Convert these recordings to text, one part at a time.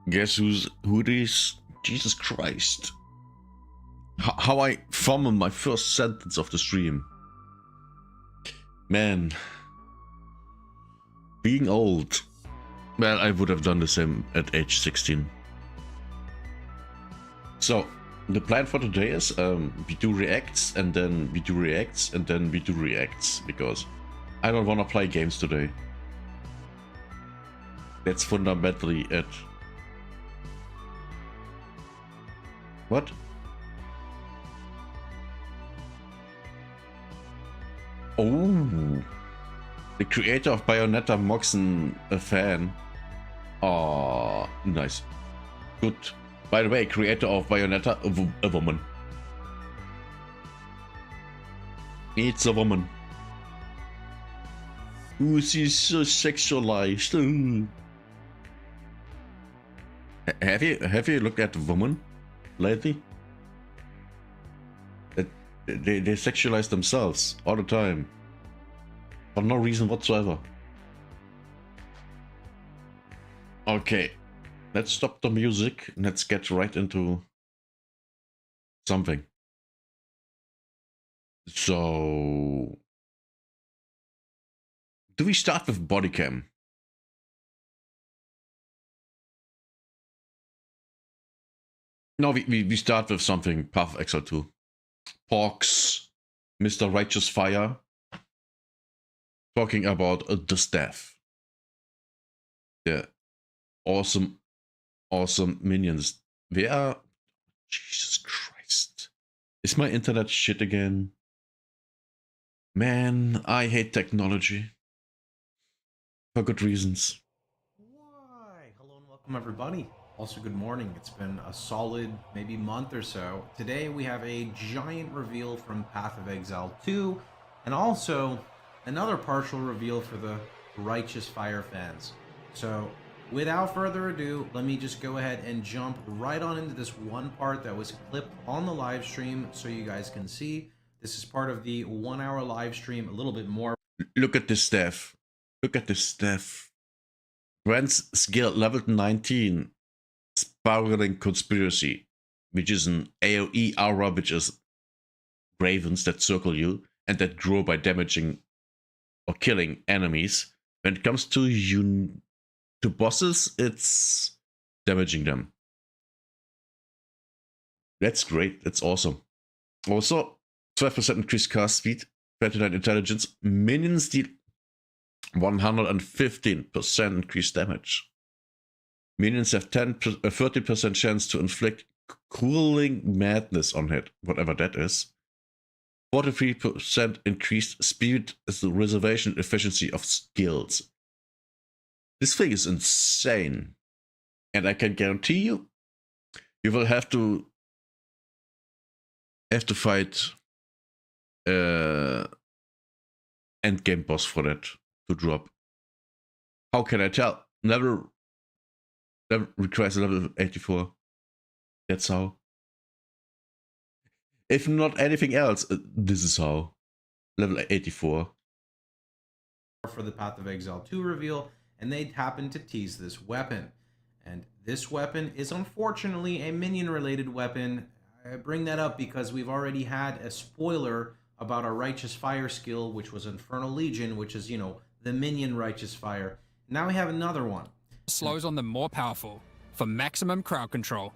Guess who it is? Jesus Christ. How I fumbled my first sentence of the stream. Man. Being old. Well, I would have done the same at age 16. So, the plan for today is we do reacts and then we do reacts and then we do reacts. Because I don't want to play games today. That's fundamentally it. What? Oh, the creator of Bayonetta Moxen, a fan. Oh, nice. Good. By the way, creator of Bayonetta, a woman. It's a woman. Ooh, she's so sexualized. Ooh. Have you looked at the woman lately? They sexualize themselves all the time for no reason whatsoever. Okay, let's stop the music and let's get right into something. So, do we start with Bodycam? No, we start with something Path of Exile 2. Porks, Mr. Righteous Fire, talking about the staff. The awesome minions. Where? Jesus Christ. Is my internet shit again? Man, I hate technology. For good reasons. Why? Hello and welcome everybody. Also, good morning. It's been a solid maybe month or so. Today we have a giant reveal from Path of Exile 2 and also another partial reveal for the Righteous Fire fans. So without further ado, let me just go ahead and jump right on into this one part that was clipped on the live stream so you guys can see. This is part of the 1 hour live stream, a little bit more. Look at this staff. Look at this staff. Grant's skill level 19. Spiraling Conspiracy, which is an AoE aura, which is ravens that circle you and that grow by damaging or killing enemies. When it comes to bosses, it's damaging them. That's great. That's awesome. Also, 12% increased cast speed, 29 intelligence. Minions deal 115% increased damage. Minions have 30% chance to inflict cooling madness on hit, whatever that is. 43% increased speed as the reservation efficiency of skills. This thing is insane. And I can guarantee you, you will have to fight endgame boss for that to drop. How can I tell? Never requires a level 84. That's how. If not anything else, this is how. Level 84. For the Path of Exile 2 reveal, and they happen to tease this weapon. And this weapon is unfortunately a minion-related weapon. I bring that up because we've already had a spoiler about our Righteous Fire skill, which was Infernal Legion, which is, you know, the minion Righteous Fire. Now we have another one. Slows on them more powerful for maximum crowd control.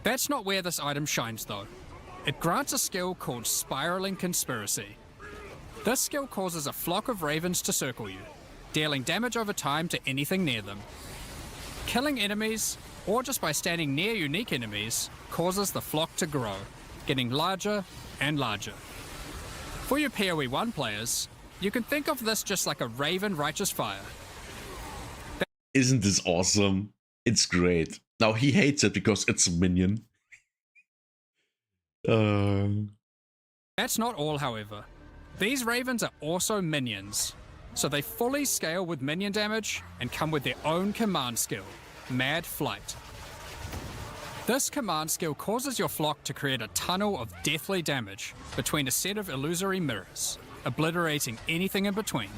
That's not where this item shines though. It grants a skill called Spiraling Conspiracy. This skill causes a flock of ravens to circle you, dealing damage over time to anything near them. Killing enemies, or just by standing near unique enemies, causes the flock to grow, getting larger and larger. For your PoE 1 players, you can think of this just like a Raven Righteous Fire. Isn't this awesome? It's great. Now he hates it because it's a minion. That's not all, however. These ravens are also minions, so they fully scale with minion damage and come with their own command skill, Mad Flight. This command skill causes your flock to create a tunnel of deathly damage between a set of illusory mirrors, obliterating anything in between.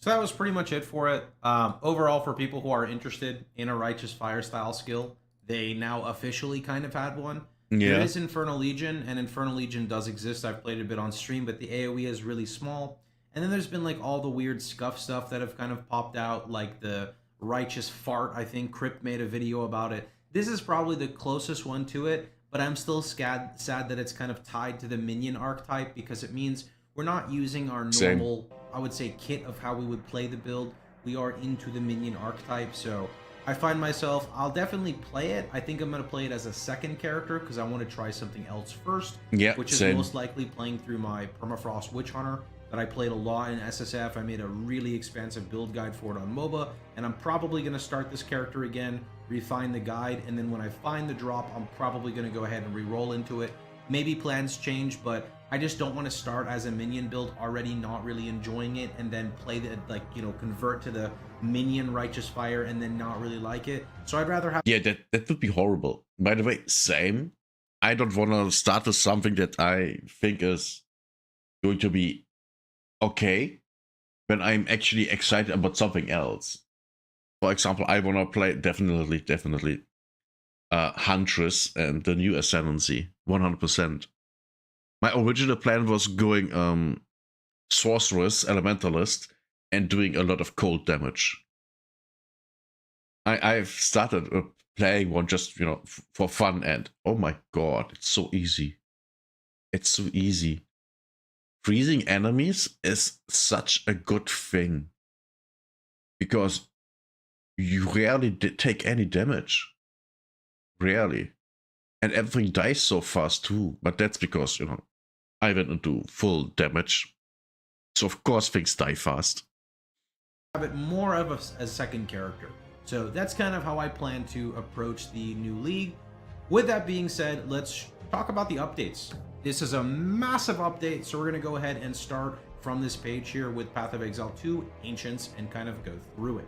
So that was pretty much it for it. Overall, for people who are interested in a Righteous Fire style skill, they now officially kind of had one. There Yeah. is Infernal Legion, and Infernal Legion does exist. I've played a bit on stream, but the AoE is really small. And then there's been like all the weird scuff stuff that have kind of popped out, like the Righteous Fart. I think Crypt made a video about it. This is probably the closest one to it, but I'm still sad that it's kind of tied to the minion archetype, because it means we're not using our Same. normal, I would say, kit of how we would play the build. We are into the minion archetype, so I find myself, I'll definitely play it. I think I'm going to play it as a second character because I want to try something else first, Yeah, which is same. most likely playing through my Permafrost Witch Hunter that I played a lot in SSF. I made a really expansive build guide for it on MOBA, and I'm probably going to start this character again, refine the guide, and then when I find the drop, I'm probably going to go ahead and re-roll into it. Maybe plans change, but I just don't want to start as a minion build already not really enjoying it, and then play the, like, you know, convert to the minion Righteous Fire and then not really like it. So I'd rather have... Yeah, that would be horrible. By the way, same. I don't want to start with something that I think is going to be okay when I'm actually excited about something else. For example, I want to play definitely Huntress and the new Ascendancy, 100%. My original plan was going Sorceress, Elementalist, and doing a lot of cold damage. I've started playing one just, you know, for fun, and oh my god, it's so easy. It's so easy. Freezing enemies is such a good thing, because you rarely take any damage. Rarely. And everything dies so fast too, but that's because, you know, I went into full damage. So of course things die fast. have it more of a second character. So that's kind of how I plan to approach the new league. With that being said, let's talk about the updates. This is a massive update, so we're going to go ahead and start from this page here with Path of Exile 2, Ancients, and kind of go through it.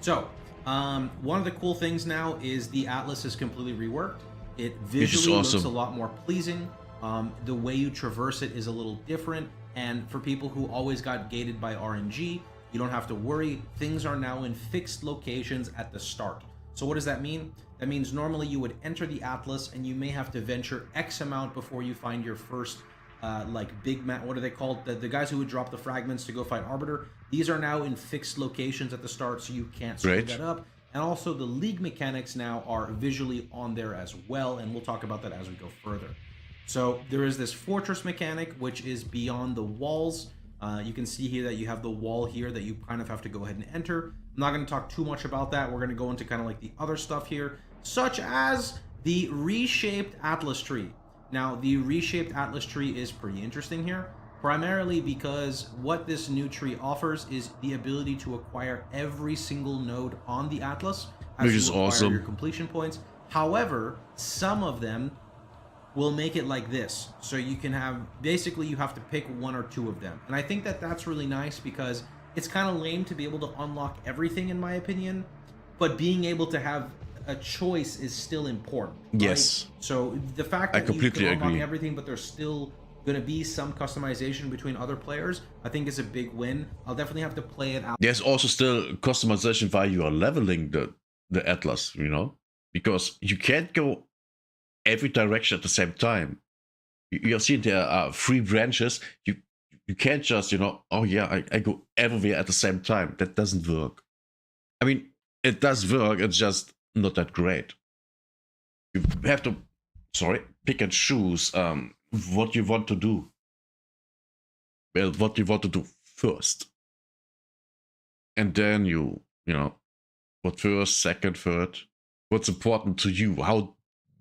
So, one of the cool things now is the Atlas is completely reworked. It visually looks a lot more pleasing. The way you traverse it is a little different, and for people who always got gated by RNG, you don't have to worry. Things are now in fixed locations at the start. So what does that mean? That means normally you would enter the Atlas and you may have to venture X amount before you find your first like big map. What are they called? The guys who would drop the fragments to go fight Arbiter. These are now in fixed locations at the start, so you can't screw that up. And also the league mechanics now are visually on there as well, and we'll talk about that as we go further. So there is this fortress mechanic, which is beyond the walls. You can see here that you have the wall here that you kind of have to go ahead and enter. I'm not going to talk too much about that. We're going to go into kind of like the other stuff here, such as the reshaped Atlas tree. Now, the reshaped Atlas tree is pretty interesting here, primarily because what this new tree offers is the ability to acquire every single node on the Atlas as you acquire your completion points. However, some of them will make it like this, so you can have, basically you have to pick one or two of them. And I think that that's really nice, because it's kind of lame to be able to unlock everything, in my opinion, but being able to have a choice is still important, right? Yes. So the fact that you can unlock everything, but there's still going to be some customization between other players, I think is a big win. I'll definitely have to play it out. There's also still customization while you are leveling the Atlas, you know, because you can't go every direction at the same time. You'll see there are 3 branches. You can't just, you know, oh yeah, I go everywhere at the same time. That doesn't work. I mean, it does work, it's just not that great. You have to, pick and choose what you want to do. Well, what you want to do first. And then you know, what first, second, third. What's important to you? How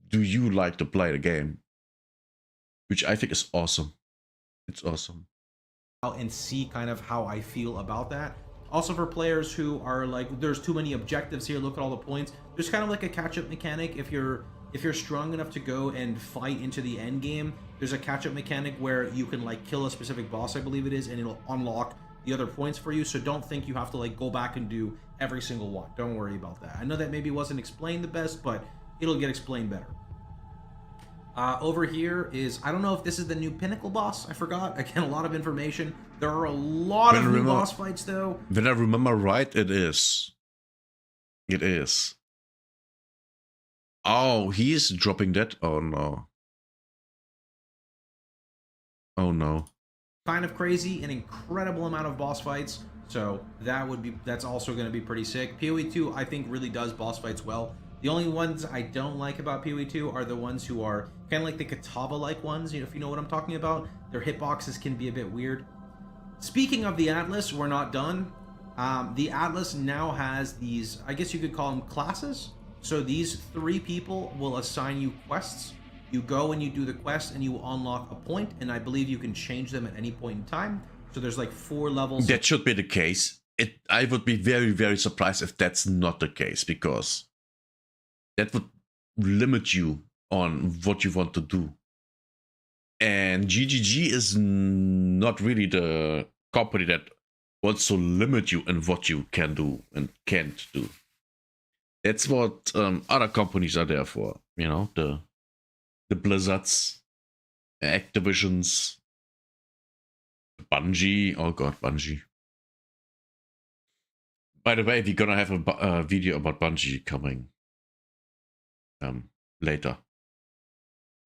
do you like to play the game? Which I think is awesome. It's awesome. And see kind of how I feel about that. Also, for players who are like, there's too many objectives here, look at all the points. There's kind of like a catch-up mechanic. If you're strong enough to go and fight into the end game, there's a catch-up mechanic where you can like kill a specific boss, I believe it is, and it'll unlock the other points for you. So don't think you have to like go back and do every single one. Don't worry about that. I know that maybe wasn't explained the best, but it'll get explained better. Over here is, I don't know if this is the new Pinnacle boss. I forgot. Again, a lot of information. There are a lot of new boss fights, though. When I remember right, it is. It is. Oh, he's dropping that? Oh, no. Oh, no. Kind of crazy, an incredible amount of boss fights. So that's also going to be pretty sick. PoE 2, I think, really does boss fights well. The only ones I don't like about PoE 2 are the ones who are kind of like the Katava-like ones, if you know what I'm talking about. Their hitboxes can be a bit weird. Speaking of the Atlas, we're not done. The Atlas now has these, I guess you could call them classes. So these 3 people will assign you quests. You go and you do the quest and you unlock a point, and I believe you can change them at any point in time. So there's like 4 levels. That should be the case. I would be very, very surprised if that's not the case, because that would limit you on what you want to do. And GGG is not really the company that wants to limit you in what you can do and can't do. That's what other companies are there for, the Blizzards, Activisions, Bungie. Oh god, Bungie. By the way, we're gonna have a video about Bungie coming later.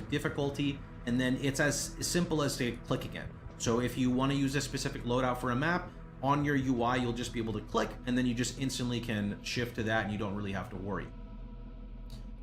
Difficulty, and then it's as simple as to click again. So if you want to use a specific loadout for a map, on your UI you'll just be able to click, and then you just instantly can shift to that and you don't really have to worry.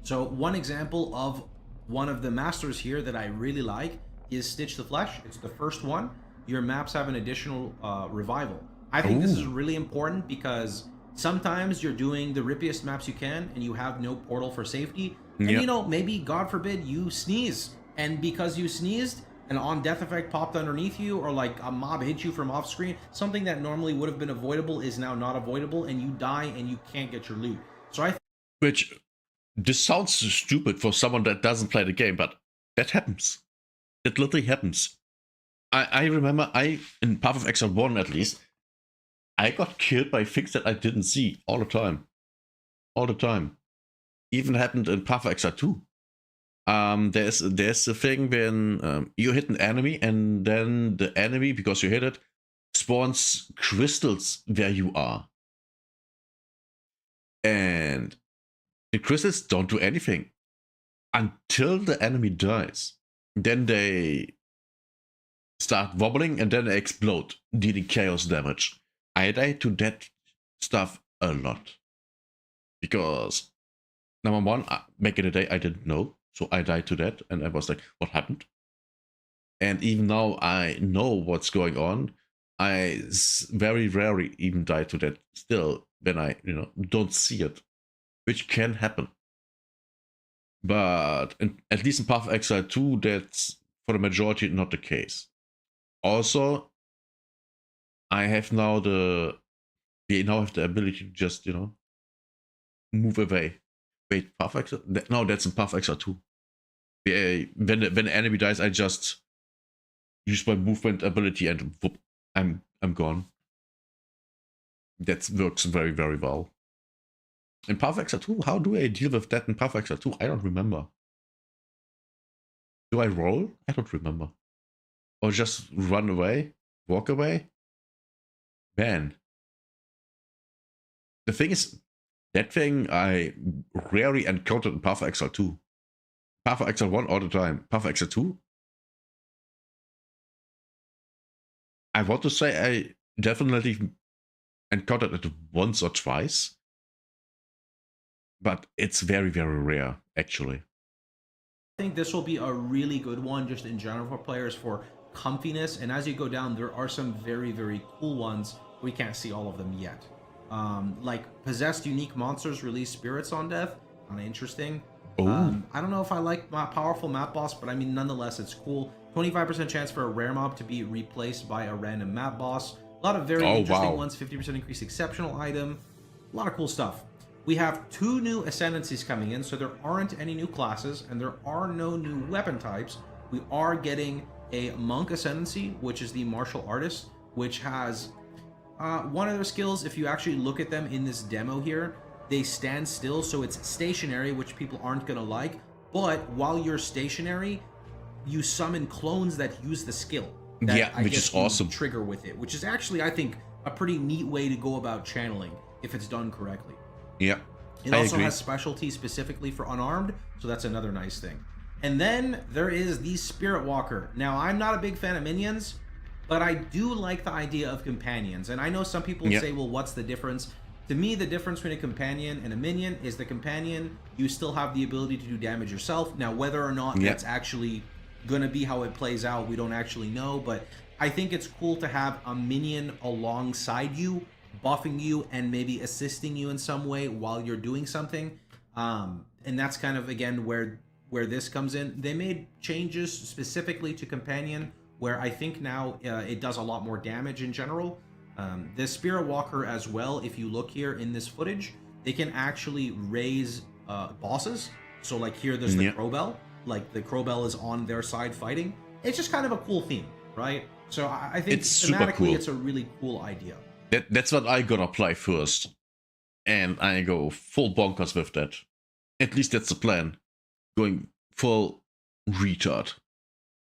So one example of one of the masters here that I really like is Stitch the Flesh. It's the first one. Your maps have an additional revival. I think this is really important because sometimes you're doing the rippiest maps you can and you have no portal for safety. And maybe, God forbid, you sneeze. And because you sneezed, an on-death effect popped underneath you, or like a mob hit you from off screen, something that normally would have been avoidable is now not avoidable, and you die and you can't get your loot. So this sounds stupid for someone that doesn't play the game, but that happens. It literally happens. I remember in Path of Exile 1 at least, I got killed by things that I didn't see all the time. All the time. Even happened in Path of Exile 2. There's a thing when you hit an enemy, and then the enemy, because you hit it, spawns crystals where you are. And the crystals don't do anything until the enemy dies. Then they start wobbling and then they explode, dealing chaos damage. I died to that stuff a lot. Because, number one, back in the day, I didn't know. So I died to that, and I was like, what happened? And even now I know what's going on. I very rarely even die to that still when I, don't see it, which can happen. But at least in Path of Exile 2, that's for the majority not the case. Also, I have now we now have the ability to just, move away. Wait, Path of Exile? No, that's in Path of Exile 2. When the enemy dies, I just use my movement ability and whoop, I'm gone. That works very, very well. In Path of Exile 2, how do I deal with that in Path of Exile 2? I don't remember. Do I roll? I don't remember. Or just run away? Walk away? Man. The thing is, that thing I rarely encountered in Path of Exile 2. Path of Exile 1 all the time. Path of Exile 2? I want to say I definitely encountered it once or twice. But it's very, very rare, actually. I think this will be a really good one just in general for players for comfiness. And as you go down, there are some very, very cool ones. We can't see all of them yet. Like possessed unique monsters release spirits on death. Kind of interesting. I don't know if I like my powerful map boss, but I mean, nonetheless, it's cool. 25% chance for a rare mob to be replaced by a random map boss. A lot of very interesting ones. 50% increased exceptional item. A lot of cool stuff. We have 2 new ascendancies coming in, so there aren't any new classes, and there are no new weapon types. We are getting a monk ascendancy, which is the martial artist, which has one of their skills. If you actually look at them in this demo here, they stand still, so it's stationary, which people aren't going to like, but while you're stationary, you summon clones that use the skill. That Yeah, I which guess is you awesome. trigger with it, which is actually, I think, a pretty neat way to go about channeling if it's done correctly. Yeah, It I also agree. has specialty specifically for unarmed, so that's another nice thing. And then there is the Spirit Walker. Now, I'm not a big fan of minions, but I do like the idea of companions. And I know some people Yeah. say, well, what's the difference? To me, the difference between a companion and a minion is the companion, you still have the ability to do damage yourself. Now, whether or not Yeah. that's actually going to be how it plays out, we don't actually know. But I think it's cool to have a minion alongside you, buffing you and maybe assisting you in some way while you're doing something. And that's kind of, again, where this comes in. They made changes specifically to companion, where I think now it does a lot more damage in general. The Spirit Walker as well, if you look here in this footage, they can actually raise bosses. So like here, there's the Yeah. Crowbell. Like the Crowbell is on their side fighting. It's just kind of a cool theme, right? So I think It's super thematically, cool. it's a really cool idea. That's what I gonna apply first. And I go full bonkers with that. At least that's the plan. Going full retard.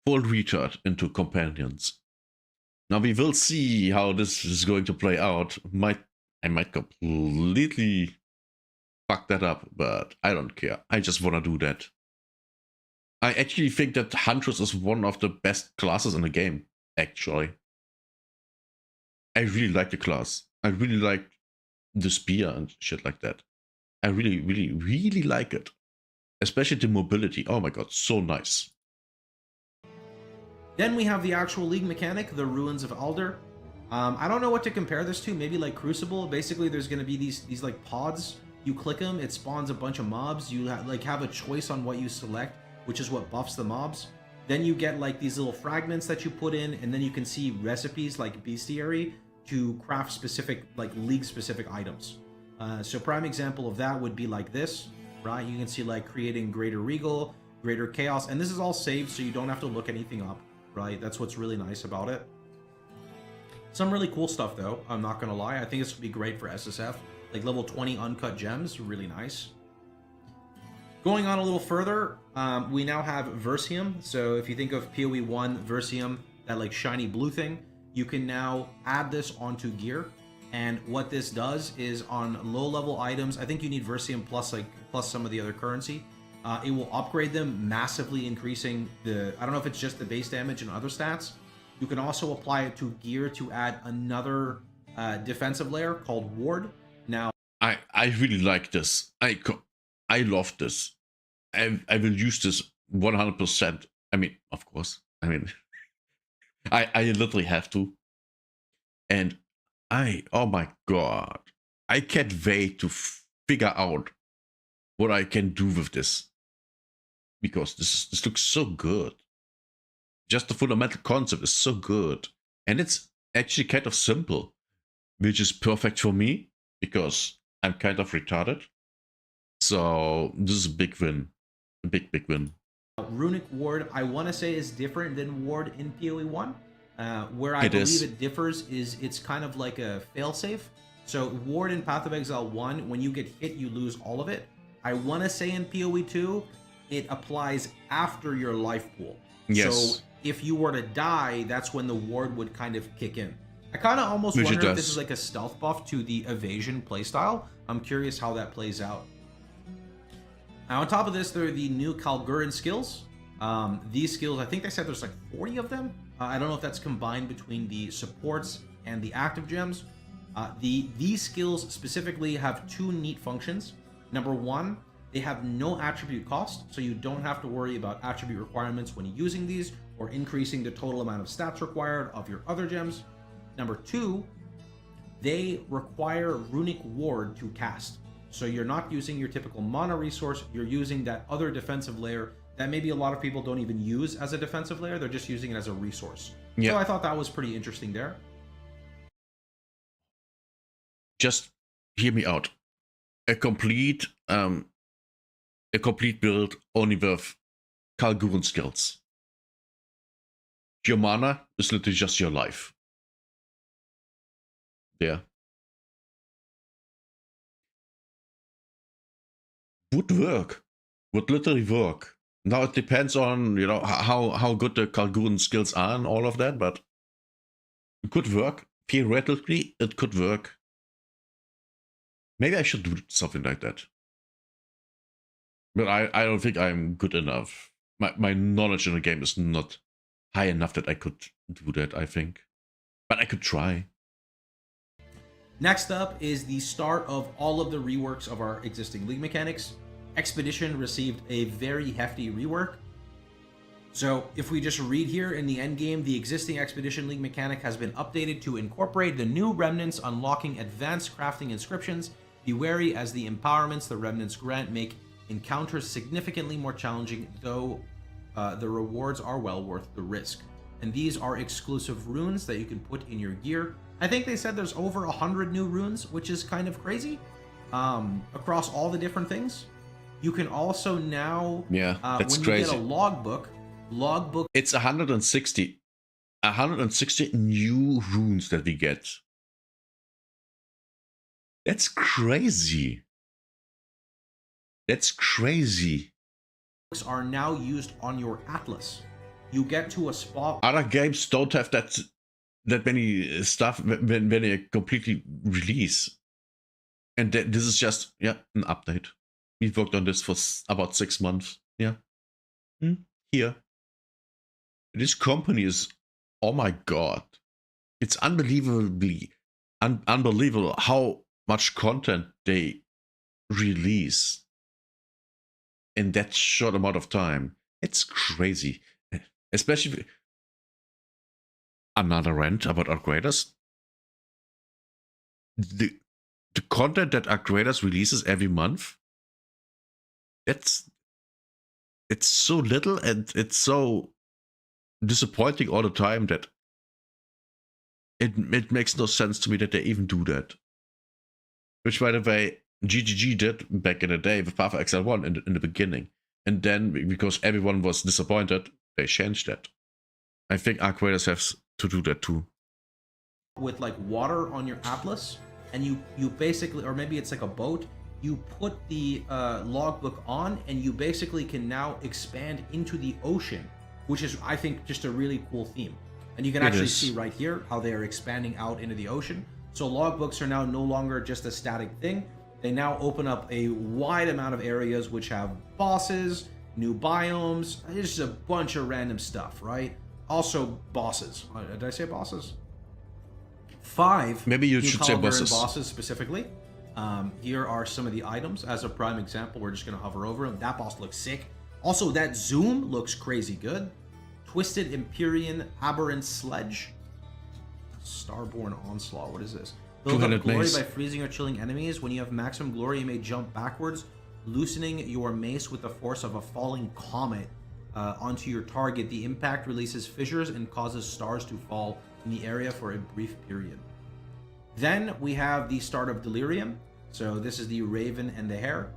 Full retard into companions. Now we will see how this is going to play out. I might completely fuck that up, but I don't care. I just wanna do that. I actually think that Huntress is one of the best classes in the game, actually. I really like the class. I really like the spear and shit like that. I really, really, really like it. Especially the mobility. Oh my god, so nice. Then we have the actual league mechanic, the Ruins of Alder. I don't know what to compare this to. Maybe like Crucible. Basically, there's going to be these like pods. You click them, it spawns a bunch of mobs. You have a choice on what you select, which is what buffs the mobs. Then you get like these little fragments that you put in, and then you can see recipes like bestiary to craft specific, like league specific items. So prime example of that would be like this, right? You can see like creating Greater Regal, Greater Chaos, and this is all saved, so you don't have to look anything up, right? That's what's really nice about it. Some really cool stuff though, I'm not gonna lie. I think this would be great for SSF. Like level 20 uncut gems, really nice. Going on a little further, we now have Versium. So if you think of PoE 1 Versium, that like shiny blue thing, you can now add this onto gear. And what this does is on low level items, I think you need Versium plus some of the other currency. It will upgrade them, massively increasing the, I don't know if it's just the base damage and other stats. You can also apply it to gear to add another defensive layer called Ward. Now, I really like this. I love this. I will use this 100%. I mean, of course. I mean, I literally have to. And oh my god. I can't wait to figure out what I can do with this. Because this looks so good. Just the fundamental concept is so good. And it's actually kind of simple, which is perfect for me because I'm kind of retarded. So this is a big win. A big win. Runic Ward, I want to say, is different than Ward in PoE 1. Where I believe it differs is it's kind of like a failsafe. So Ward in Path of Exile 1, when you get hit, you lose all of it. I want to say in PoE 2, it applies after your life pool. Yes. So if you were to die, that's when the Ward would kind of kick in. I kind of almost wonder if this is like a stealth buff to the evasion playstyle. I'm curious how that plays out. Now, on top of this, there are the new Kalgurin skills. These skills, I think they said there's like 40 of them. I don't know if that's combined between the supports and the active gems. These skills specifically have two neat functions. Number one, they have no attribute cost, so you don't have to worry about attribute requirements when using these or increasing the total amount of stats required of your other gems. Number two, they require Runic Ward to cast. So you're not using your typical mana resource, you're using that other defensive layer that maybe a lot of people don't even use as a defensive layer, they're just using it as a resource. Yeah. So I thought that was pretty interesting there. Just hear me out. A complete build only with Kalgurin skills. Your mana is literally just your life. There. Would work. would literally work. Now it depends on, you know, how good the Kalgoon skills are and all of that, but it could work. Theoretically, it could work. Maybe I should do something like that. But I don't think I'm good enough. My knowledge in the game is not high enough that I could do that, I think. But I could try. Next up is the start of all of the reworks of our existing league mechanics. Expedition received a very hefty rework. So if we just read here in the endgame, the existing Expedition League mechanic has been updated to incorporate the new remnants unlocking advanced crafting inscriptions. Be wary as the empowerments the remnants grant make encounters significantly more challenging, though the rewards are well worth the risk. And these are exclusive runes that you can put in your gear. I think they said there's over 100 new runes, which is kind of crazy, across all the different things. You can also now, that's when crazy. you get a logbook, it's 160 new runes that we get. That's crazy. That's crazy. Are now used on your atlas. You get to a spot. Other games don't have that many stuff when they completely release. And this is just an update. We've worked on this for about 6 months. Yeah. Here. This company is, oh my god. It's unbelievable how much content they release in that short amount of time. It's crazy. Especially another rant about upgraders. The content that upgraders releases every month, it's so little and it's so disappointing all the time that it makes no sense to me that they even do that. Which, by the way, GGG did back in the day with Path of Exile 1 in the beginning. And then, because everyone was disappointed, they changed that. I think upgraders have to do that too. With like water on your atlas, and you basically, or maybe it's like a boat, you put the logbook on, and you basically can now expand into the ocean, which is, I think, just a really cool theme. And you can actually see right here how they are expanding out into the ocean. So logbooks are now no longer just a static thing. They now open up a wide amount of areas which have bosses, new biomes, just a bunch of random stuff, right? Also bosses. Did I say bosses? 5. Maybe you should say bosses. Bosses specifically. Here are some of the items. As a prime example, we're just going to hover over them. That boss looks sick. Also, that zoom looks crazy good. Twisted Empyrean Aberrant Sledge. Starborn Onslaught. What is this? Build up glory by freezing or chilling enemies. When you have maximum glory, you may jump backwards, loosening your mace with the force of a falling comet onto your target. The impact releases fissures and causes stars to fall in the area for a brief period. Then we have the start of Delirium. So this is the Raven and the Hare.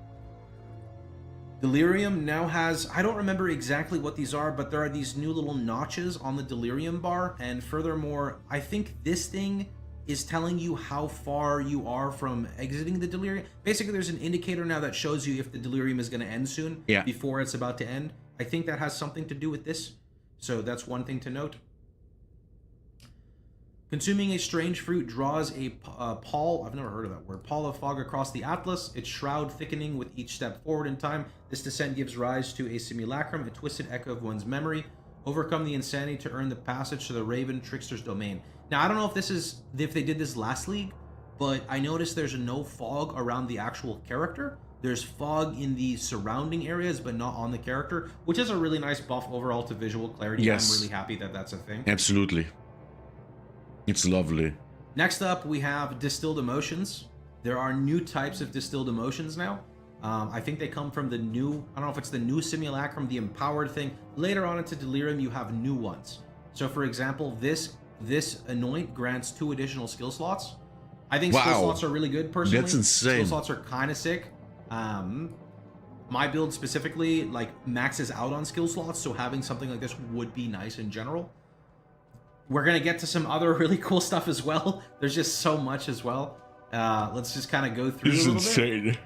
Delirium now has, I don't remember exactly what these are, but there are these new little notches on the Delirium bar. And furthermore, I think this thing is telling you how far you are from exiting the Delirium. Basically, there's an indicator now that shows you if the Delirium is going to end soon, before it's about to end. I think that has something to do with this. So that's one thing to note. Consuming a strange fruit draws a pall, I've never heard of that word, pall of fog across the atlas, its shroud thickening with each step forward in time. This descent gives rise to a simulacrum, a twisted echo of one's memory. Overcome the insanity to earn the passage to the Raven Trickster's domain. Now, I don't know if they did this last league, but I noticed there's no fog around the actual character. There's fog in the surrounding areas, but not on the character, which is a really nice buff overall to visual clarity. Yes. I'm really happy that that's a thing. Absolutely. It's lovely. Next up, we have Distilled Emotions. There are new types of Distilled Emotions now. I think they come from the new, I don't know if it's the new Simulacrum, the Empowered thing. Later on into Delirium, you have new ones. So for example, this Anoint grants 2 additional skill slots. I think skill slots are really good, personally. That's insane. Skill slots are kind of sick. My build specifically, like, maxes out on skill slots, so having something like this would be nice in general. We're going to get to some other really cool stuff as well. There's just so much as well. Let's just kind of go through this a little insane. bit.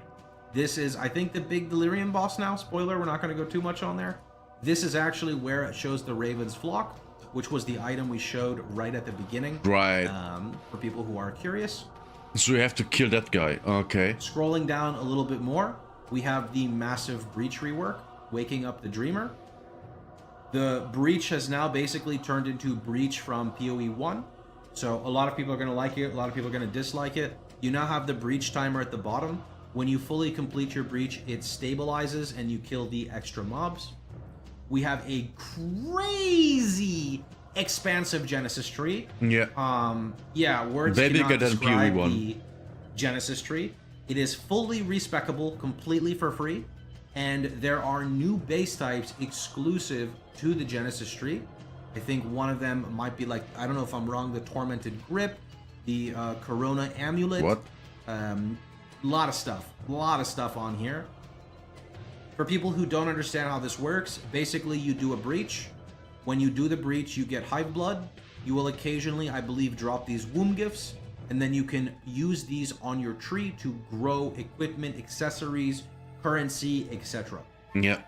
This is, I think, the big Delirium boss now. Spoiler, we're not going to go too much on there. This is actually where it shows the Raven's Flock, which was the item we showed right at the beginning. Right. For people who are curious. So you have to kill that guy. Okay. Scrolling down a little bit more, we have the massive Breach rework, Waking Up the Dreamer. The Breach has now basically turned into Breach from PoE 1. So a lot of people are going to like it, a lot of people are going to dislike it. You now have the Breach timer at the bottom. When you fully complete your Breach, it stabilizes and you kill the extra mobs. We have a crazy expansive Genesis tree. Yeah. Words They cannot did get that in describe PoE 1. the Genesis tree. It is fully respecable, completely for free, and there are new base types exclusive to the Genesis tree. I think one of them might be like, I don't know if I'm wrong, the Tormented Grip, the Corona Amulet. What? A lot of stuff on here. For people who don't understand how this works, basically you do a breach. When you do the breach, you get Hive Blood. You will occasionally, I believe, drop these womb gifts, and then you can use these on your tree to grow equipment, accessories, currency, etc. Yeah.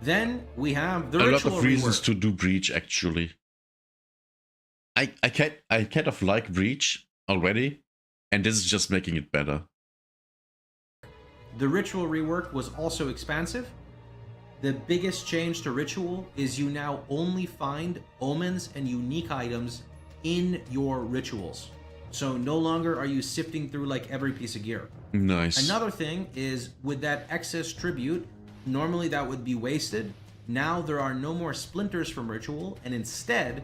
Then we have the a ritual lot of reasons rework. to do Breach, actually. I kind of like Breach already, and this is just making it better. The ritual rework was also expansive. The biggest change to ritual is you now only find omens and unique items in your rituals. So no longer are you sifting through like every piece of gear. Nice. Another thing is with that excess tribute, normally that would be wasted. Now there are no more splinters from ritual, and instead,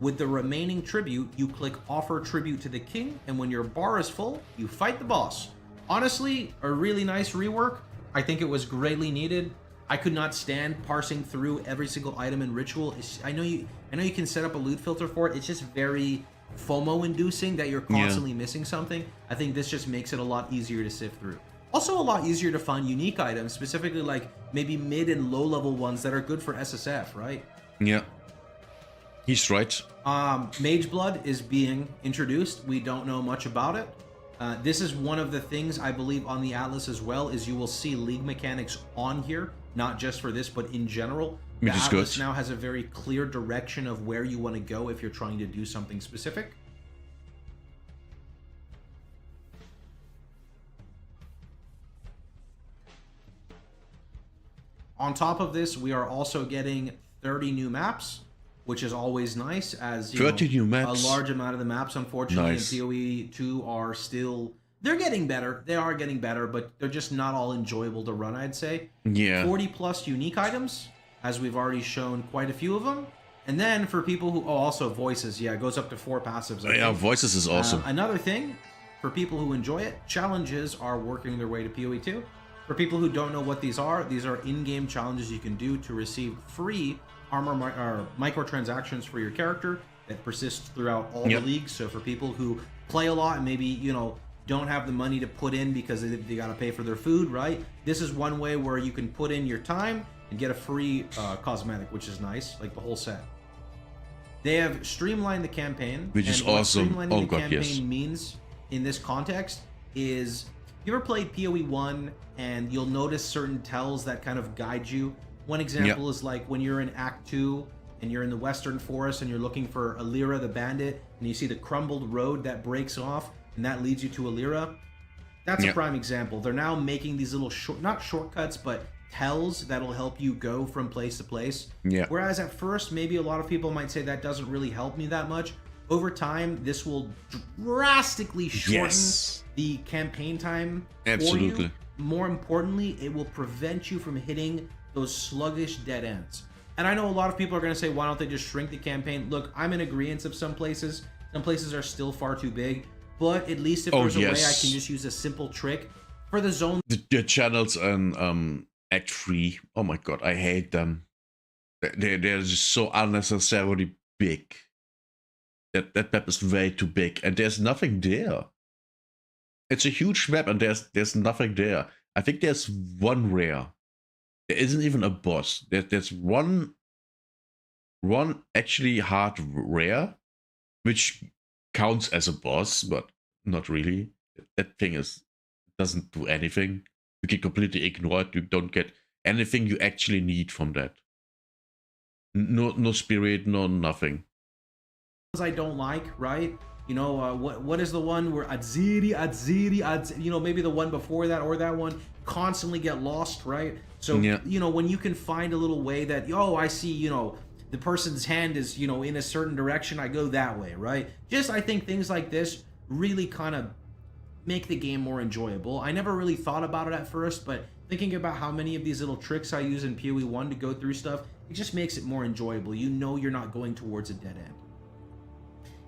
with the remaining tribute, you click offer tribute to the king, and when your bar is full, you fight the boss. Honestly, a really nice rework. I think it was greatly needed. I could not stand parsing through every single item in ritual. I know you can set up a loot filter for it. It's just very FOMO inducing that you're constantly missing something. I think this just makes it a lot easier to sift through. Also a lot easier to find unique items, specifically like maybe mid and low level ones that are good for SSF, right? Yeah. He's right. Mage Blood is being introduced. We don't know much about it. This is one of the things I believe on the Atlas as well, is you will see League mechanics on here, not just for this, but in general. The Atlas now has a very clear direction of where you want to go if you're trying to do something specific. On top of this, we are also getting 30 new maps, which is always nice, as you 30 new maps. A large amount of the maps, unfortunately, Nice. in PoE 2 are still... They're getting better. They are getting better, but they're just not all enjoyable to run, I'd say. Yeah. 40 plus unique items, as we've already shown quite a few of them. And then for people who... Oh, also voices. Yeah, it goes up to 4 passives. I Yeah, think. voices is awesome. Another thing, for people who enjoy it, challenges are working their way to PoE 2. For people who don't know what these are in-game challenges you can do to receive free armor or microtransactions for your character that persists throughout all the leagues. So for people who play a lot and maybe, don't have the money to put in because they got to pay for their food, right? This is one way where you can put in your time and get a free cosmetic, which is nice, like the whole set. They have streamlined the campaign. Which is what awesome. Streamlining the God, campaign yes. means in this context is, you ever played PoE 1 and you'll notice certain tells that kind of guide you? One example is like when you're in Act 2 and you're in the Western Forest and you're looking for Alira the Bandit, and you see the crumbled road that breaks off and that leads you to Alira. That's a prime example. They're now making these little not shortcuts, but tells that'll help you go from place to place. Yeah. Whereas at first, maybe a lot of people might say that doesn't really help me that much. Over time, this will drastically shorten the campaign time for you. More importantly, it will prevent you from hitting those sluggish dead ends. And I know a lot of people are going to say, why don't they just shrink the campaign? Look, I'm in agreement of some places. Some places are still far too big. But at least if there's a way I can just use a simple trick for the zone. The channels and Act 3, oh my god, I hate them. They're just so unnecessarily big. That map is way too big, and there's nothing there. It's a huge map, and there's nothing there. I think there's one rare. There isn't even a boss. There's one actually hard rare, which counts as a boss, but not really. That thing is doesn't do anything. You can completely ignore it. You don't get anything you actually need from that. No spirit, no nothing. I don't like, right? You know, what is the one where Adziri, you know, maybe the one before that or that one constantly get lost, right? So, Yeah. you know, when you can find a little way that, oh, I see, you know, the person's hand is, you know, in a certain direction, I go that way, right? Just, I think things like this really kind of make the game more enjoyable. I never really thought about it at first, but thinking about how many of these little tricks I use in PoE 1 to go through stuff, it just makes it more enjoyable. You know you're not going towards a dead end.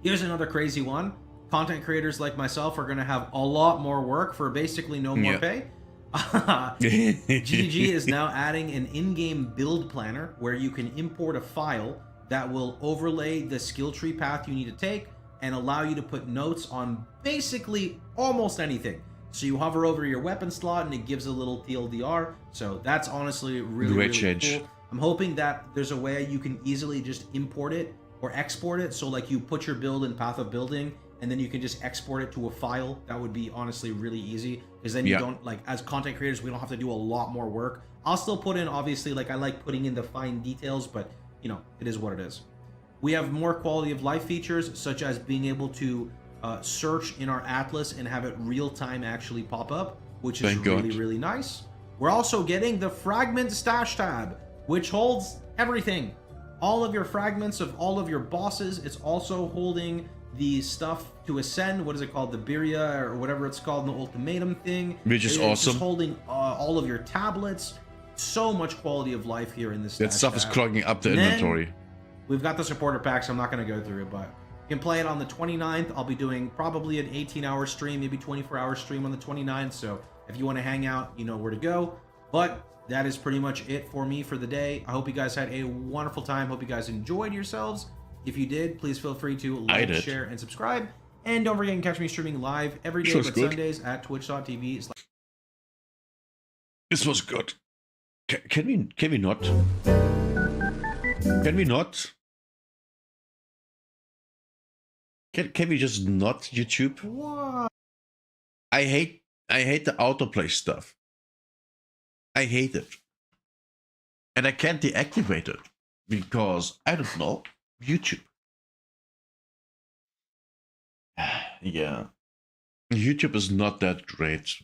Here's another crazy one. Content creators like myself are going to have a lot more work for basically no more pay. GG is now adding an in-game build planner where you can import a file that will overlay the skill tree path you need to take and allow you to put notes on basically almost anything. So you hover over your weapon slot and it gives a little TLDR. So that's honestly really cool. I'm hoping that there's a way you can easily just import it or export it. So like you put your build in path of building and then you can just export it to a file. That would be honestly really easy, because then you don't, like, as content creators, we don't have to do a lot more work. I'll still put in, obviously, like, I like putting in the fine details, but you know, it is what it is. We have more quality of life features, such as being able to search in our atlas and have it real time actually pop up, which is really nice. We're also getting the fragment stash tab, which holds everything, all of your fragments of all of your bosses. It's also holding the stuff to ascend. What is it called? The Birya or whatever it's called, the ultimatum thing, which is awesome. It's just holding all of your tablets. So much quality of life here in this. That stuff is clogging up the inventory. We've got the supporter packs. I'm not going to go through it, but you can play it on the 29th. I'll be doing probably an 18-hour stream, maybe 24-hour stream on the 29th. So if you want to hang out, you know where to go. But that is pretty much it for me for the day. I hope you guys had a wonderful time. Hope you guys enjoyed yourselves. If you did, please feel free to like, share, and subscribe. And don't forget, you can catch me streaming live every day, but Sundays at twitch.tv. This was good. Can we not? Can we not? Can we just not YouTube? What? I hate the autoplay stuff. I hate it. And I can't deactivate it because, I don't know, YouTube. Yeah. YouTube is not that great.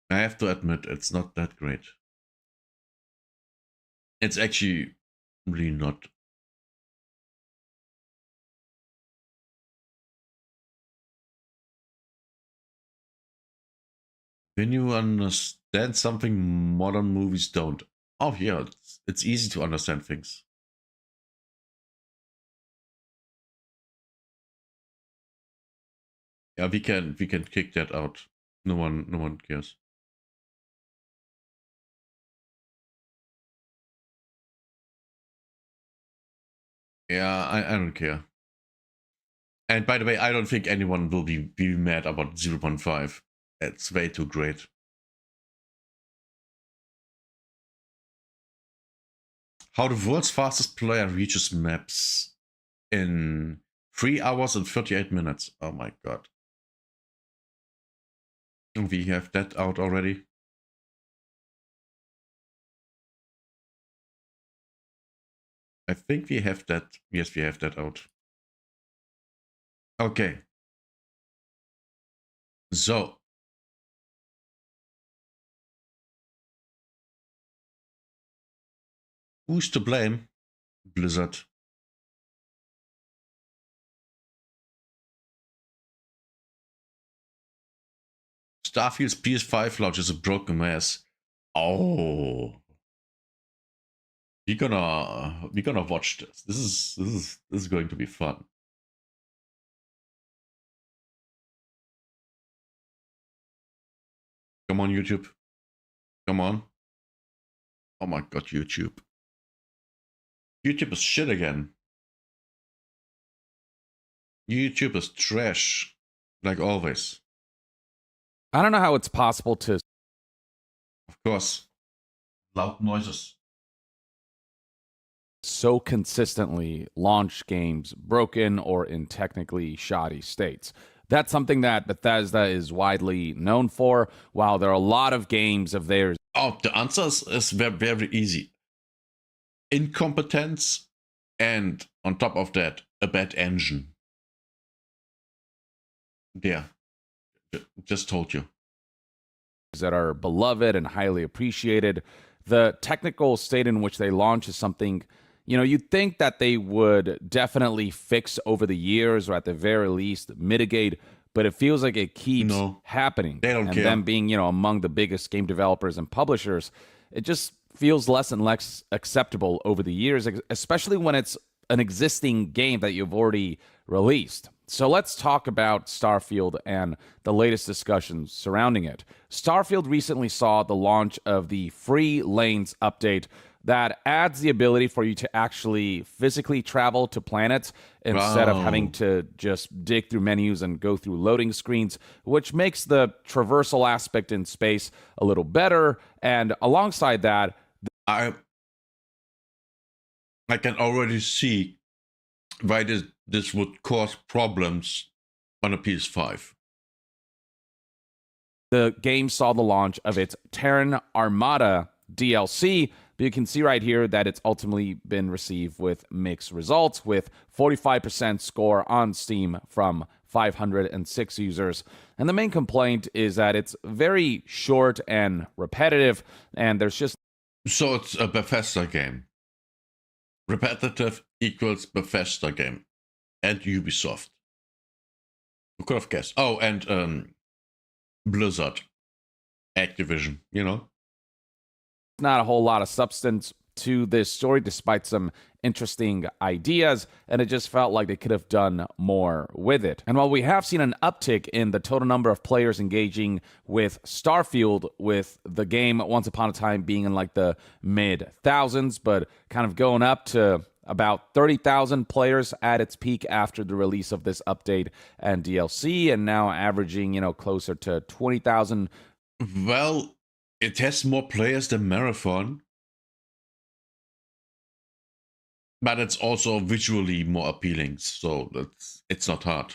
I have to admit, it's not that great. It's actually really not. When you understand something modern movies don't. Oh yeah, it's easy to understand things. Yeah, we can kick that out. No one cares. Yeah, I don't care. And by the way, I don't think anyone will be mad about 0.5. It's way too great. How the world's fastest player reaches maps in 3 hours and 38 minutes. Oh my god. We have that out already. I think we have that. Yes, we have that out. Okay. So. Who's to blame? Blizzard. Starfield's PS5 launch is a broken mess. Oh. We're gonna watch this. This is going to be fun. Come on, YouTube. Come on. Oh my god, YouTube. YouTube is shit again. YouTube is trash. Like always. I don't know how it's possible to... Of course. Loud noises. So consistently launch games broken or in technically shoddy states. That's something that Bethesda is widely known for, while there are a lot of games of theirs. Oh, the answer is very, very easy. Incompetence, and on top of that, a bad engine. Yeah, just told you. That are beloved and highly appreciated. The technical state in which they launch is something, you'd think that they would definitely fix over the years, or at the very least mitigate, but it feels like it keeps happening. They don't and care. them being, among the biggest game developers and publishers, it just feels less and less acceptable over the years, especially when it's an existing game that you've already released. So let's talk about Starfield and the latest discussions surrounding it. Starfield recently saw the launch of the Free Lanes update that adds the ability for you to actually physically travel to planets instead of having to just dig through menus and go through loading screens, which makes the traversal aspect in space a little better. And alongside that, I can already see why this would cause problems on a PS5. The game saw the launch of its Terran Armada DLC, but you can see right here that it's ultimately been received with mixed results, with 45% score on Steam from 506 users. And the main complaint is that it's very short and repetitive, and there's just... So it's a Bethesda game. Repetitive equals Bethesda game. And Ubisoft. Who could have guessed? Oh, and Blizzard. Activision, not a whole lot of substance to this story, despite some interesting ideas, and it just felt like they could have done more with it. And while we have seen an uptick in the total number of players engaging with Starfield, with the game once upon a time being in like the mid-thousands, but kind of going up to about 30,000 players at its peak after the release of this update and DLC, and now averaging, closer to 20,000. Well, it has more players than Marathon, but it's also visually more appealing, so it's not hard.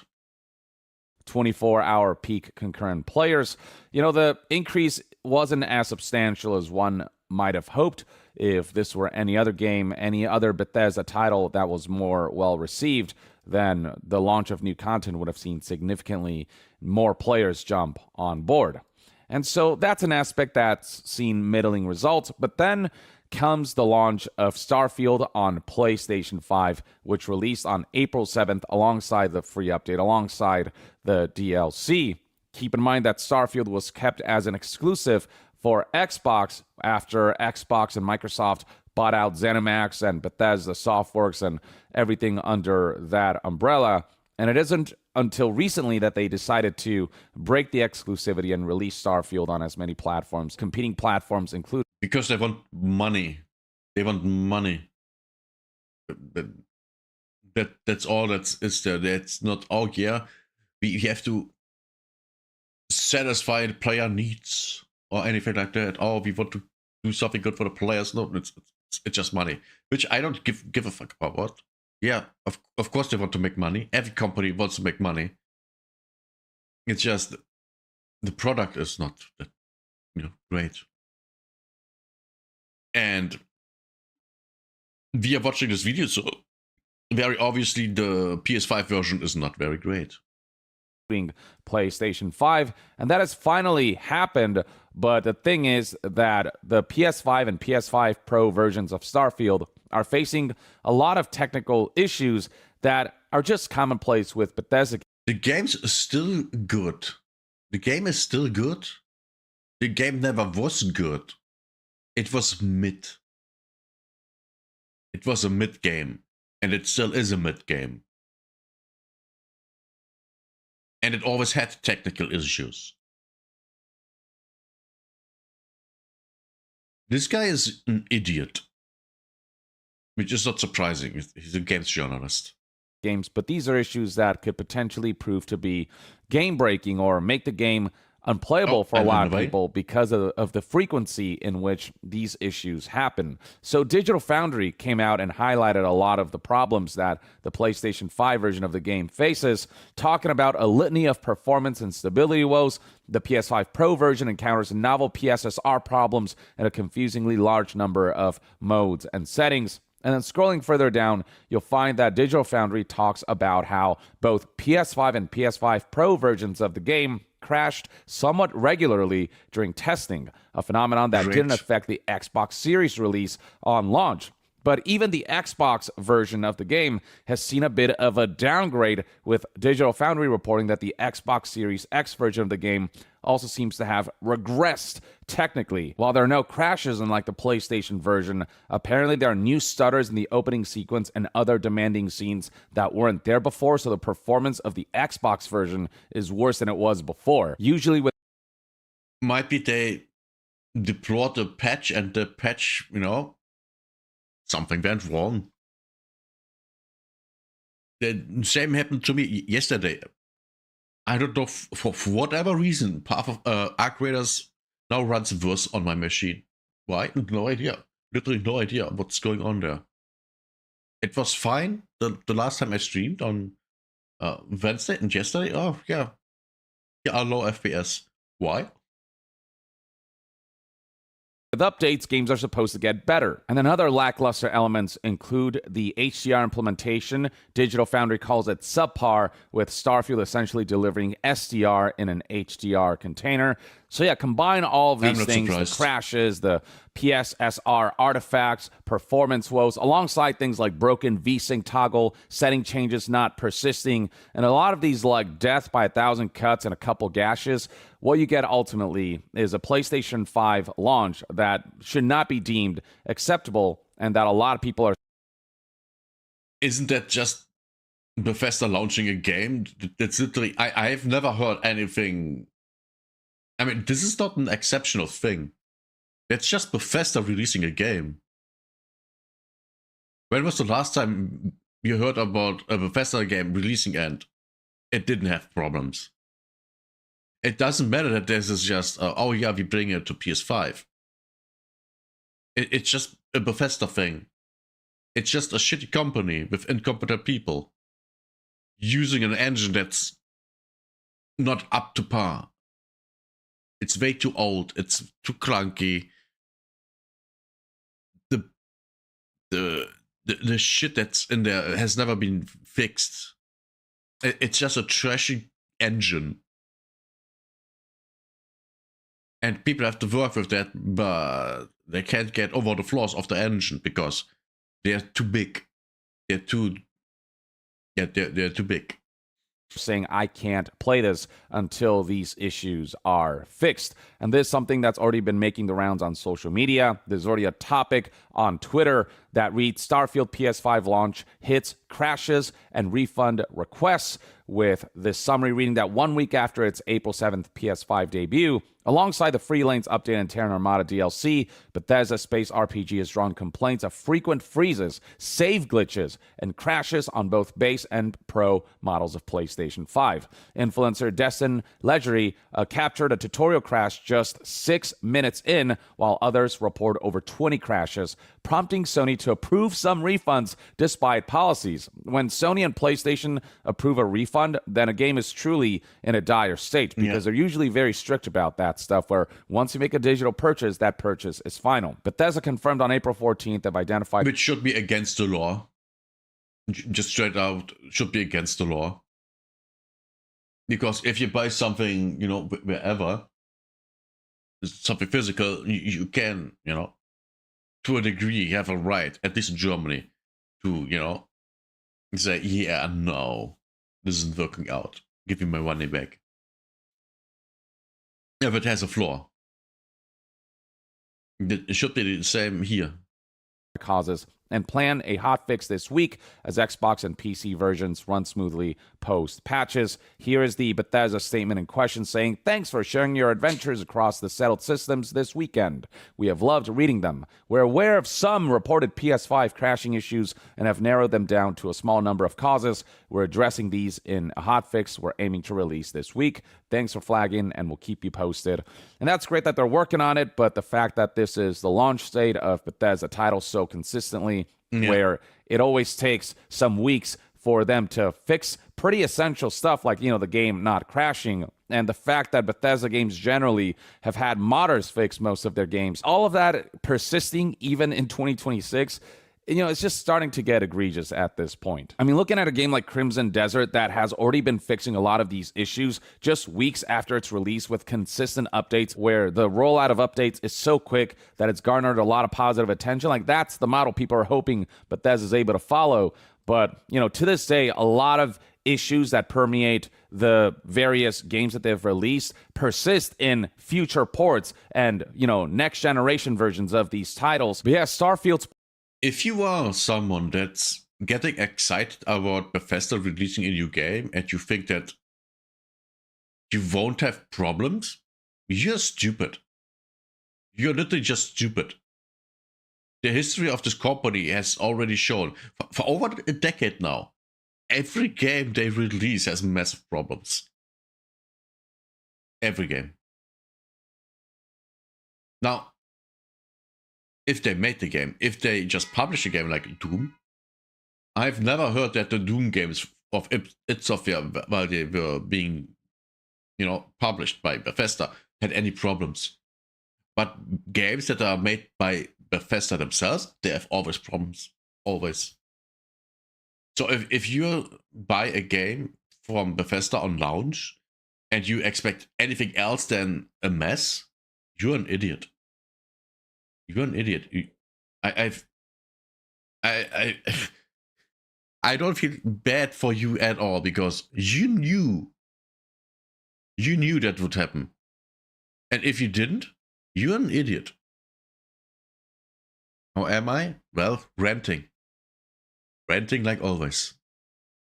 24-hour peak concurrent players. The increase wasn't as substantial as one might have hoped. If this were any other game, any other Bethesda title that was more well-received, then the launch of new content would have seen significantly more players jump on board. And so that's an aspect that's seen middling results. But then comes the launch of Starfield on PlayStation 5, which released on April 7th alongside the free update, alongside the DLC. Keep in mind that Starfield was kept as an exclusive for Xbox after Xbox and Microsoft bought out ZeniMax and Bethesda Softworks and everything under that umbrella. And it isn't until recently that they decided to break the exclusivity and release Starfield on as many platforms. Competing platforms include... Because they want money. They want money. That's all is there. That's not, oh yeah, we have to satisfy the player needs or anything like that. Oh, we want to do something good for the players. No, it's just money. Which I don't give a fuck about. What? Yeah, of course they want to make money. Every company wants to make money. It's just the product is not that, great. And we are watching this video, so very obviously the PS5 version is not very great. PlayStation 5, and that has finally happened. But the thing is that the PS5 and PS5 Pro versions of Starfield are facing a lot of technical issues that are just commonplace with Bethesda. The game's still good. The game is still good. The game never was good. It was mid. It was a mid game, and it still is a mid game. And it always had technical issues. This guy is an idiot. Which is not surprising. He's a games journalist. Games, but these are issues that could potentially prove to be game-breaking or make the game unplayable for a and lot of in a way- people because of the frequency in which these issues happen. So Digital Foundry came out and highlighted a lot of the problems that the PlayStation 5 version of the game faces, talking about a litany of performance and stability woes. The PS5 Pro version encounters novel PSSR problems and a confusingly large number of modes and settings. And then scrolling further down, you'll find that Digital Foundry talks about how both PS5 and PS5 Pro versions of the game crashed somewhat regularly during testing, a phenomenon that Great. didn't affect the Xbox Series release on launch. But even the Xbox version of the game has seen a bit of a downgrade, with Digital Foundry reporting that the Xbox Series X version of the game also seems to have regressed technically. While there are no crashes unlike the PlayStation version, apparently there are new stutters in the opening sequence and other demanding scenes that weren't there before, so the performance of the Xbox version is worse than it was before. Usually with Might be they deployed a patch and the patch, something went wrong. The same happened to me yesterday. I don't know, for whatever reason, Path of Arc Raiders now runs worse on my machine. Why? No idea. Literally no idea what's going on there. It was fine the last time I streamed on Wednesday and yesterday. Oh, yeah. Yeah, low FPS. Why? With updates, games are supposed to get better. And then other lackluster elements include the HDR implementation. Digital Foundry calls it subpar, with Starfield essentially delivering SDR in an HDR container. So yeah, combine all of I'm these not things, surprised. the crashes, the PSSR artifacts, performance woes, alongside things like broken VSync toggle, setting changes not persisting, and a lot of these like death by 1,000 cuts and a couple gashes. What you get ultimately is a PlayStation 5 launch that should not be deemed acceptable, and that a lot of people are Isn't that just Bethesda launching a game? That's literally, I've never heard anything. I mean, this is not an exceptional thing. It's just Bethesda releasing a game. When was the last time you heard about a Bethesda game releasing and it didn't have problems? It doesn't matter that this is just, oh yeah, we bring it to PS5. It's just a Bethesda thing. It's just a shitty company with incompetent people using an engine that's not up to par. It's way too old. It's too clunky. The shit that's in there has never been fixed. It's just a trashy engine. And people have to work with that, but they can't get over the flaws of the engine because they're too big. They're too big. saying I can't play this until these issues are fixed. And this is something that's already been making the rounds on social media. There's already a topic on Twitter that reads Starfield PS5 launch hits, crashes, and refund requests, with this summary reading that 1 week after its April 7th PS5 debut, alongside the Free Lanes update and Terran Armada DLC, Bethesda Space RPG has drawn complaints of frequent freezes, save glitches, and crashes on both base and pro models of PlayStation 5. Influencer Destin Legery captured a tutorial crash just 6 minutes in, while others report over 20 crashes, prompting Sony to approve some refunds despite policies. When Sony and PlayStation approve a refund, then a game is truly in a dire state, because they're usually very strict about that stuff, where once you make a digital purchase, that purchase is final. Bethesda confirmed on April 14th they've identified... Which should be against the law. Just straight out, should be against the law. Because if you buy something, wherever, something physical, you can, to a degree, you have a right, at least in Germany, to, say, yeah, no, this isn't working out. Give me my money back. If it has a flaw. It should be the same here. causes and plan a hotfix this week as Xbox and PC versions run smoothly post patches. Here is the Bethesda statement in question saying, "Thanks for sharing your adventures across the settled systems this weekend. We have loved reading them. We're aware of some reported PS5 crashing issues and have narrowed them down to a small number of causes. We're addressing these in a hotfix we're aiming to release this week. Thanks for flagging, and we'll keep you posted." And that's great that they're working on it, but the fact that this is the launch state of Bethesda titles so consistently, where it always takes some weeks for them to fix pretty essential stuff like, the game not crashing, and the fact that Bethesda games generally have had modders fix most of their games, all of that persisting even in 2026, it's just starting to get egregious at this point. I mean, looking at a game like Crimson Desert that has already been fixing a lot of these issues just weeks after its release with consistent updates where the rollout of updates is so quick that it's garnered a lot of positive attention. Like, that's the model people are hoping Bethesda's able to follow. But, to this day, a lot of issues that permeate the various games that they've released persist in future ports and, next generation versions of these titles. But yeah, Starfield's... If you are someone that's getting excited about Bethesda releasing a new game and you think that you won't have problems, you're stupid. You're literally just stupid. The history of this company has already shown, for over a decade now, every game they release has massive problems. Every game. Now, if they made the game, if they just publish a game like Doom, I've never heard that the Doom games of id Software, while they were being, published by Bethesda, had any problems. But games that are made by Bethesda themselves, they have always problems. Always. So if you buy a game from Bethesda on launch and you expect anything else than a mess, you're an idiot. You're an idiot. I don't feel bad for you at all because you knew that would happen. And if you didn't, you're an idiot. How am I? Well, ranting. Ranting like always.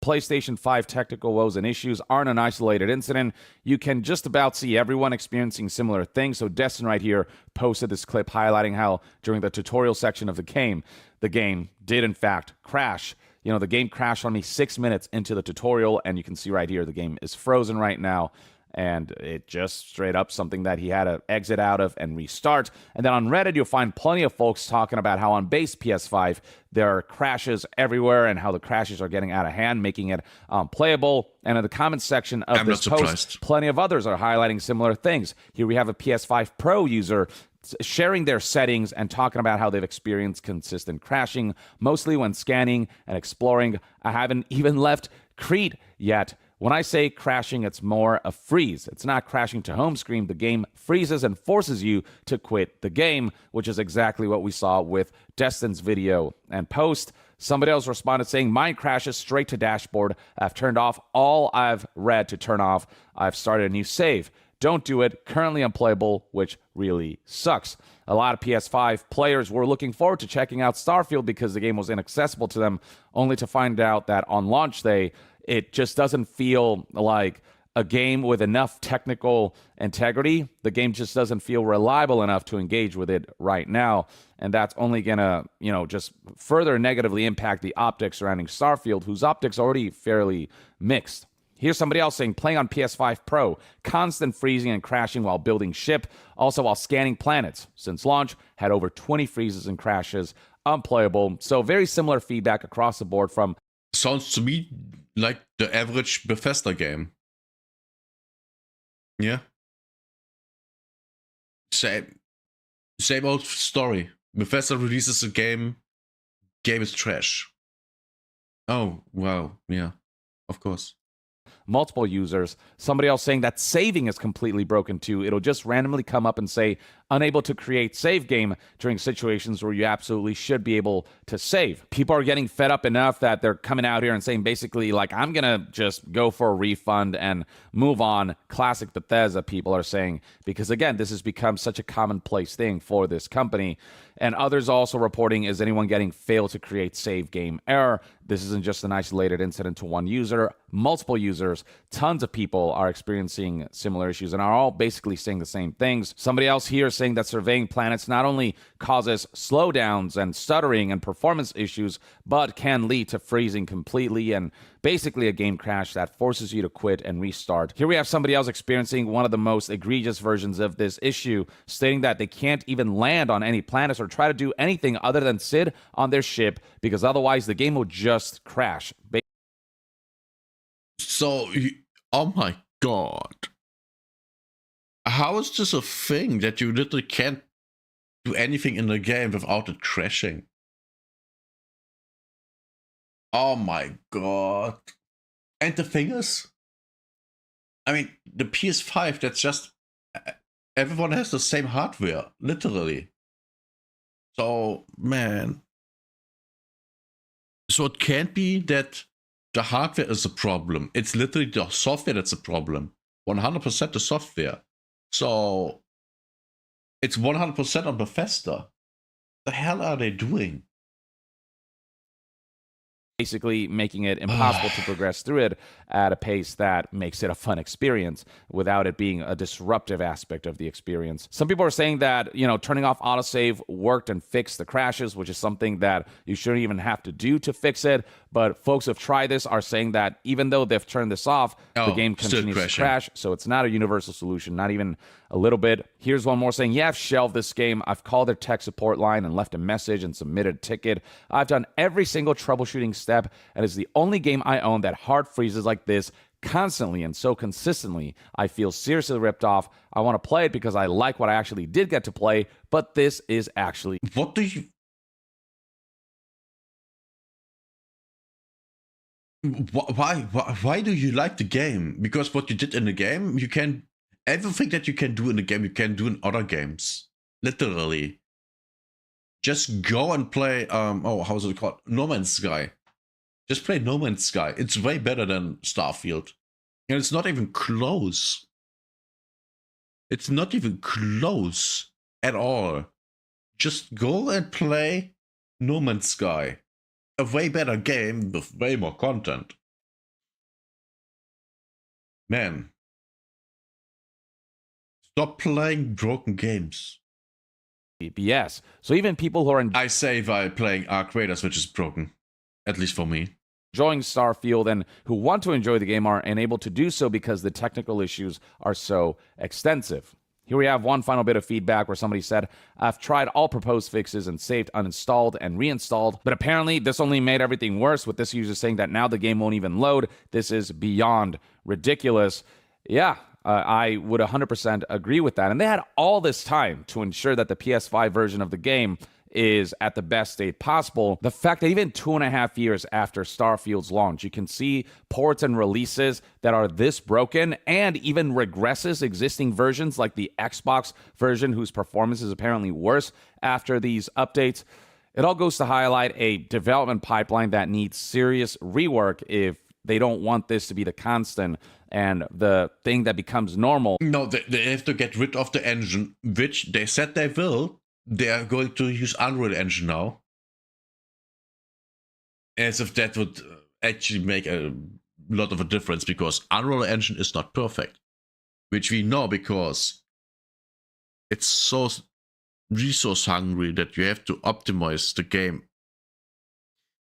PlayStation 5 technical woes and issues aren't an isolated incident. You can just about see everyone experiencing similar things. So Destin right here posted this clip highlighting how during the tutorial section of the game did in fact crash. The game crashed on me 6 minutes into the tutorial, and you can see right here the game is frozen right now. And it just straight up something that he had to exit out of and restart. And then on Reddit, you'll find plenty of folks talking about how on base PS5, there are crashes everywhere and how the crashes are getting out of hand, making it playable. And in the comments section of this post, plenty of others are highlighting similar things. Here we have a PS5 Pro user sharing their settings and talking about how they've experienced consistent crashing, mostly when scanning and exploring. I haven't even left Crete yet. When I say crashing, it's more a freeze. It's not crashing to home screen. The game freezes and forces you to quit the game, which is exactly what we saw with Destin's video and post. Somebody else responded saying, "Mine crashes straight to dashboard. I've turned off all I've read to turn off. I've started a new save. Don't do it. Currently unplayable," which really sucks. A lot of PS5 players were looking forward to checking out Starfield because the game was inaccessible to them, only to find out that on launch day, it just doesn't feel like a game with enough technical integrity. The game just doesn't feel reliable enough to engage with it right now. And that's only going to, just further negatively impact the optics surrounding Starfield, whose optics are already fairly mixed. Here's somebody else saying, playing on PS5 Pro, constant freezing and crashing while building ship, also while scanning planets. Since launch, had over 20 freezes and crashes, unplayable. So very similar feedback across the board from... Sounds to me like the average Bethesda game. Yeah. Same old story. Bethesda releases a game is trash. Oh, wow. Yeah, of course. multiple users. Somebody else saying that saving is completely broken too. It'll just randomly come up and say, unable to create save game during situations where you absolutely should be able to save. People are getting fed up enough that they're coming out here and saying basically like, I'm gonna just go for a refund and move on. Classic Bethesda, people are saying, because again, this has become such a commonplace thing for this company. And others also reporting, is anyone getting failed to create save game error? This isn't just an isolated incident to one user. Multiple users, tons of people are experiencing similar issues and are all basically saying the same things. Somebody else here saying that surveying planets not only causes slowdowns and stuttering and performance issues, but can lead to freezing completely and basically a game crash that forces you to quit and restart. Here we have somebody else experiencing one of the most egregious versions of this issue, stating that they can't even land on any planets or try to do anything other than sit on their ship because otherwise the game will just crash. So, oh my god. How is this a thing that you literally can't do anything in the game without it crashing? Oh my god. And the thing is, I mean, the PS5, that's just, everyone has the same hardware, literally. So, man. So it can't be that the hardware is a problem. It's literally the software that's a problem. 100% the software. So it's 100% on Bethesda. The hell are they doing? Basically making it impossible to progress through it at a pace that makes it a fun experience without it being a disruptive aspect of the experience. Some people are saying that, you know, turning off autosave worked and fixed the crashes, which is something that you shouldn't even have to do to fix it. But folks who have tried this are saying that even though they've turned this off, the game continues to crash. So it's not a universal solution, not even a little bit. Here's one more saying, yeah, I've shelved this game. I've called their tech support line and left a message and submitted a ticket. I've done every single troubleshooting step, and it's the only game I own that hard freezes like this constantly and so consistently. I feel seriously ripped off. I want to play it because I like what I actually did get to play, but this is actually... What do you... Why do you like the game? Because what you did in the game, you can... Everything that you can do in the game, you can do in other games. Literally. Just go and play, how's it called? No Man's Sky. Just play No Man's Sky. It's way better than Starfield. And it's not even close. It's not even close at all. Just go and play No Man's Sky. A way better game with way more content. Man. Stop playing broken games. BS. So even people who are I say by playing Arc Raiders, which is broken. At least for me. Enjoying Starfield and who want to enjoy the game are unable to do so because the technical issues are so extensive. Here we have one final bit of feedback where somebody said, I've tried all proposed fixes and saved, uninstalled, and reinstalled, but apparently this only made everything worse, with this user saying that now the game won't even load. This is beyond ridiculous. Yeah, I would 100% agree with that. And they had all this time to ensure that the PS5 version of the game is at the best state possible. The fact that even 2.5 years after Starfield's launch, you can see ports and releases that are this broken and even regresses existing versions like the Xbox version, whose performance is apparently worse after these updates. It all goes to highlight a development pipeline that needs serious rework if they don't want this to be the constant and the thing that becomes normal. No, they have to get rid of the engine, which they said they will. They are going to use Unreal Engine now. As if that would actually make a lot of a difference, because Unreal Engine is not perfect. Which we know because it's so resource hungry that you have to optimize the game.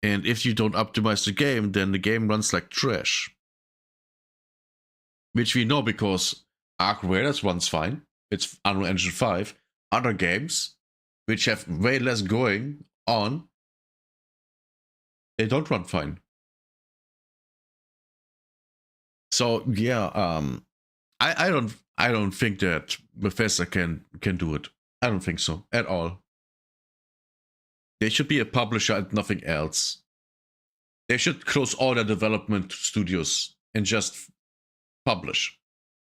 And if you don't optimize the game, then the game runs like trash. Which we know because Arc Raiders runs fine. It's Unreal Engine 5. Other games, which have way less going on, they don't run fine. So yeah, I don't think that Bethesda can do it. I don't think so at all. They should be a publisher and nothing else. They should close all their development studios and just publish.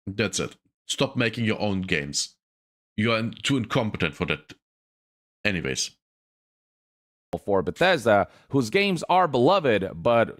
That's it. Stop making your own games. You are too incompetent for that. Anyways. For Bethesda, whose games are beloved, but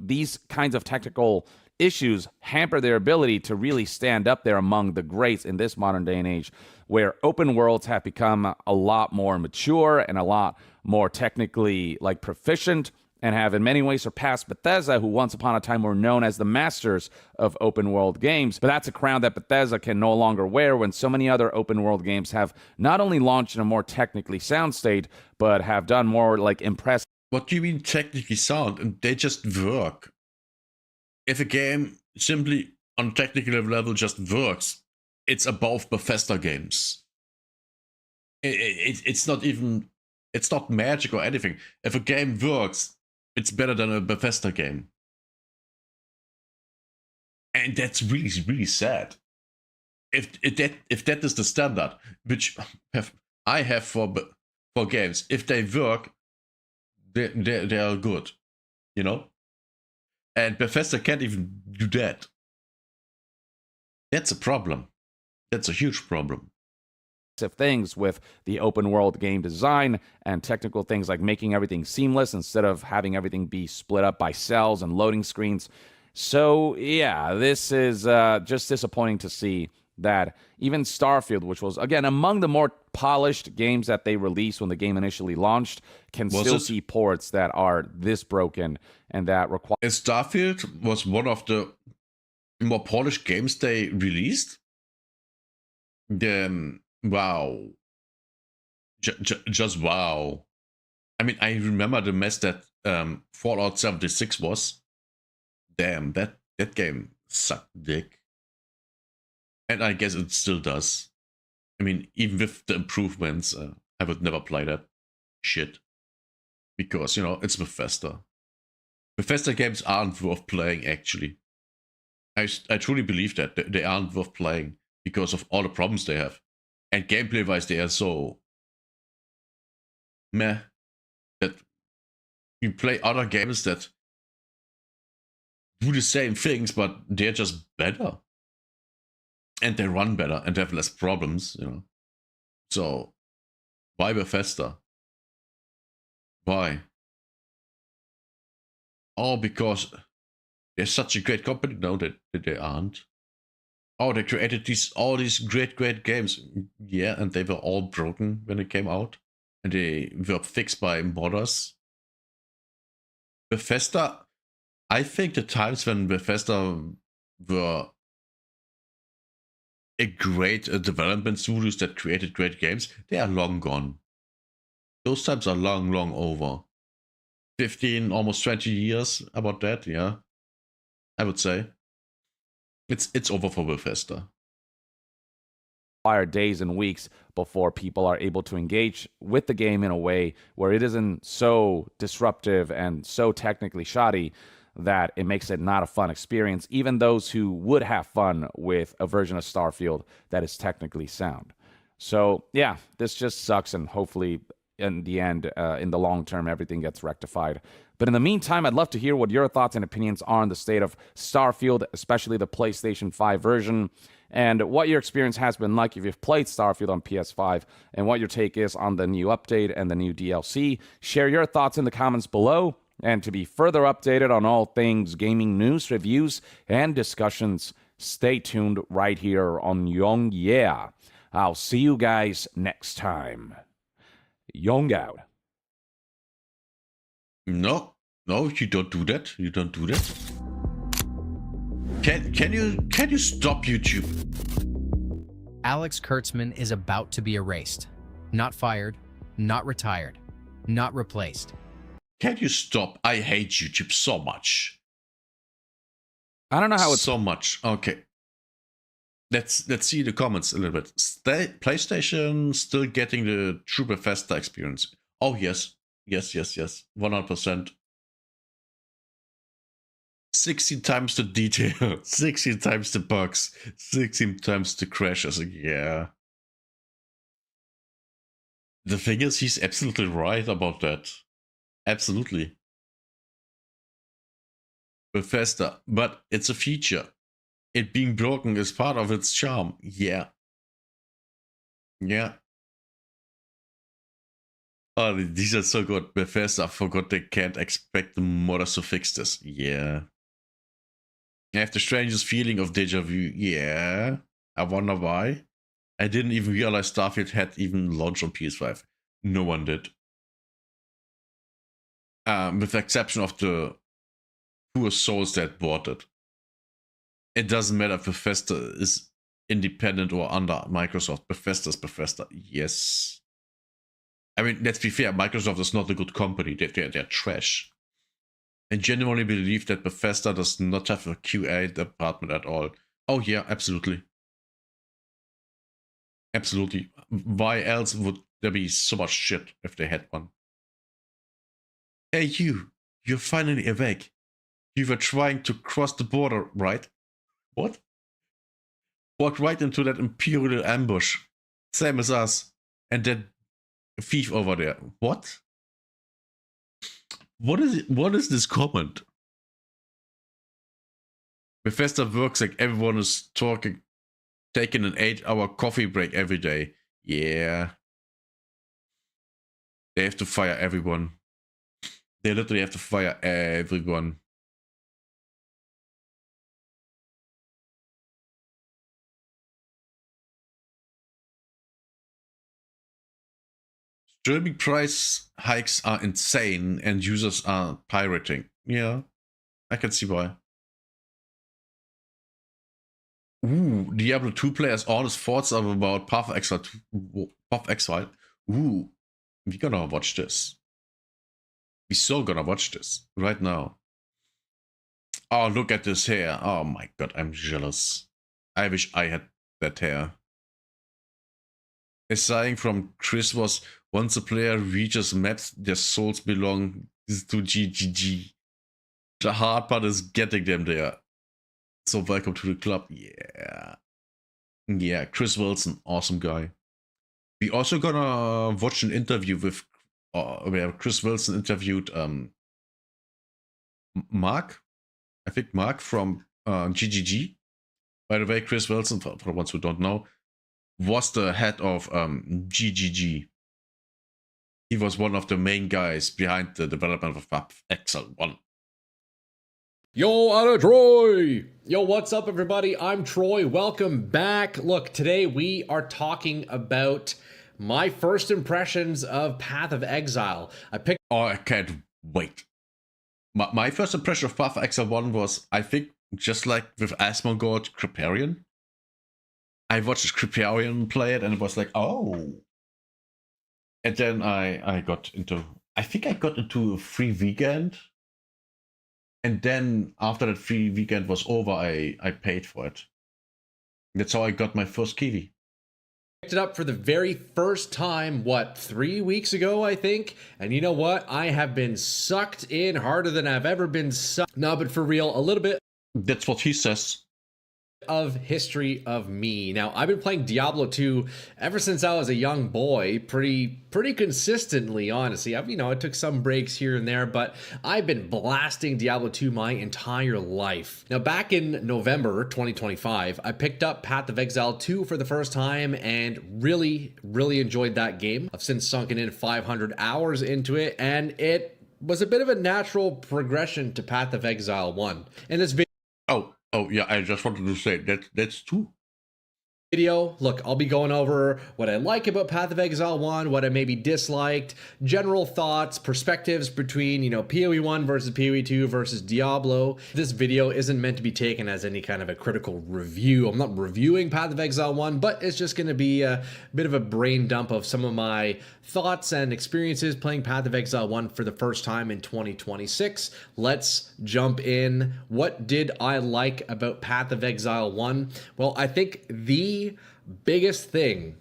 these kinds of technical issues hamper their ability to really stand up there among the greats in this modern day and age, where open worlds have become a lot more mature and a lot more technically proficient, and have in many ways surpassed Bethesda, who once upon a time were known as the masters of open world games. But that's a crown that Bethesda can no longer wear when so many other open world games have not only launched in a more technically sound state, but have done more impressive. What do you mean technically sound? And they just work. If a game simply on technical level just works, it's above Bethesda games. It's not magic or anything. If a game works, it's better than a Bethesda game. And that's really, really sad. If that is the standard, which I have for games, if they work, they are good, And Bethesda can't even do that. That's a problem. That's a huge problem. Things with the open world game design and technical things like making everything seamless instead of having everything be split up by cells and loading screens. So yeah, this is just disappointing to see that even Starfield, which was again among the more polished games that they released when the game initially launched, can still see ports that are this broken and that require. Starfield was one of the more polished games they released. Then wow. Just wow. I mean, I remember the mess that Fallout 76 was. Damn, that game sucked dick. And I guess it still does. I mean, even with the improvements, I would never play that shit. Because, it's Bethesda. Bethesda games aren't worth playing, actually. I truly believe that. They aren't worth playing because of all the problems they have. And gameplay-wise, they are so meh that you play other games that do the same things, but they're just better. And they run better and have less problems, So, why Bethesda? Why? Oh, because they're such a great company? No, that they aren't. Oh, they created all these great games. Yeah, and they were all broken when they came out. And they were fixed by modders. Bethesda, I think the times when Bethesda were a great development studios that created great games, they are long gone. Those times are long over. 15, almost 20 years about that, yeah. I would say. It's over for Bethesda. Days and weeks before people are able to engage with the game in a way where it isn't so disruptive and so technically shoddy that it makes it not a fun experience, even those who would have fun with a version of Starfield that is technically sound. So yeah, this just sucks, and hopefully in the end, in the long term, everything gets rectified. But in the meantime, I'd love to hear what your thoughts and opinions are on the state of Starfield, especially the PlayStation 5 version, and what your experience has been like if you've played Starfield on PS5, and what your take is on the new update and the new DLC. Share your thoughts in the comments below, and to be further updated on all things gaming news, reviews, and discussions, stay tuned right here on Young Yeah. I'll see you guys next time. Young out. No, you don't do that. You don't do that. Can you stop YouTube? Alex Kurtzman is about to be erased. Not fired, not retired, not replaced. Can you stop? I hate YouTube so much. I don't know how it's so much. Okay. Let's see the comments a little bit. PlayStation still getting the true Bethesda experience. Oh yes. 100%. 16 times the detail, 16 times the bugs, 16 times the crashes. Yeah. The thing is, he's absolutely right about that. Absolutely. Bethesda, but it's a feature. it being broken is part of its charm. Yeah. Yeah. Oh, these are so good. Bethesda forgot they can't expect the modders to fix this. Yeah. I have the strangest feeling of deja vu. Yeah. I wonder why. I didn't even realize Starfield had even launched on PS5. No one did. With the exception of the poor souls that bought it. It doesn't matter if Bethesda is independent or under Microsoft. Bethesda's Bethesda. Yes. I mean, let's be fair. Microsoft is not a good company. They're trash. I genuinely believe that Bethesda does not have a QA department at all. Oh yeah, absolutely. Absolutely. Why else would there be so much shit if they had one? Hey you're finally awake. You were trying to cross the border, right? What? Walked right into that Imperial ambush. Same as us. And that thief over there. What? What is it? What is this comment? Bethesda works like everyone is taking an 8-hour coffee break every day. Yeah. They have to fire everyone. They literally have to fire everyone. Streaming price hikes are insane and users are pirating. Yeah, I can see why. Ooh, Diablo 2 players' honest thoughts about Path of Exile. Ooh, we gonna watch this. We so gonna watch this right now. Oh, look at this hair. Oh my god, I'm jealous. I wish I had that hair. A saying from Chris was, once a player reaches maps, their souls belong to GGG. The hard part is getting them there. So welcome to the club. Yeah. Yeah, Chris Wilson, awesome guy. We also gonna watch an interview with where Chris Wilson interviewed Mark. I think Mark from GGG. By the way, Chris Wilson, for the ones who don't know, was the head of GGG. He was one of the main guys behind the development of Path of Exile 1. Yo, Anna Troy! Yo, what's up, everybody? I'm Troy. Welcome back. Look, today we are talking about my first impressions of Path of Exile. Oh, I can't wait. My first impression of Path of Exile 1 was, I think, just like with Asmongold, Kripparrian. I watched Kripparrian play it and it was like, oh. And then I got into, I think I got into a free weekend. And then after that free weekend was over, I paid for it. That's how I got my first Kiwi. Picked it up for the very first time, 3 weeks ago, I think? And you know what? I have been sucked in harder than I've ever been sucked. No, but for real, a little bit. That's what he says. Of history of me. Now, I've been playing Diablo 2 ever since I was a young boy, pretty consistently, honestly. I took some breaks here and there, but I've been blasting Diablo 2 my entire life. Now, back in November 2025, I picked up Path of Exile 2 for the first time and really enjoyed that game. I've since sunken in 500 hours into it, and it was a bit of a natural progression to Path of Exile 1. In this video, Oh yeah, I just wanted to say that's true. Look, I'll be going over what I like about Path of Exile 1, what I maybe disliked, general thoughts, perspectives between, PoE 1 versus PoE 2 versus Diablo. This video isn't meant to be taken as any kind of a critical review. I'm not reviewing Path of Exile 1, but it's just going to be a bit of a brain dump of some of my thoughts and experiences playing Path of Exile 1 for the first time in 2026. Let's jump in. What did I like about Path of Exile 1? Well, I think the biggest thing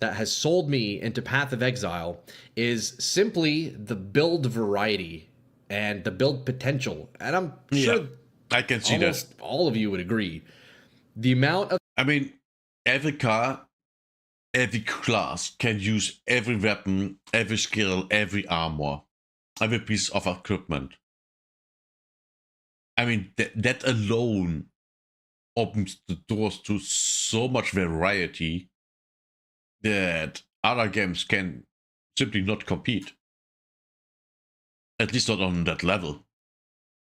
that has sold me into Path of Exile is simply the build variety and the build potential. And I'm sure I can see almost all of you would agree. The amount of... I mean, every car, every class can use every weapon, every skill, every armor, every piece of equipment. I mean, that alone opens the doors to so much variety that other games can simply not compete. At least not on that level.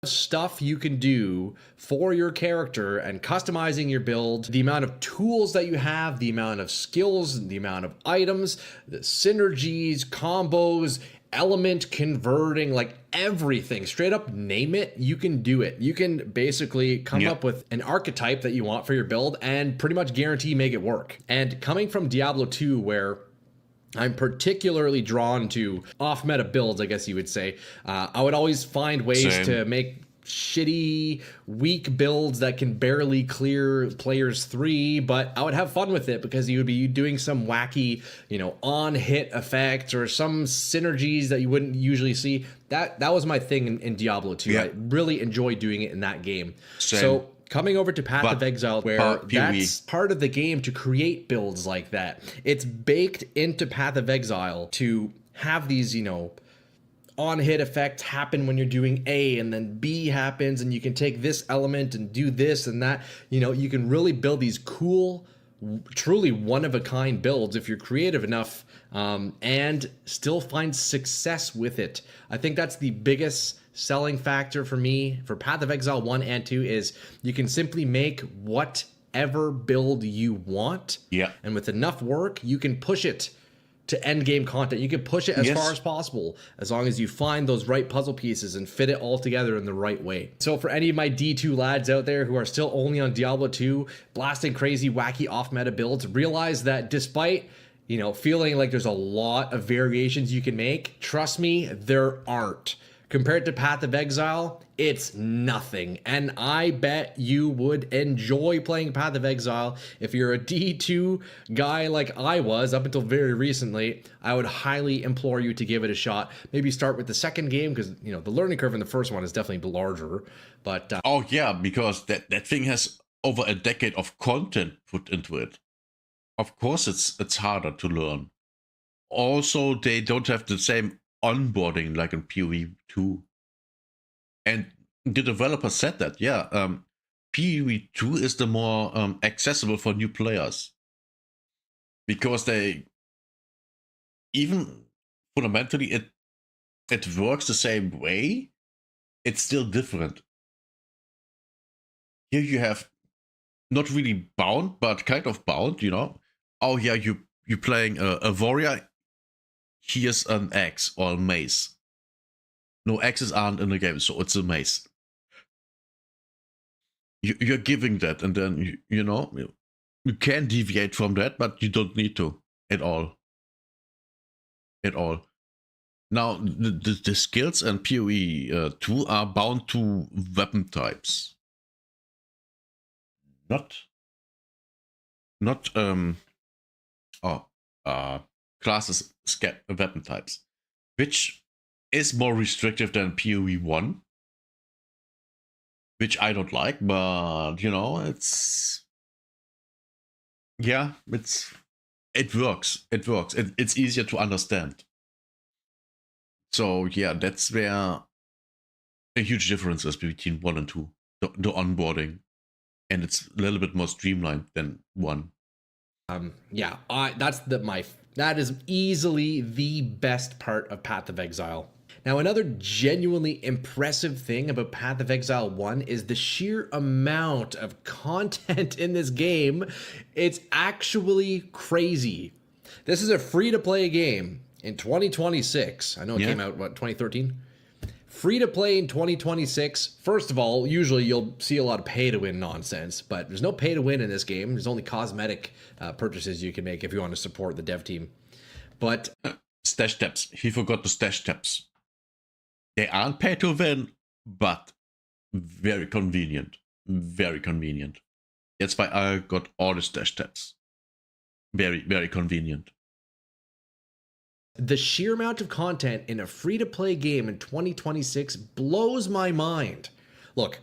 Stuff you can do for your character and customizing your build, the amount of tools that you have, the amount of skills, the amount of items, the synergies, combos, element converting, like everything, straight up name it, you can do it. You can basically come up with an archetype that you want for your build and pretty much guarantee make it work. And coming from Diablo 2, where I'm particularly drawn to off-meta builds, I guess you would say. I would always find ways to make shitty, weak builds that can barely clear players 3, but I would have fun with it because you would be doing some wacky, on-hit effects or some synergies that you wouldn't usually see. That was my thing in Diablo 2. I really enjoyed doing it in that game. So coming over to Path of Exile, where that's part of the game to create builds like that. It's baked into Path of Exile to have these, on-hit effects happen when you're doing A, and then B happens, and you can take this element and do this and that. You can really build these cool, truly one-of-a-kind builds if you're creative enough, and still find success with it. I think that's the biggest selling factor for me for Path of Exile 1 and 2 is you can simply make whatever build you want. Yeah. And with enough work, you can push it to end game content. You can push it as far as possible as long as you find those right puzzle pieces and fit it all together in the right way. So for any of my D2 lads out there who are still only on Diablo 2, blasting crazy, wacky off-meta builds, realize that despite feeling like there's a lot of variations you can make, trust me, there aren't. Compared to Path of Exile, it's nothing. And I bet you would enjoy playing Path of Exile. If you're a D2 guy like I was up until very recently, I would highly implore you to give it a shot. Maybe start with the second game because, the learning curve in the first one is definitely larger. But oh yeah, because that thing has over a decade of content put into it. Of course it's harder to learn. Also, they don't have the same onboarding like in PoE 2. And the developer said that, PoE 2 is the more accessible for new players. Because they, even fundamentally, it works the same way, it's still different. Here you have not really bound, but kind of bound, Oh yeah, you're playing a warrior. Here's an axe or a mace. No axes aren't in the game, so it's a mace. You're giving that, and then you can deviate from that, but you don't need to at all. At all. Now the skills and PoE 2 are bound to weapon types. Not classes, weapon types, which is more restrictive than PoE 1, which I don't like, but it's it works. It's easier to understand. So yeah, that's where a huge difference is between 1 and 2. The onboarding, and it's a little bit more streamlined than 1. That is easily the best part of Path of Exile. Now, another genuinely impressive thing about Path of Exile 1 is the sheer amount of content in this game. It's actually crazy. This is a free-to-play game in 2026. I know it came out, 2013? Free-to-play in 2026. First of all, usually you'll see a lot of pay-to-win nonsense, but there's no pay-to-win in this game. There's only cosmetic purchases you can make if you want to support the dev team. But stash tabs. He forgot the stash tabs. They aren't pay-to-win, but very convenient. Very convenient. That's why I got all the stash tabs. Very, very convenient. The sheer amount of content in a free-to-play game in 2026 blows my mind. Look,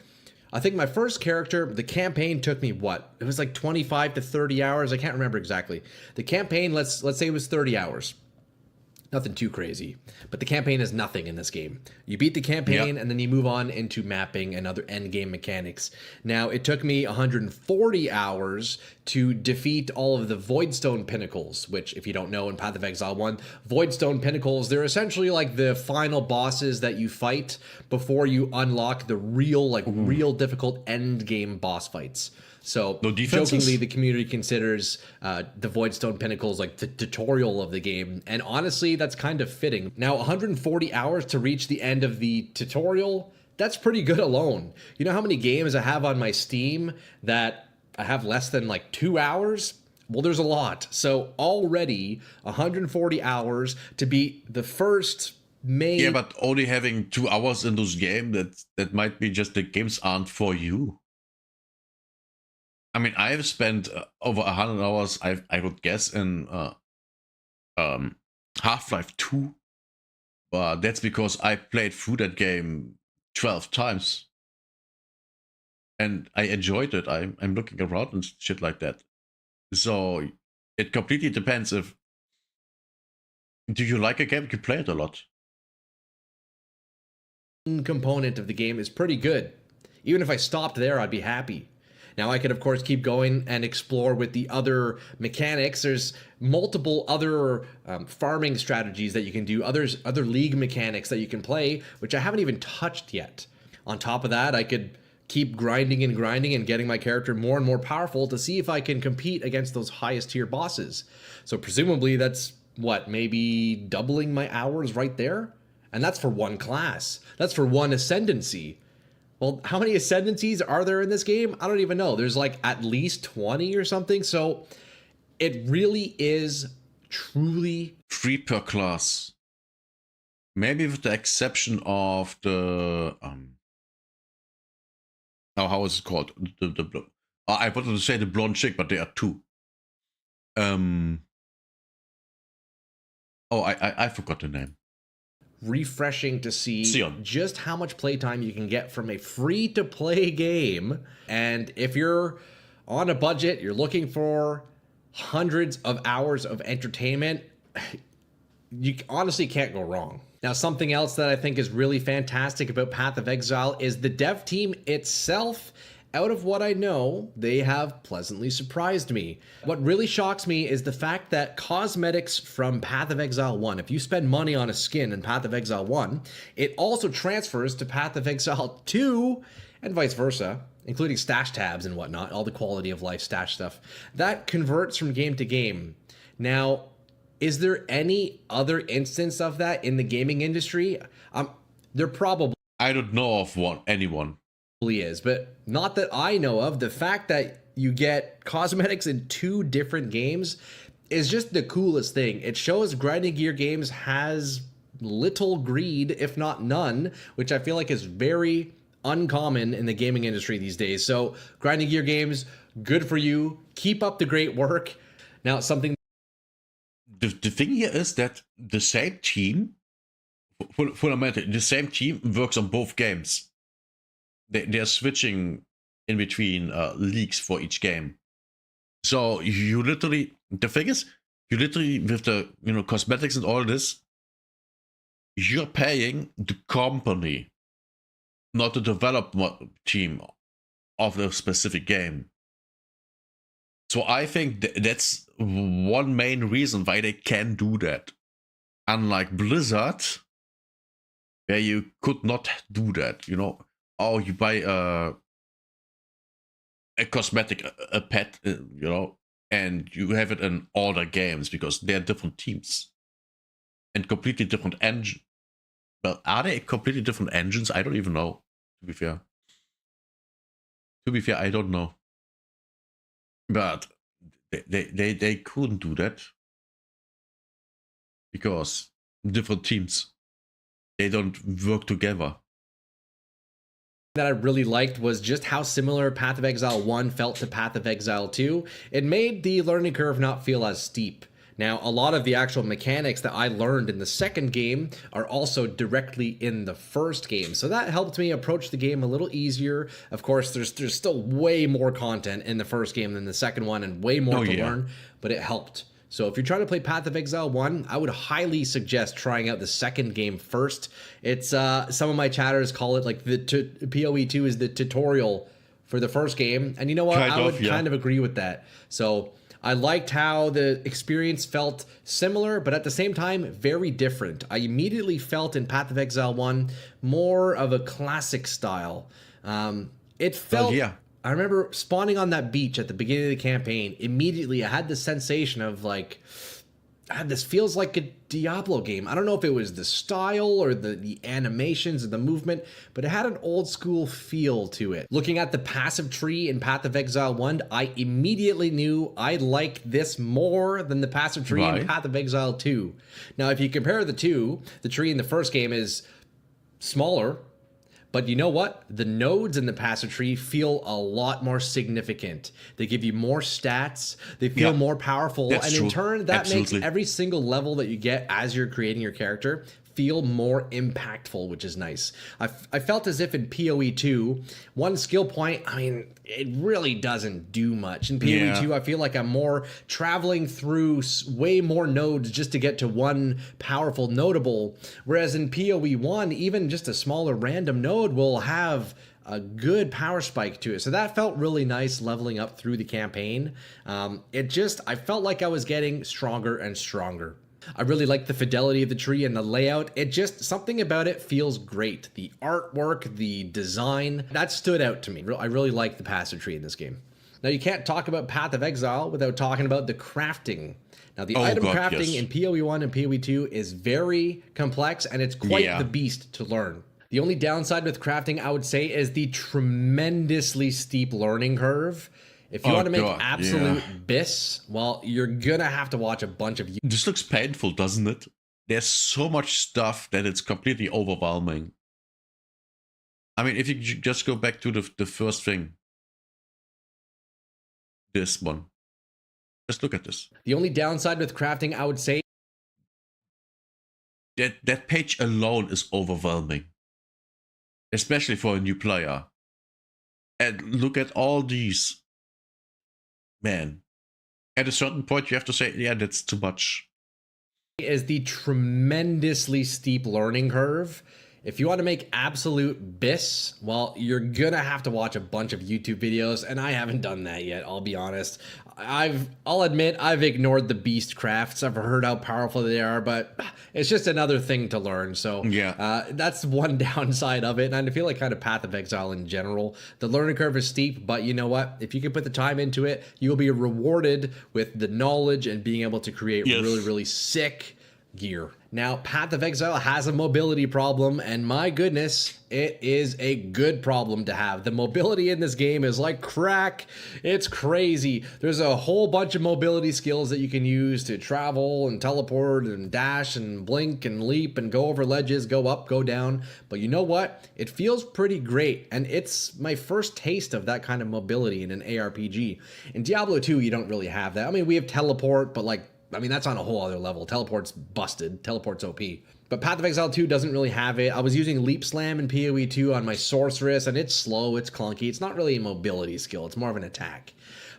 I think my first character, the campaign took me It was like 25 to 30 hours. I can't remember exactly. The campaign, let's say it was 30 hours. Nothing too crazy. But the campaign is nothing in this game. You beat the campaign and then you move on into mapping and other endgame mechanics. Now, it took me 140 hours to defeat all of the Voidstone Pinnacles, which, if you don't know, in Path of Exile 1, Voidstone Pinnacles, they're essentially like the final bosses that you fight before you unlock the real difficult endgame boss fights. So, No defenses? jokingly, the community considers the Voidstone Pinnacles like the tutorial of the game, and honestly, that's kind of fitting. Now, 140 hours to reach the end of the tutorial, that's pretty good alone. You know how many games I have on my Steam that I have less than like 2 hours? Well, there's a lot. So already 140 hours to beat the first main... Yeah, but only having 2 hours in this game, that might be just the games aren't for you. I mean, I've spent over 100 hours, I would guess, in Half-Life 2. But that's because I played through that game 12 times. And I enjoyed it. I'm looking around and shit like that. So it completely depends if... Do you like a game? You play it a lot. component of the game is pretty good. Even if I stopped there, I'd be happy. Now, I could, of course, keep going and explore with the other mechanics. There's multiple other farming strategies that you can do, other league mechanics that you can play, which I haven't even touched yet. On top of that, I could keep grinding and getting my character more and more powerful to see if I can compete against those highest tier bosses. So presumably that's, what, maybe doubling my hours right there? And that's for one class. That's for one ascendancy. Well, how many ascendancies are there in this game? I don't even know. There's like at least 20 or something. So it really is truly 3 per class. Maybe with the exception of the how is it called? I wanted to say the blonde chick, but there are 2. I forgot the name. refreshing to see Sion. just how much playtime you can get from a free-to-play game. And if you're on a budget, you're looking for hundreds of hours of entertainment, you honestly can't go wrong. Now, something else that I think is really fantastic about Path of Exile is the dev team itself. Out of what I know, they have pleasantly surprised me. What really shocks me is the fact that cosmetics from Path of Exile 1, if you spend money on a skin in Path of Exile 1, it also transfers to Path of Exile 2 and vice versa, including stash tabs and whatnot, all the quality of life stash stuff. That converts from game to game. Now, is there any other instance of that in the gaming industry? There probably I don't know of anyone. Is, but not that I know of. The fact that you get cosmetics in 2 different games is just the coolest thing. It shows Grinding Gear Games has little greed, if not none, which I feel like is very uncommon in the gaming industry these days. So Grinding Gear Games, good for you. Keep up the great work. Now, something... The thing here is that the same team, fundamentally, the same team works on both games. They're switching in between leagues for each game. So you literally, the thing is, you literally, with the cosmetics and all this, you're paying the company, not the development team of the specific game. So I think that's one main reason why they can do that. Unlike Blizzard, where you could not do that, Oh, you buy a cosmetic, a pet, and you have it in all the games because they're different teams and completely different engine. Well, are they completely different engines? I don't even know. To be fair, I don't know. But they couldn't do that because different teams, they don't work together. That I really liked was just how similar Path of Exile 1 felt to Path of Exile 2. It made the learning curve not feel as steep. Now, a lot of the actual mechanics that I learned in the second game are also directly in the first game. So that helped me approach the game a little easier. Of course, there's still way more content in the first game than the second one and way more to learn, but it helped So if you're trying to play Path of Exile 1, I would highly suggest trying out the second game first. It's some of my chatters call it like the PoE 2 is the tutorial for the first game. And you know what? I would kind of agree with that. So I liked how the experience felt similar, but at the same time, very different. I immediately felt in Path of Exile 1 more of a classic style. It felt... I remember spawning on that beach at the beginning of the campaign. Immediately, I had the sensation of like, this feels like a Diablo game. I don't know if it was the style or the animations and the movement, but it had an old school feel to it. Looking at the passive tree in Path of Exile 1, I immediately knew I liked this more than the passive tree in Path of Exile 2. Now, if you compare the two, the tree in the first game is smaller, but you know what? The nodes in the passive tree feel a lot more significant. They give you more stats. They feel more powerful. And in turn, that makes every single level that you get as you're creating your character feel more impactful, which is nice. I felt as if in PoE 2, one skill point, I mean, it really doesn't do much. In PoE 2, I feel like I'm more traveling through way more nodes just to get to one powerful notable. Whereas in PoE 1, even just a smaller random node will have a good power spike to it. So that felt really nice leveling up through the campaign. I felt like I was getting stronger and stronger. I really like the fidelity of the tree and the layout. Something about it feels great. The artwork, the design, that stood out to me. I really like the passive tree in this game. Now, you can't talk about Path of Exile without talking about the crafting. Now, the item crafting in PoE 1 and PoE 2 is very complex, and it's quite the beast to learn. The only downside with crafting, I would say, is the tremendously steep learning curve. If you want to make absolute bis, well, you're going to have to watch a bunch of... This looks painful, doesn't it? There's so much stuff that it's completely overwhelming. I mean, if you just go back to the first thing. This one. Just look at this. The only downside with crafting, I would say... That page alone is overwhelming. Especially for a new player. And look at all these... Man, at a certain point, you have to say, yeah, that's too much. Is the tremendously steep learning curve. If you want to make absolute bis, well, you're going to have to watch a bunch of YouTube videos, and I haven't done that yet, I'll be honest. I'll admit I've ignored the beast crafts. I've heard how powerful they are, but it's just another thing to learn. So that's one downside of it. And I feel like kind of Path of Exile in general. The learning curve is steep, but you know what? If you can put the time into it, you'll be rewarded with the knowledge and being able to create really, really sick gear. Now, Path of Exile has a mobility problem, and my goodness, it is a good problem to have. The mobility in this game is like crack. It's crazy. There's a whole bunch of mobility skills that you can use to travel and teleport and dash and blink and leap and go over ledges, go up, go down. But you know what? It feels pretty great, and it's my first taste of that kind of mobility in an ARPG. In Diablo 2, you don't really have that. I mean, we have teleport, but that's on a whole other level. Teleport's busted. Teleport's OP. But Path of Exile 2 doesn't really have it. I was using Leap Slam in PoE 2 on my Sorceress, and it's slow, it's clunky. It's not really a mobility skill. It's more of an attack.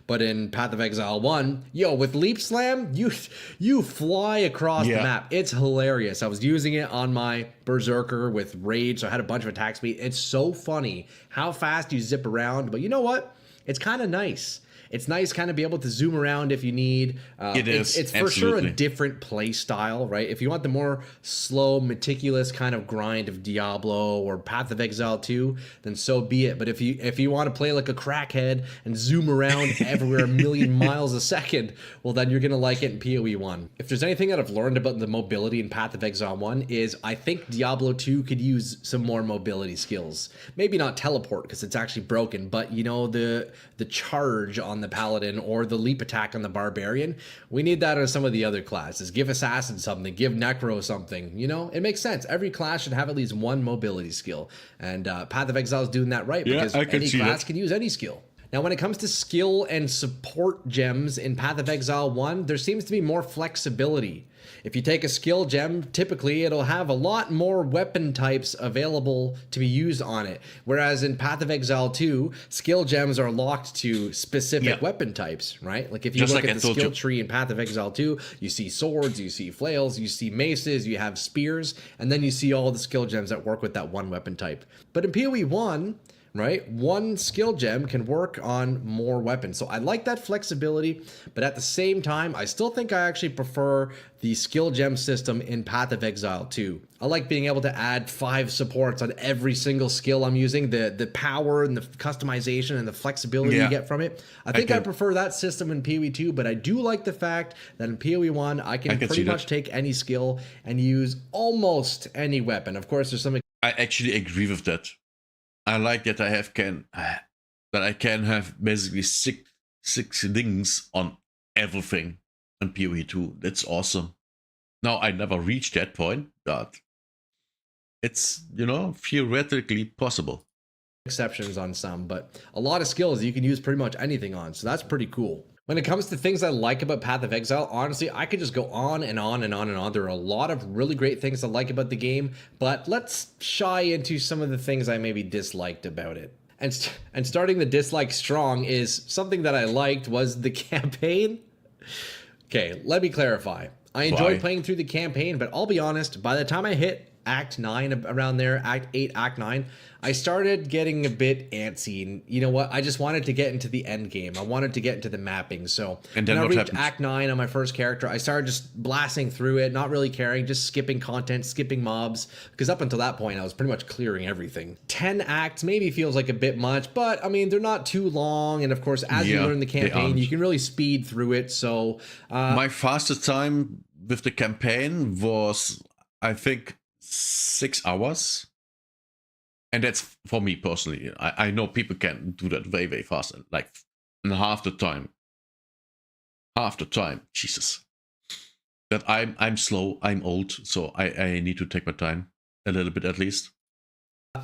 But in Path of Exile 1, with Leap Slam, you fly across the map. It's hilarious. I was using it on my Berserker with Rage, so I had a bunch of attack speed. It's so funny how fast you zip around. But you know what? It's kind of nice. It's nice kind of be able to zoom around if you need. It's for sure a different play style, right? If you want the more slow, meticulous kind of grind of Diablo or Path of Exile 2, then so be it. But if you want to play like a crackhead and zoom around everywhere a million miles a second, well, then you're going to like it in PoE 1. If there's anything that I've learned about the mobility in Path of Exile 1 is I think Diablo 2 could use some more mobility skills. Maybe not teleport because it's actually broken, but the charge on the paladin or the leap attack on the barbarian, we need that on some of the other classes. Give assassin something, give necro something. It makes sense. Every class should have at least one mobility skill, and Path of Exile is doing that right because any class can use any skill. Now, when it comes to skill and support gems in Path of Exile 1, there seems to be more flexibility. If you take a skill gem, typically it'll have a lot more weapon types available to be used on it. Whereas in Path of Exile 2, skill gems are locked to specific weapon types, right? Like if you look at the skill tree in Path of Exile 2, you see swords, you see flails, you see maces, you have spears, and then you see all the skill gems that work with that one weapon type. But in PoE 1, right, one skill gem can work on more weapons. So I like that flexibility, but at the same time, I still think I actually prefer the skill gem system in Path of Exile 2. I like being able to add 5 supports on every single skill I'm using, the power and the customization and the flexibility you get from it. I think I prefer that system in PoE 2, but I do like the fact that in PoE 1, I can pretty much take any skill and use almost any weapon. Of course, there's something... I actually agree with that. I like that I can have basically six things on everything on PoE 2. That's awesome. Now I never reached that point, but it's, you know, theoretically possible. Exceptions on some, but a lot of skills you can use pretty much anything on, so that's pretty cool. When it comes to things I like about Path of Exile, honestly, I could just go on and on and on and on. There are a lot of really great things I like about the game, but let's shy into some of the things I maybe disliked about it. And starting the dislike strong is something that I liked was the campaign. Okay, let me clarify. I enjoyed playing through the campaign, but I'll be honest, by the time I hit Act 9, around there, Act 8, Act 9, I started getting a bit antsy, and you know what? I just wanted to get into the end game. I wanted to get into the mapping. So and then when I what reached happened? Act 9 on my first character, I started just blasting through it, not really caring, just skipping content, skipping mobs, because up until that point, I was pretty much clearing everything. 10 acts maybe feels like a bit much, but I mean, they're not too long, and of course, as you learn the campaign, you can really speed through it. So my fastest time with the campaign was, I think, 6 hours. And that's for me personally. I know people can do that way, way faster. Like in half the time. Half the time. Jesus. But I'm slow, I'm old, so I need to take my time. A little bit at least.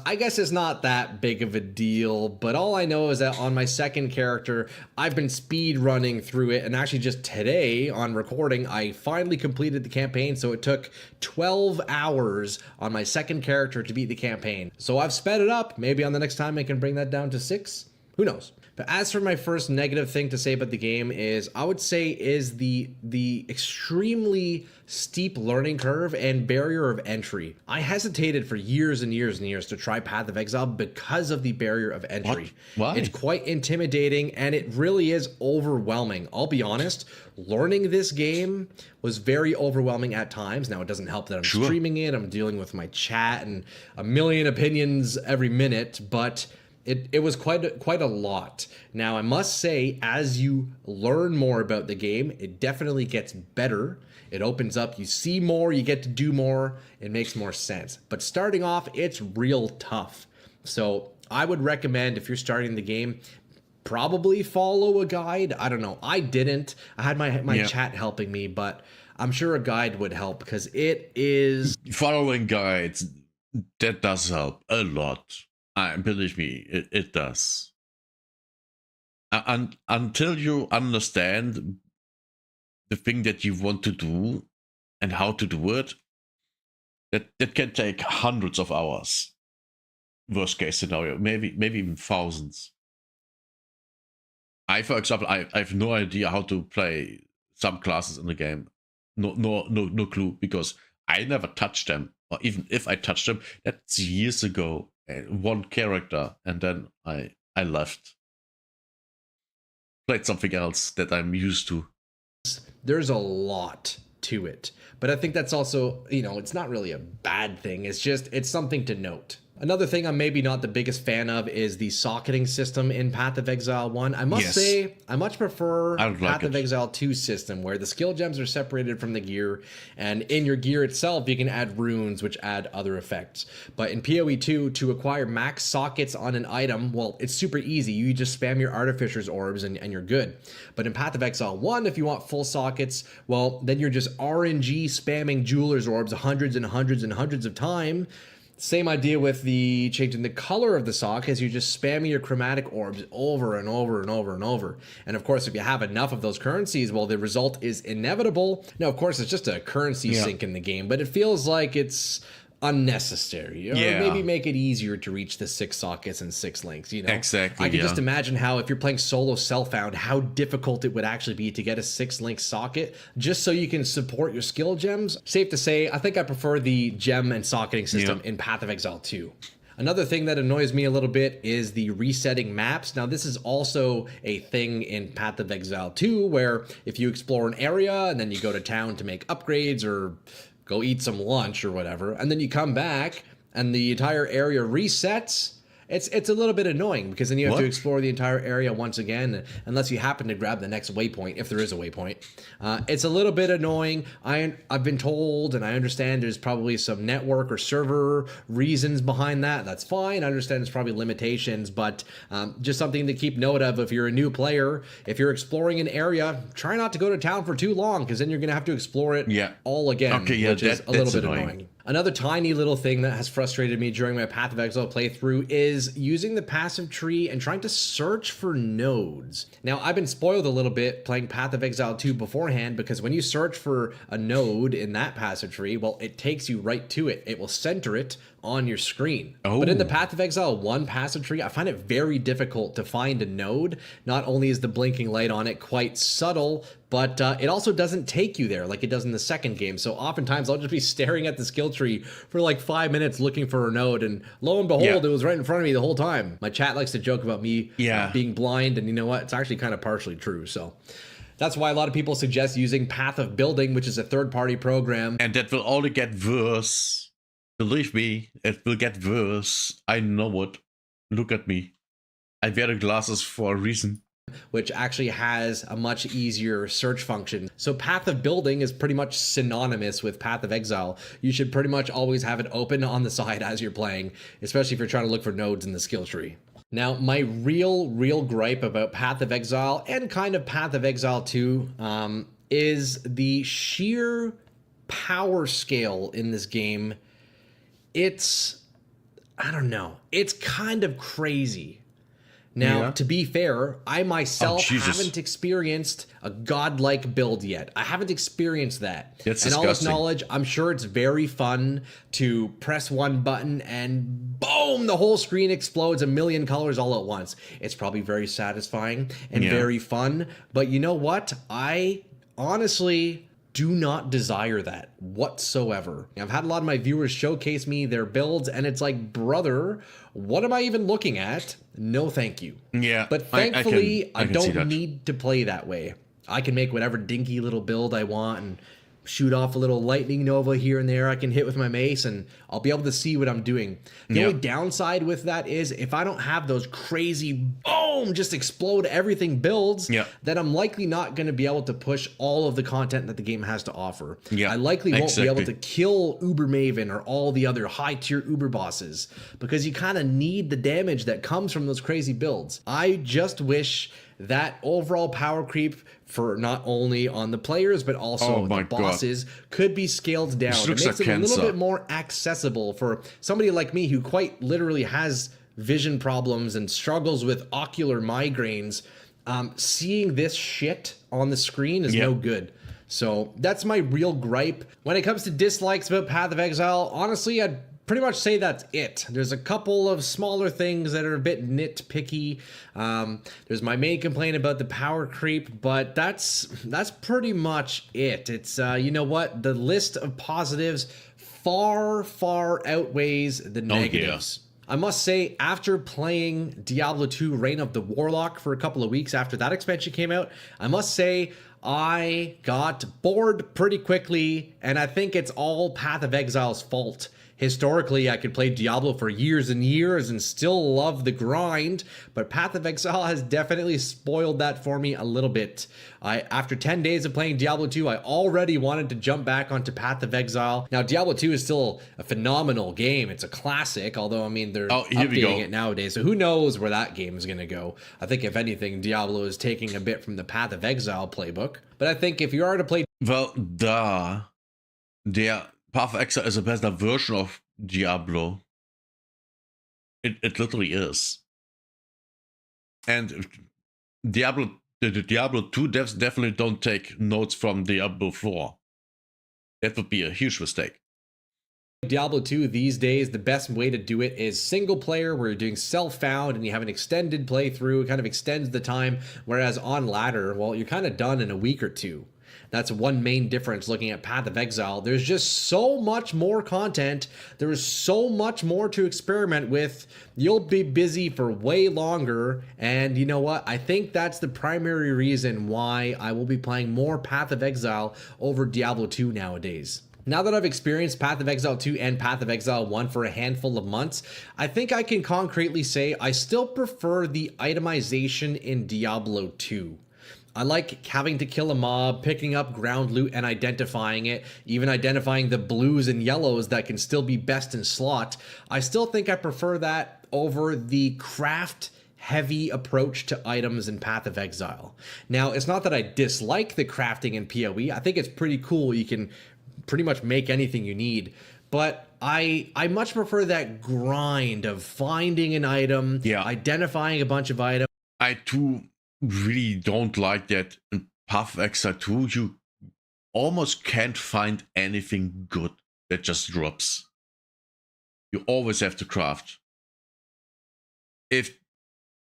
I guess it's not that big of a deal, but all I know is that on my second character, I've been speed running through it, and actually just today on recording, I finally completed the campaign, so it took 12 hours on my second character to beat the campaign. So I've sped it up. Maybe on the next time I can bring that down to 6. Who knows? But as for my first negative thing to say about the game is, I would say is the extremely steep learning curve and barrier of entry. I hesitated for years and years and years to try Path of Exile because of the barrier of entry. Why? It's quite intimidating and it really is overwhelming. I'll be honest, learning this game was very overwhelming at times. Now it doesn't help that I'm streaming it, I'm dealing with my chat and a million opinions every minute, but it was quite a lot. Now, I must say, as you learn more about the game, it definitely gets better. It opens up, you see more, you get to do more, it makes more sense. But starting off, it's real tough. So I would recommend, if you're starting the game, probably follow a guide. I don't know, I didn't. I had my chat helping me, but I'm sure a guide would help because it is... Following guides, that does help a lot. Believe me, it does. And until you understand the thing that you want to do and how to do it, that can take hundreds of hours. Worst case scenario, maybe even thousands. For example, I have no idea how to play some classes in the game. No clue, because I never touched them. Or even if I touched them, that's years ago. One character, and then I left. Played something else that I'm used to. There's a lot to it, but I think that's also, you know, it's not really a bad thing. It's something to note. Another thing I'm maybe not the biggest fan of is the socketing system in Path of Exile 1. I must say, I much prefer Path of Exile 2 system, where the skill gems are separated from the gear, and in your gear itself, you can add runes, which add other effects. But in PoE 2, to acquire max sockets on an item, well, it's super easy. You just spam your Artificer's Orbs and you're good. But in Path of Exile 1, if you want full sockets, well, then you're just RNG spamming Jeweler's Orbs hundreds and hundreds and hundreds of times, Same idea with the changing the color of the sock, as you just spamming your chromatic orbs over and over and over and over. And of course, if you have enough of those currencies, well, the result is inevitable. Now, of course, it's just a currency sink in the game, but it feels like it's unnecessary, or maybe make it easier to reach the 6 sockets and 6 links, you know. Exactly. I can just imagine how, if you're playing solo self-found, how difficult it would actually be to get a 6-link socket just so you can support your skill gems. Safe to say, I think I prefer the gem and socketing system in Path of Exile 2. Another thing that annoys me a little bit is the resetting maps. Now, this is also a thing in Path of Exile 2, where if you explore an area and then you go to town to make upgrades or go eat some lunch or whatever, and then you come back and the entire area resets, it's a little bit annoying, because then you have to explore the entire area once again, unless you happen to grab the next waypoint, if there is a waypoint. It's a little bit annoying. I've been told, and I understand there's probably some network or server reasons behind that. That's fine. I understand there's probably limitations, but just something to keep note of if you're a new player. If you're exploring an area, try not to go to town for too long, because then you're going to have to explore it all again, which is a little bit annoying. Another tiny little thing that has frustrated me during my Path of Exile playthrough is using the passive tree and trying to search for nodes. Now, I've been spoiled a little bit playing Path of Exile 2 beforehand, because when you search for a node in that passive tree, well, it takes you right to it. It will center it on your screen. But in the Path of Exile 1 passive tree, I find it very difficult to find a node. Not only is the blinking light on it quite subtle, but it also doesn't take you there like it does in the second game. So oftentimes I'll just be staring at the skill tree for like 5 minutes looking for a node, and lo and behold, it was right in front of me the whole time. My chat likes to joke about me being blind, and you know what? It's actually kind of partially true. So that's why a lot of people suggest using Path of Building, which is a third-party program. And that will only get worse. Believe me, it will get worse. I know it. Look at me. I wear the glasses for a reason. Which actually has a much easier search function. So Path of Building is pretty much synonymous with Path of Exile. You should pretty much always have it open on the side as you're playing, especially if you're trying to look for nodes in the skill tree. Now, my real gripe about Path of Exile and kind of Path of Exile 2 is the sheer power scale in this game. I don't know, it's kind of crazy. Now, to be fair, I myself haven't experienced a godlike build yet. I haven't experienced that. That's and disgusting. I'll acknowledge, I'm sure it's very fun to press one button and boom, the whole screen explodes a million colors all at once. It's probably very satisfying and very fun. But you know what? I honestly do not desire that whatsoever. I've had a lot of my viewers showcase me their builds, and it's like, brother, what am I even looking at? No, thank you. Yeah. But thankfully, I can see don't that. need to play that way. I can make whatever dinky little build I want and shoot off a little lightning nova here and there I can hit with my mace, and I'll be able to see what I'm doing. The only downside with that is if I don't have those crazy boom, just explode everything builds, then I'm likely not going to be able to push all of the content that the game has to offer. I likely won't be able to kill Uber Maven or all the other high tier Uber bosses, because you kind of need the damage that comes from those crazy builds. I just wish that overall power creep for not only on the players but also the bosses could be scaled down. It makes it a little bit more accessible for somebody like me who quite literally has vision problems and struggles with ocular migraines. Seeing this shit on the screen is no good. So that's my real gripe. When it comes to dislikes about Path of Exile, honestly, I'd pretty much say that's it. There's a couple of smaller things that are a bit nitpicky. There's my main complaint about the power creep, but that's pretty much it. It's you know what? The list of positives far outweighs the negatives. I must say, after playing Diablo 2 Reign of the Warlock for a couple of weeks after that expansion came out, I must say I got bored pretty quickly, and I think it's all Path of Exile's fault. Historically, I could play Diablo for years and years and still love the grind, but Path of Exile has definitely spoiled that for me a little bit. After 10 days of playing Diablo 2, I already wanted to jump back onto Path of Exile. Now, Diablo 2 is still a phenomenal game. It's a classic, although, I mean, they're updating it nowadays, so who knows where that game is going to go. I think, if anything, Diablo is taking a bit from the Path of Exile playbook. But I think if you are to play... Well, der Path of Exile is a better version of Diablo. It literally is. And the Diablo 2 devs definitely don't take notes from Diablo 4. That would be a huge mistake. Diablo 2 these days, the best way to do it is single player, where you're doing self-found and you have an extended playthrough. It kind of extends the time, whereas on ladder, well, you're kind of done in a week or two. That's one main difference looking at Path of Exile. There's just so much more content. There is so much more to experiment with. You'll be busy for way longer. And you know what? I think that's the primary reason why I will be playing more Path of Exile over Diablo 2 nowadays. Now that I've experienced Path of Exile 2 and Path of Exile 1 for a handful of months, I think I can concretely say I still prefer the itemization in Diablo 2. I like having to kill a mob, picking up ground loot and identifying it, even identifying the blues and yellows that can still be best in slot. I still think I prefer that over the craft heavy approach to items in Path of Exile. Now, it's not that I dislike the crafting in PoE. I think it's pretty cool. You can pretty much make anything you need. But I much prefer that grind of finding an item, identifying a bunch of items. I too really don't like that in Path of Exile 2. You almost can't find anything good that just drops. You always have to craft. If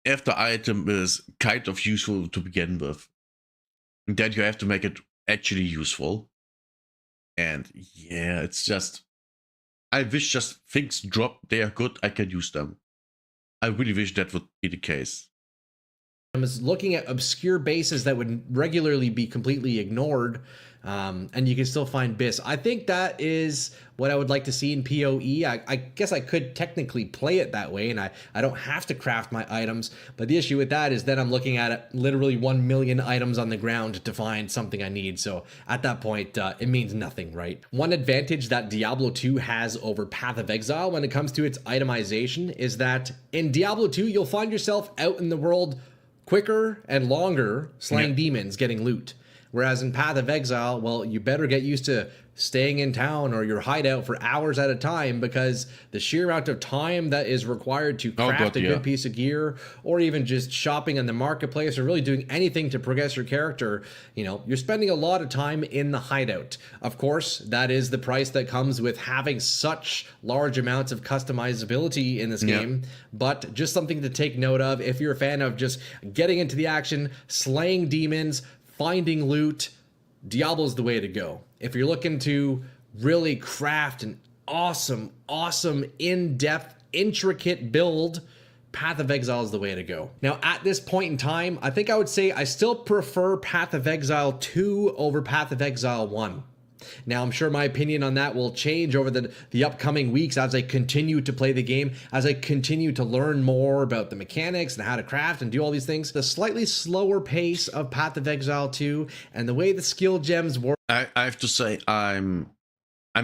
the item is kind of useful to begin with, then you have to make it actually useful. And yeah, it's just, I wish just things drop, they are good, I can use them. I really wish that would be the case. I was looking at obscure bases that would regularly be completely ignored, and you can still find BIS. I think that is what I would like to see in PoE. I guess I could technically play it that way, and I don't have to craft my items, but the issue with that is then I'm looking at it, literally 1 million items on the ground to find something I need, so at that point, it means nothing, right? One advantage that Diablo 2 has over Path of Exile when it comes to its itemization is that in Diablo 2, you'll find yourself out in the world quicker and longer slaying demons, getting loot. Whereas in Path of Exile, well, you better get used to staying in town or your hideout for hours at a time, because the sheer amount of time that is required to craft a good piece of gear, or even just shopping in the marketplace, or really doing anything to progress your character, you know, you're spending a lot of time in the hideout. Of course, that is the price that comes with having such large amounts of customizability in this game, but just something to take note of if you're a fan of just getting into the action, slaying demons, finding loot. Diablo's the way to go. If you're looking to really craft an awesome, in-depth, intricate build, Path of Exile is the way to go. Now, at this point in time, I think I would say I still prefer Path of Exile 2 over Path of Exile 1. Now, I'm sure my opinion on that will change over the upcoming weeks as I continue to play the game, as I continue to learn more about the mechanics and how to craft and do all these things. The slightly slower pace of Path of Exile 2 and the way the skill gems work. I have to say, I'm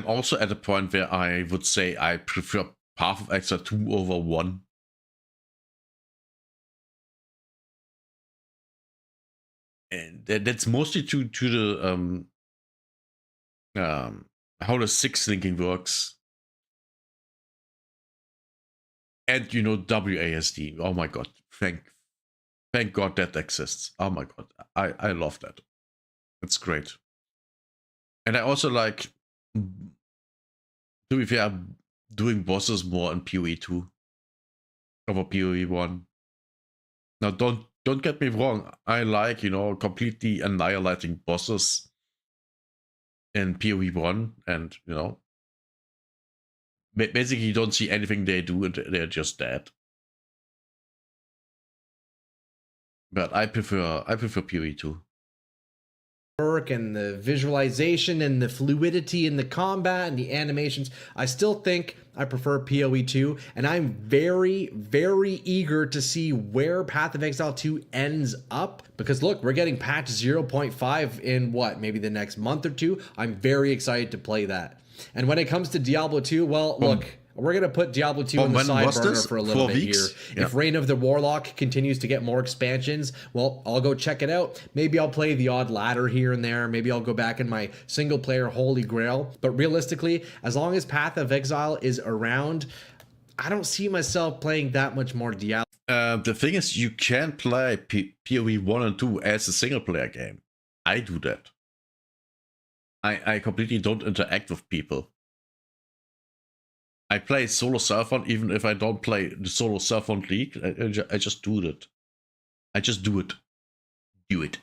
also at a point where I would say I prefer Path of Exile 2 over 1. And that's mostly to the how the 6 linking works, and you know, WASD. Oh my god, thank god that exists. Oh my god, I love that. It's great. And I also like, to be fair, doing bosses more in PoE 2 over PoE 1. Now don't get me wrong, I like, you know, completely annihilating bosses in PoE 1, and you know, basically you don't see anything they do and they're just dead. But I prefer PoE 2. Work and the visualization and the fluidity in the combat and the animations, I still think I prefer PoE 2, and I'm very, very eager to see where Path of Exile 2 ends up, because look, we're getting patch 0.5 in what, maybe the next month or two. I'm very excited to play that. And when it comes to Diablo 2, well, look, we're going to put Diablo 2 on the side burner for a little bit here. If Reign of the Warlock continues to get more expansions, well, I'll go check it out. Maybe I'll play the odd ladder here and there. Maybe I'll go back in my single player Holy Grail. But realistically, as long as Path of Exile is around, I don't see myself playing that much more Diablo. The thing is, you can play PoE 1 and 2 as a single player game. I do that. I completely don't interact with people. I play solo Surfhunt even if I don't play the solo Surfhunt League. I just do that. I just do it. Do it.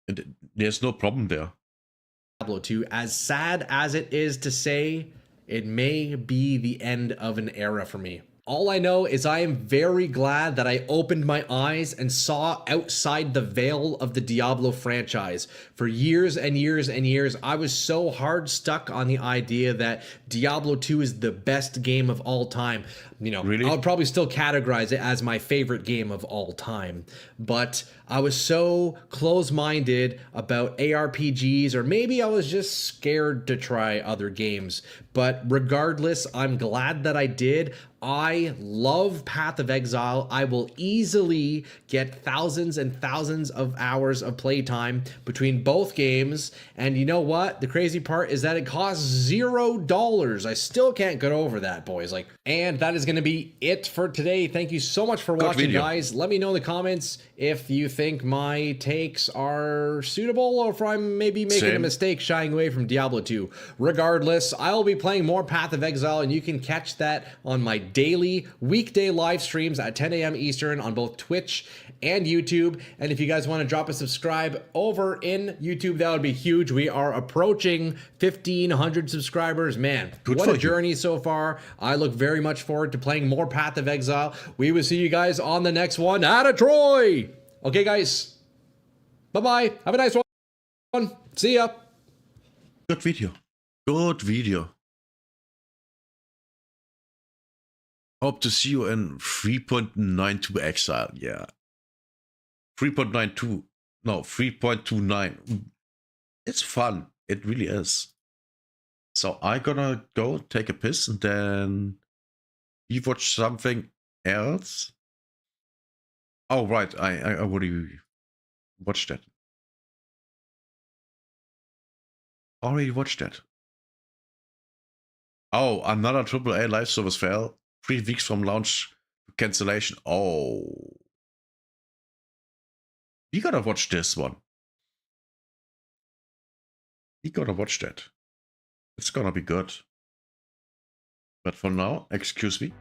And there's no problem there. Diablo 2, as sad as it is to say, it may be the end of an era for me. All I know is I am very glad that I opened my eyes and saw outside the veil of the Diablo franchise. For years and years and years, I was so hard stuck on the idea that Diablo 2 is the best game of all time. You know, Really? I would probably still categorize it as my favorite game of all time. But I was so close-minded about ARPGs, or maybe I was just scared to try other games. But regardless, I'm glad that I did. I love Path of Exile. I will easily get thousands and thousands of hours of playtime between both games. And you know what? The crazy part is that it costs $0. I still can't get over that, boys. Like, and that is going to be it for today. Thank you so much for watching, video. guys. Let me know in the comments if you think my takes are suitable or if I'm maybe making a Same. mistake shying away from Diablo 2. Regardless, I'll be playing more Path of Exile, and you can catch that on my daily weekday live streams at 10 a.m. Eastern on both Twitch and YouTube. And if you guys want to drop a subscribe over in YouTube, that would be huge. We are approaching 1,500 subscribers. Man, Good what for a you. journey so far. I look very much forward to playing more Path of Exile. We will see you guys on the next one. Atta Troy! Okay, guys. Bye-bye. Have a nice one. See ya. Good video. Good video. Hope to see you in 3.92 Exile. Yeah. 3.92. No, 3.29. It's fun. It really is. So I gonna go take a piss and then you watch something else. Oh, right. I already watched that. Already watched that. Oh, another AAA live service fail. 3 weeks from launch to cancellation. Oh. We gotta watch this one. We gotta watch that. It's gonna be good. But for now, excuse me.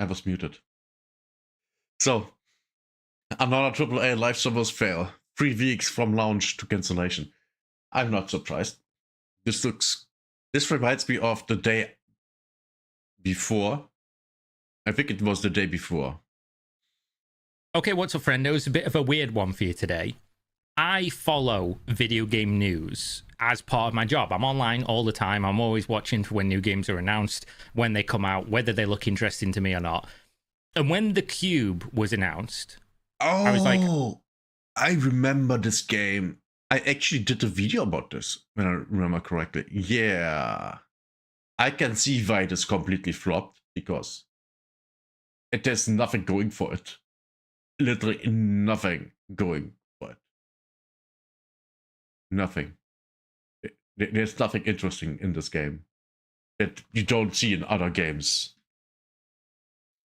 I was muted. So, another AAA live servers fail. 3 weeks from launch to cancellation. I'm not surprised. This reminds me of the day before. I think it was the day before. Okay, what's up, friend? It was a bit of a weird one for you today. I follow video game news as part of my job. I'm online all the time. I'm always watching for when new games are announced, when they come out, whether they look interesting to me or not. And when The Cube was announced, I was like, I remember this game. I actually did a video about this, when I remember correctly. Yeah. I can see why it is completely flopped, because there's nothing going for it. Literally nothing going for it. Nothing. There's nothing interesting in this game that you don't see in other games.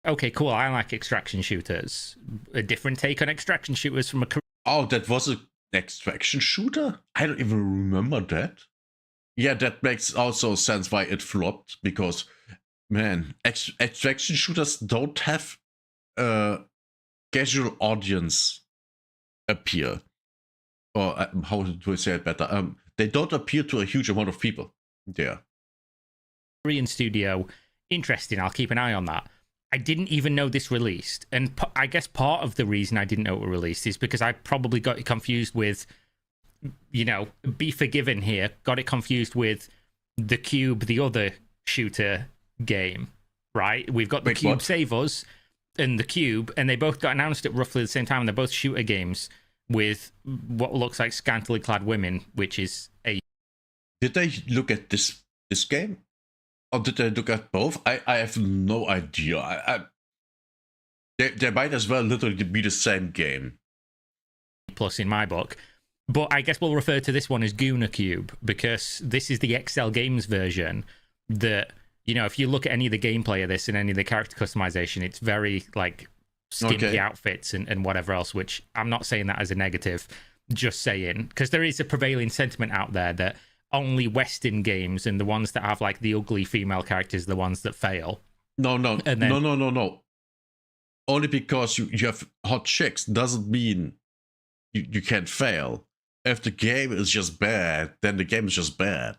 okay, cool, I like extraction shooters. A different take on extraction shooters from a Oh, that was an extraction shooter? I don't even remember that. Yeah, that makes also sense why it flopped, because, man, extraction shooters don't have casual audience appeal. Or how do I say it better? They don't appeal to a huge amount of people there. Korean studio. Interesting, I'll keep an eye on that. I didn't even know this released. And I guess part of the reason I didn't know it released is because I probably got it confused with, you know, be forgiven here, got it confused with The Cube, the other shooter game, right? We've got The Cube what? Save Us and The Cube, and they both got announced at roughly the same time, and they're both shooter games with what looks like scantily clad women, which is a... Did they look at this game? Or did they look at both? I have no idea. They might as well literally be the same game. plus in my book. But I guess we'll refer to this one as Gooner Cube, because this is the XL Games version that, you know, if you look at any of the gameplay of this and any of the character customization, it's very, like, skimpy outfits and whatever else, which I'm not saying that as a negative, just saying, because there is a prevailing sentiment out there that only Western games and the ones that have, like, the ugly female characters are the ones that fail. No. And then- No. Only because you have hot chicks doesn't mean you can't fail. If the game is just bad, then the game is just bad.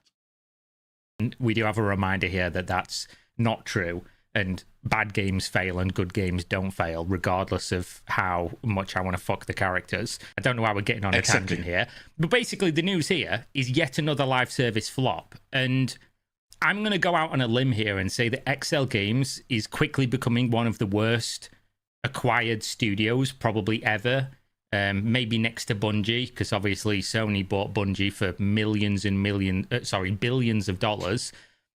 We do have a reminder here that that's not true, and bad games fail and good games don't fail, regardless of how much I want to fuck the characters. I don't know why we're getting on a tangent here, but basically the news here is yet another live service flop, and I'm going to go out on a limb here and say that XL Games is quickly becoming one of the worst acquired studios probably ever. Maybe next to Bungie, because obviously Sony bought Bungie for billions of dollars,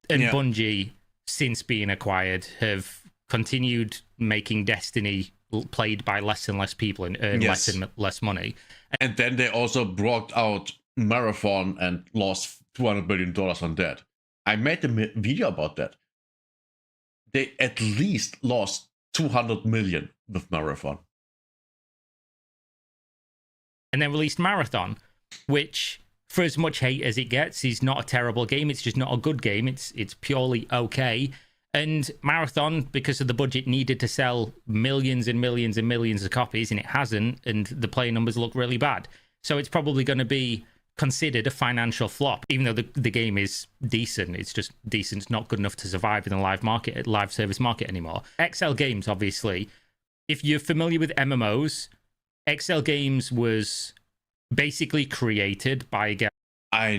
and Yeah. Bungie, since being acquired, have continued making Destiny played by less and less people and earn less and less money. And then they also brought out Marathon and lost $200 million on that. I made a video about that. They at least lost 200 million with Marathon. And then released Marathon, which, for as much hate as it gets, is not a terrible game. It's just not a good game. It's purely okay. And Marathon, because of the budget, needed to sell millions and millions and millions of copies, and it hasn't, and the player numbers look really bad. So it's probably going to be considered a financial flop, even though the game is decent. It's just decent. It's not good enough to survive in the live service market anymore. XL Games, obviously, if you're familiar with MMOs, XL Games was basically created by a guy. I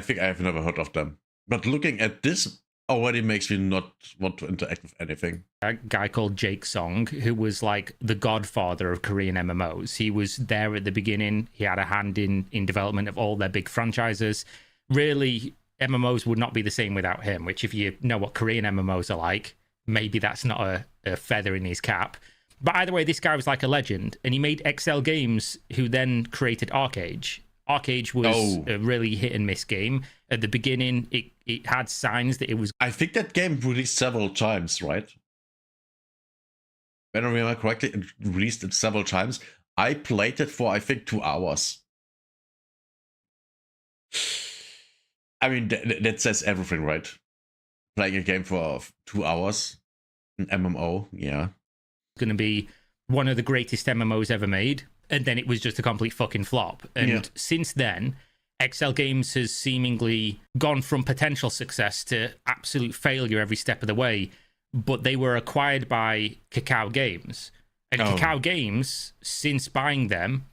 think I have never heard of them. But looking at this already makes me not want to interact with anything. A guy called Jake Song, who was like the godfather of Korean MMOs. He was there at the beginning. He had a hand in development of all their big franchises. Really, MMOs would not be the same without him, which if you know what Korean MMOs are like, maybe that's not a feather in his cap. But either way, this guy was like a legend, and he made XL Games, who then created Arcade. Arcade was a really hit and miss game. At the beginning, it had signs that it was... I think that game released several times, right? When I remember correctly, it released it several times. I played it for, I think, 2 hours. I mean, that says everything, right? Playing a game for 2 hours. An MMO, yeah. Going to be one of the greatest MMOs ever made, and then it was just a complete fucking flop. And since then, XL Games has seemingly gone from potential success to absolute failure every step of the way. But they were acquired by Kakao Games, and Kakao Games, since buying them,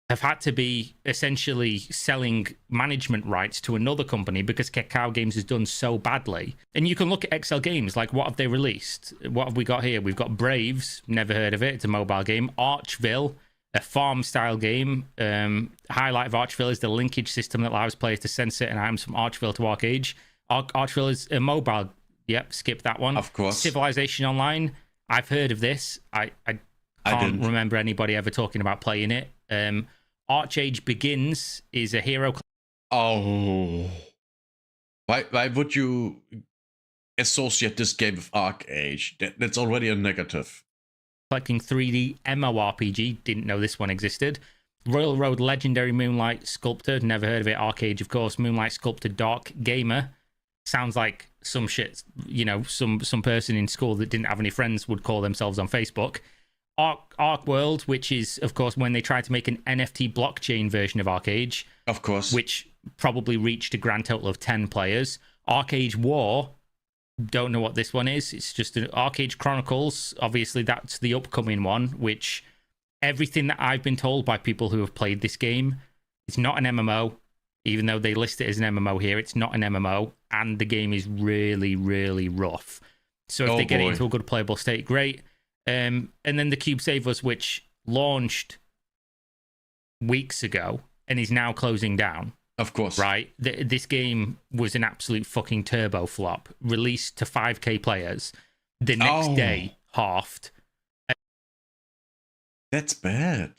have had to be essentially selling management rights to another company because Kakao Games has done so badly. And you can look at XL Games, like, what have they released? What have we got here? We've got Braves, never heard of it. It's a mobile game. Archville, a farm-style game. Highlight of Archville is the linkage system that allows players to send certain items from Archville to Arcade. Archville is a mobile. Yep, skip that one. Of course. Civilization Online, I've heard of this. I can't remember anybody ever talking about playing it. Archage Begins is a hero. Oh. Why would you associate this game with Archage? That's already a negative. Collecting 3D MMORPG, didn't know this one existed. Royal Road Legendary Moonlight Sculptor, never heard of it. Arcade, of course. Moonlight Sculptor Dark Gamer. Sounds like some shit, you know, some person in school that didn't have any friends would call themselves on Facebook. Arc World, which is, of course, when they tried to make an NFT blockchain version of Arcade. Of course. Which probably reached a grand total of 10 players. Arcade War, don't know what this one is. It's just an Arcade Chronicles. Obviously, that's the upcoming one, which everything that I've been told by people who have played this game, it's not an MMO. Even though they list it as an MMO here, it's not an MMO, and the game is really, really rough. So if they get it into a good playable state, great. And then the Cube Savers, which launched weeks ago and is now closing down. Of course. Right? This game was an absolute fucking turbo flop. Released to 5k players. The next day, halved. That's bad.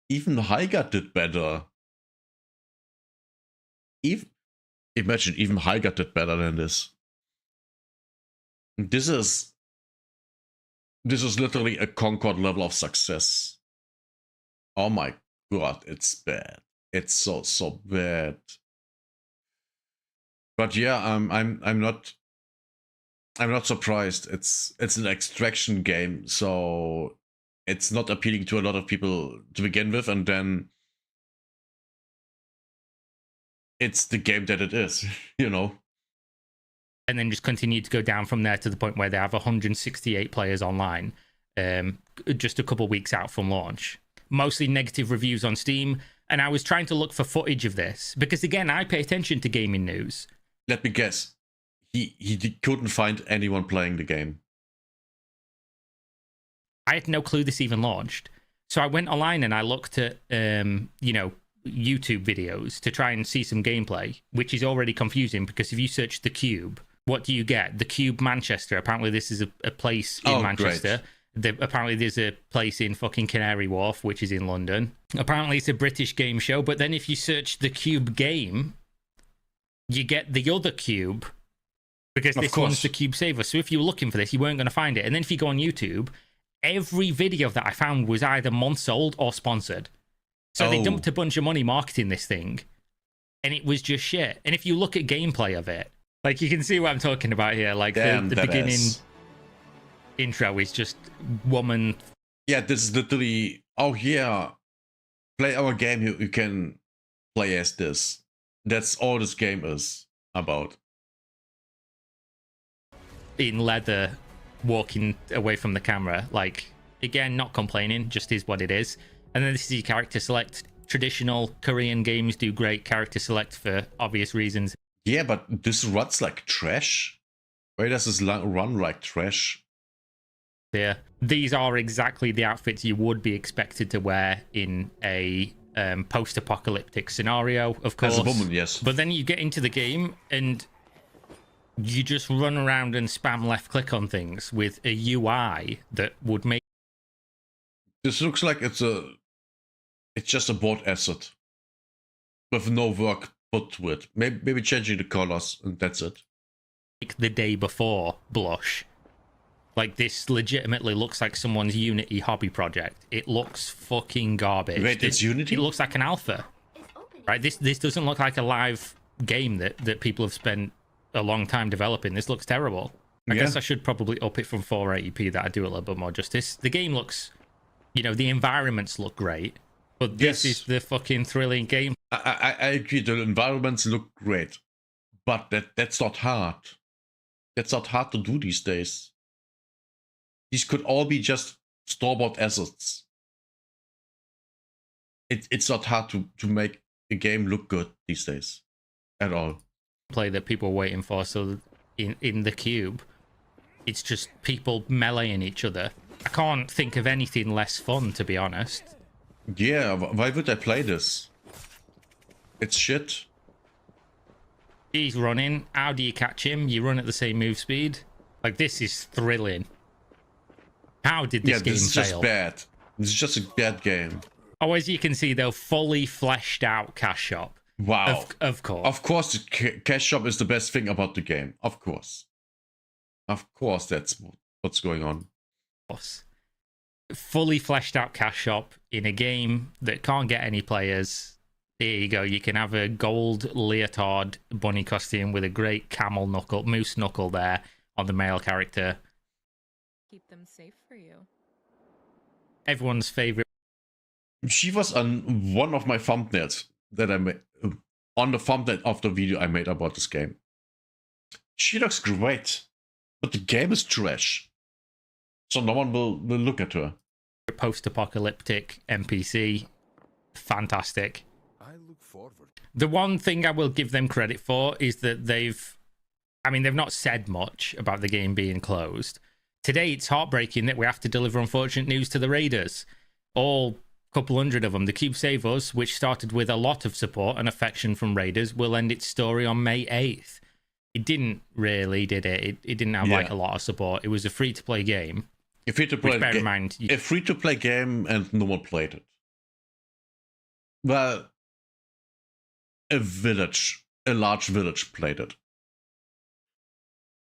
Even Hyga did better. Imagine even Hyga did better than this. This is literally a Concord level of success. Oh my god, it's bad. It's so bad. But yeah, I'm not surprised. It's an extraction game, so it's not appealing to a lot of people to begin with, and then it's the game that it is, you know. And then just continue to go down from there to the point where they have 168 players online, just a couple weeks out from launch. Mostly negative reviews on Steam, and I was trying to look for footage of this, because again, I pay attention to gaming news. Let me guess. He couldn't find anyone playing the game. I had no clue this even launched. So I went online and I looked at, YouTube videos to try and see some gameplay, which is already confusing because if you search The Cube, what do you get? The Cube Manchester. Apparently this is a place in Manchester. Apparently there's a place in fucking Canary Wharf, which is in London. Apparently it's a British game show, but then if you search The Cube game, you get the other Cube, because this one's the Cube Saver. So if you were looking for this, you weren't going to find it. And then if you go on YouTube, every video that I found was either months old or sponsored. So they dumped a bunch of money marketing this thing, and it was just shit. And if you look at gameplay of it, like, you can see what I'm talking about here. Like, the beginning intro is just woman. Yeah, this is literally, play our game, you can play as this. That's all this game is about. In leather, walking away from the camera. Like, again, not complaining, just is what it is. And then this is your character select. Traditional Korean games do great character select for obvious reasons. Yeah, but this runs like trash. Why does this run like trash? Yeah, these are exactly the outfits you would be expected to wear in a post-apocalyptic scenario, of course. As a woman, yes. But then you get into the game and you just run around and spam left-click on things with a UI that would make... This looks like it's just a board asset with no work put to it. Maybe changing the colors and that's it. The day before blush. Like, this legitimately looks like someone's Unity hobby project. It looks fucking garbage. Wait, it's Unity? It looks like an alpha. Right? This doesn't look like a live game that people have spent a long time developing. This looks terrible. I guess I should probably up it from 480p that I do a little bit more justice. The game looks, the environments look great, but this is the fucking thrilling game. I agree, the environments look great, but that's not hard. That's not hard to do these days. These could all be just store-bought assets. It's not hard to make a game look good these days at all. Play that people are waiting for, so in the cube, it's just people meleeing each other. I can't think of anything less fun, to be honest. Yeah, why would I play this? It's shit. He's running. How do you catch him? You run at the same move speed. Like, this is thrilling. How did this game fail? This is just bad. This is just a bad game. Oh, as you can see, though, fully fleshed out cash shop. Wow. Of course. Of course, the cash shop is the best thing about the game. Of course. Of course, that's what's going on. Of course. Fully fleshed out cash shop in a game that can't get any players. There you go. You can have a gold leotard bunny costume with a great moose knuckle there on the male character. Keep them safe for you. Everyone's favorite. She was on one of my thumbnails that I made. On the thumbnail of the video I made about this game. She looks great, but the game is trash. So no one will look at her. Post-apocalyptic NPC. Fantastic. I look forward. The one thing I will give them credit for is that they've not said much about the game being closed. Today, it's heartbreaking that we have to deliver unfortunate news to the Raiders. All couple hundred of them. The Cube Save Us, which started with a lot of support and affection from Raiders, will end its story on May 8th. It didn't really, did it? It didn't have like a lot of support. It was a free-to-play game. A free-to-play bear in mind, a free-to-play game, and no one played it. Well, a large village played it.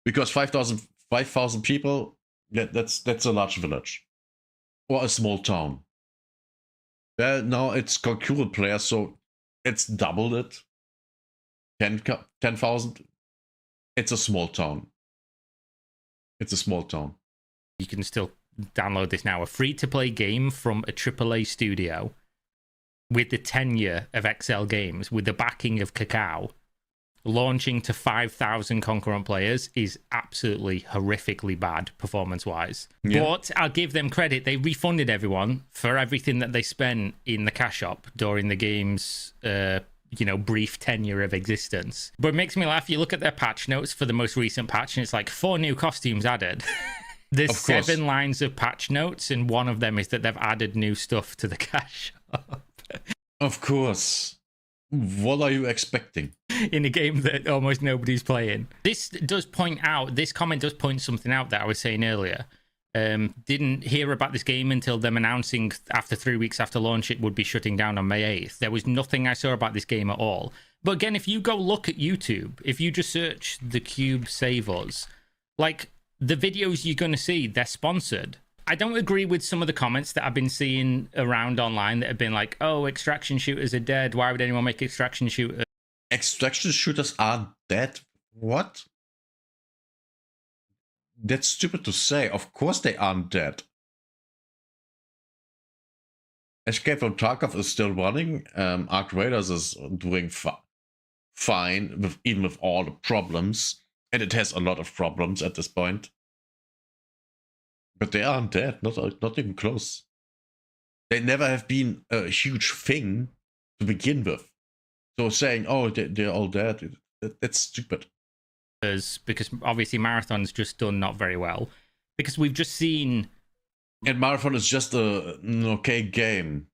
Because 5,000 people, that's a large village. Or a small town. Well, now it's concurrent players, so it's doubled it. 10,000. It's a small town. It's a small town. You can still download this now. A free-to-play game from a AAA studio with the tenure of XL Games, with the backing of Kakao, launching to 5,000 concurrent players is absolutely horrifically bad performance-wise. Yeah. But I'll give them credit. They refunded everyone for everything that they spent in the cash shop during the game's brief tenure of existence. But it makes me laugh. You look at their patch notes for the most recent patch, and it's like 4 new costumes added. There's 7 lines of patch notes, and one of them is that they've added new stuff to the cash shop. Of course. What are you expecting? In a game that almost nobody's playing. This comment does point something out that I was saying earlier. Didn't hear about this game until them announcing after 3 weeks after launch it would be shutting down on May 8th. There was nothing I saw about this game at all. But again, if you go look at YouTube, if you just search The Cube Save Us, like, the videos you're going to see, they're sponsored. I don't agree with some of the comments that I've been seeing around online that have been like, oh, extraction shooters are dead. Why would anyone make extraction shooters? Extraction shooters are dead? What? That's stupid to say. Of course they aren't dead. Escape from Tarkov is still running. Arc Raiders is doing fine, even with all the problems. And it has a lot of problems at this point. But they aren't dead, not even close. They never have been a huge thing to begin with. So saying, oh, they're all dead, that's stupid. Because obviously Marathon's just done not very well. Because we've just seen... And Marathon is just an okay game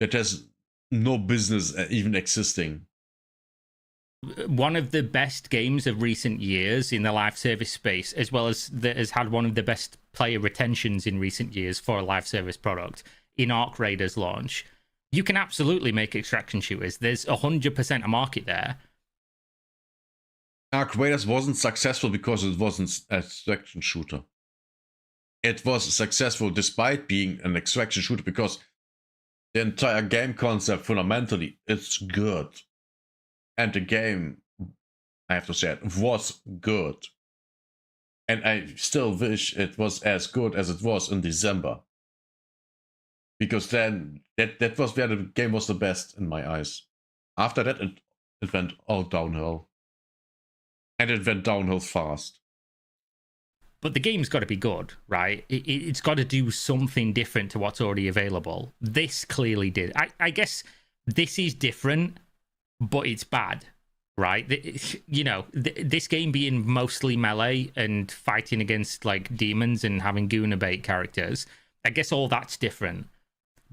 that has no business even existing. One of the best games of recent years in the live service space, as well as that has had one of the best player retentions in recent years for a live service product in Arc Raiders launch. You can absolutely make extraction shooters. There's 100% a market there. Arc Raiders wasn't successful because it wasn't an extraction shooter. It was successful despite being an extraction shooter because the entire game concept fundamentally it's good. And the game, I have to say it, was good. And I still wish it was as good as it was in December. Because then that was where the game was the best in my eyes. After that, it went all downhill. And it went downhill fast. But the game's got to be good, right? It's got to do something different to what's already available. This clearly did. I guess this is different, but it's bad, right? This game being mostly melee and fighting against like demons and having Guna bait characters, I guess all that's different,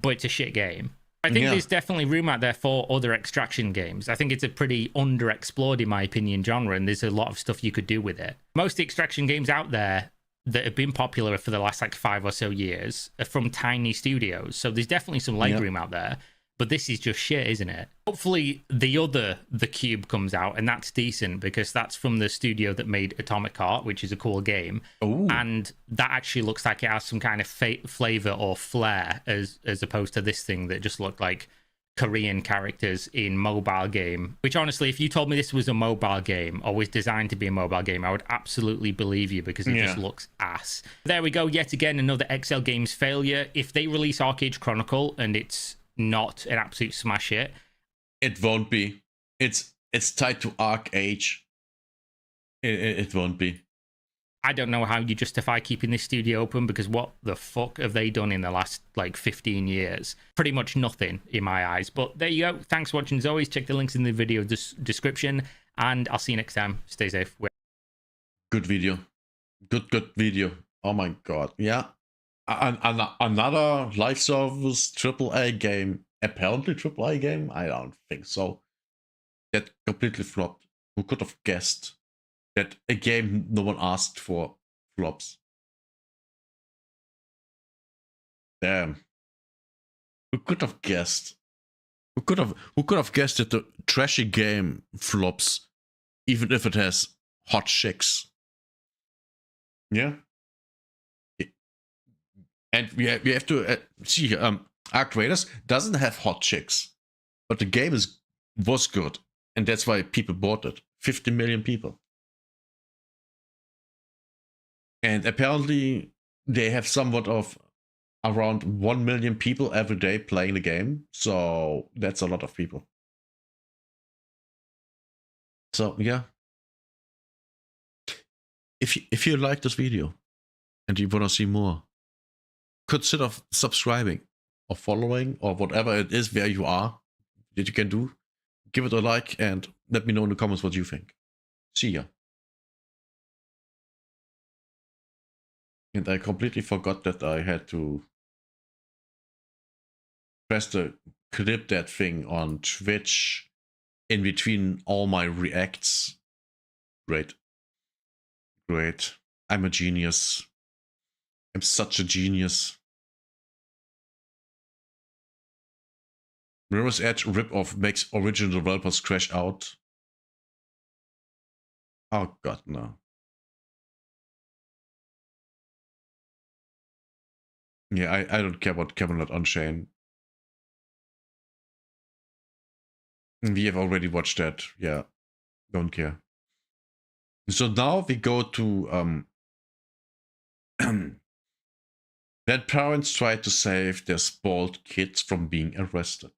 but it's a shit game. I think there's definitely room out there for other extraction games. I think it's a pretty underexplored, in my opinion, genre, and there's a lot of stuff you could do with it. Most extraction games out there that have been popular for the last like 5 or so years are from tiny studios, so there's definitely some legroom out there. But this is just shit, isn't it? Hopefully The Cube comes out, and that's decent, because that's from the studio that made Atomic Heart, which is a cool game. Ooh. And that actually looks like it has some kind of flavor or flair, as opposed to this thing that just looked like Korean characters in mobile game. Which honestly, if you told me this was a mobile game or was designed to be a mobile game, I would absolutely believe you, because it just looks ass. There we go, yet again, another XL Games failure. If they release Arcade Chronicle and it's not an absolute smash hit, it won't be. It's tied to Arc Age. It won't be. I don't know how you justify keeping this studio open, because what the fuck have they done in the last like 15 years? Pretty much nothing in my eyes. But there you go. Thanks for watching. As always, check the links in the video description, and I'll see you next time. Stay safe. Good video. Good video. Oh my god. Yeah. Another live service AAA game, apparently AAA game. I don't think so. That completely flopped. Who could have guessed that a game no one asked for flops? Damn. Who could have guessed? Who could have guessed that the trashy game flops, even if it has hot chicks? Yeah. And we have to see here, Arc Raiders doesn't have hot chicks, but the game was good, and that's why people bought it. 50 million people. And apparently they have somewhat of around 1 million people every day playing the game, so that's a lot of people. So yeah, if you like this video and you want to see more, consider subscribing or following or whatever it is where you are that you can do. Give it a like and let me know in the comments what you think. See ya. And I completely forgot that I had to press the clip that thing on Twitch in between all my reacts. Great. I'm a genius. I'm such a genius. Mirror's Edge ripoff makes original developers crash out. Oh god, no. Yeah, I don't care about Camelot Unchained. We have already watched that. Yeah, don't care. So now we go to when parents try to save their spoiled kids from being arrested.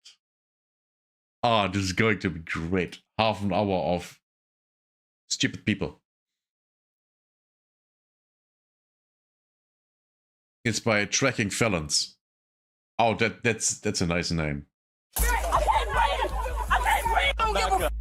Ah, this is going to be great. Half an hour of stupid people. It's by Tracking Felons. Oh, that's a nice name. I can't breathe. I don't give a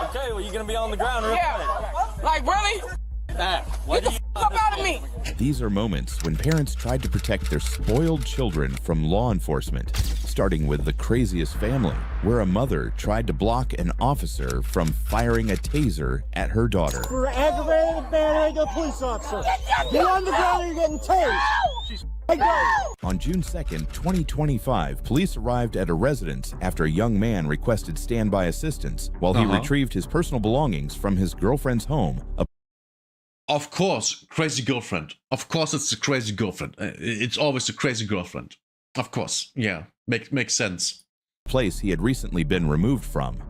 okay, well, you're gonna be on the ground real quick. Like, really? Get the fuck out of me! These are moments when parents tried to protect their spoiled children from law enforcement, starting with The Craziest Family, where a mother tried to block an officer from firing a taser at her daughter. For aggravated battery, a police officer. Get on the ground or you're getting tased. On June 2nd, 2025, police arrived at a residence after a young man requested standby assistance while he retrieved his personal belongings from his girlfriend's home. Of course, crazy girlfriend. Of course, it's the crazy girlfriend. It's always the crazy girlfriend. Of course, yeah, makes sense. Place he had recently been removed from.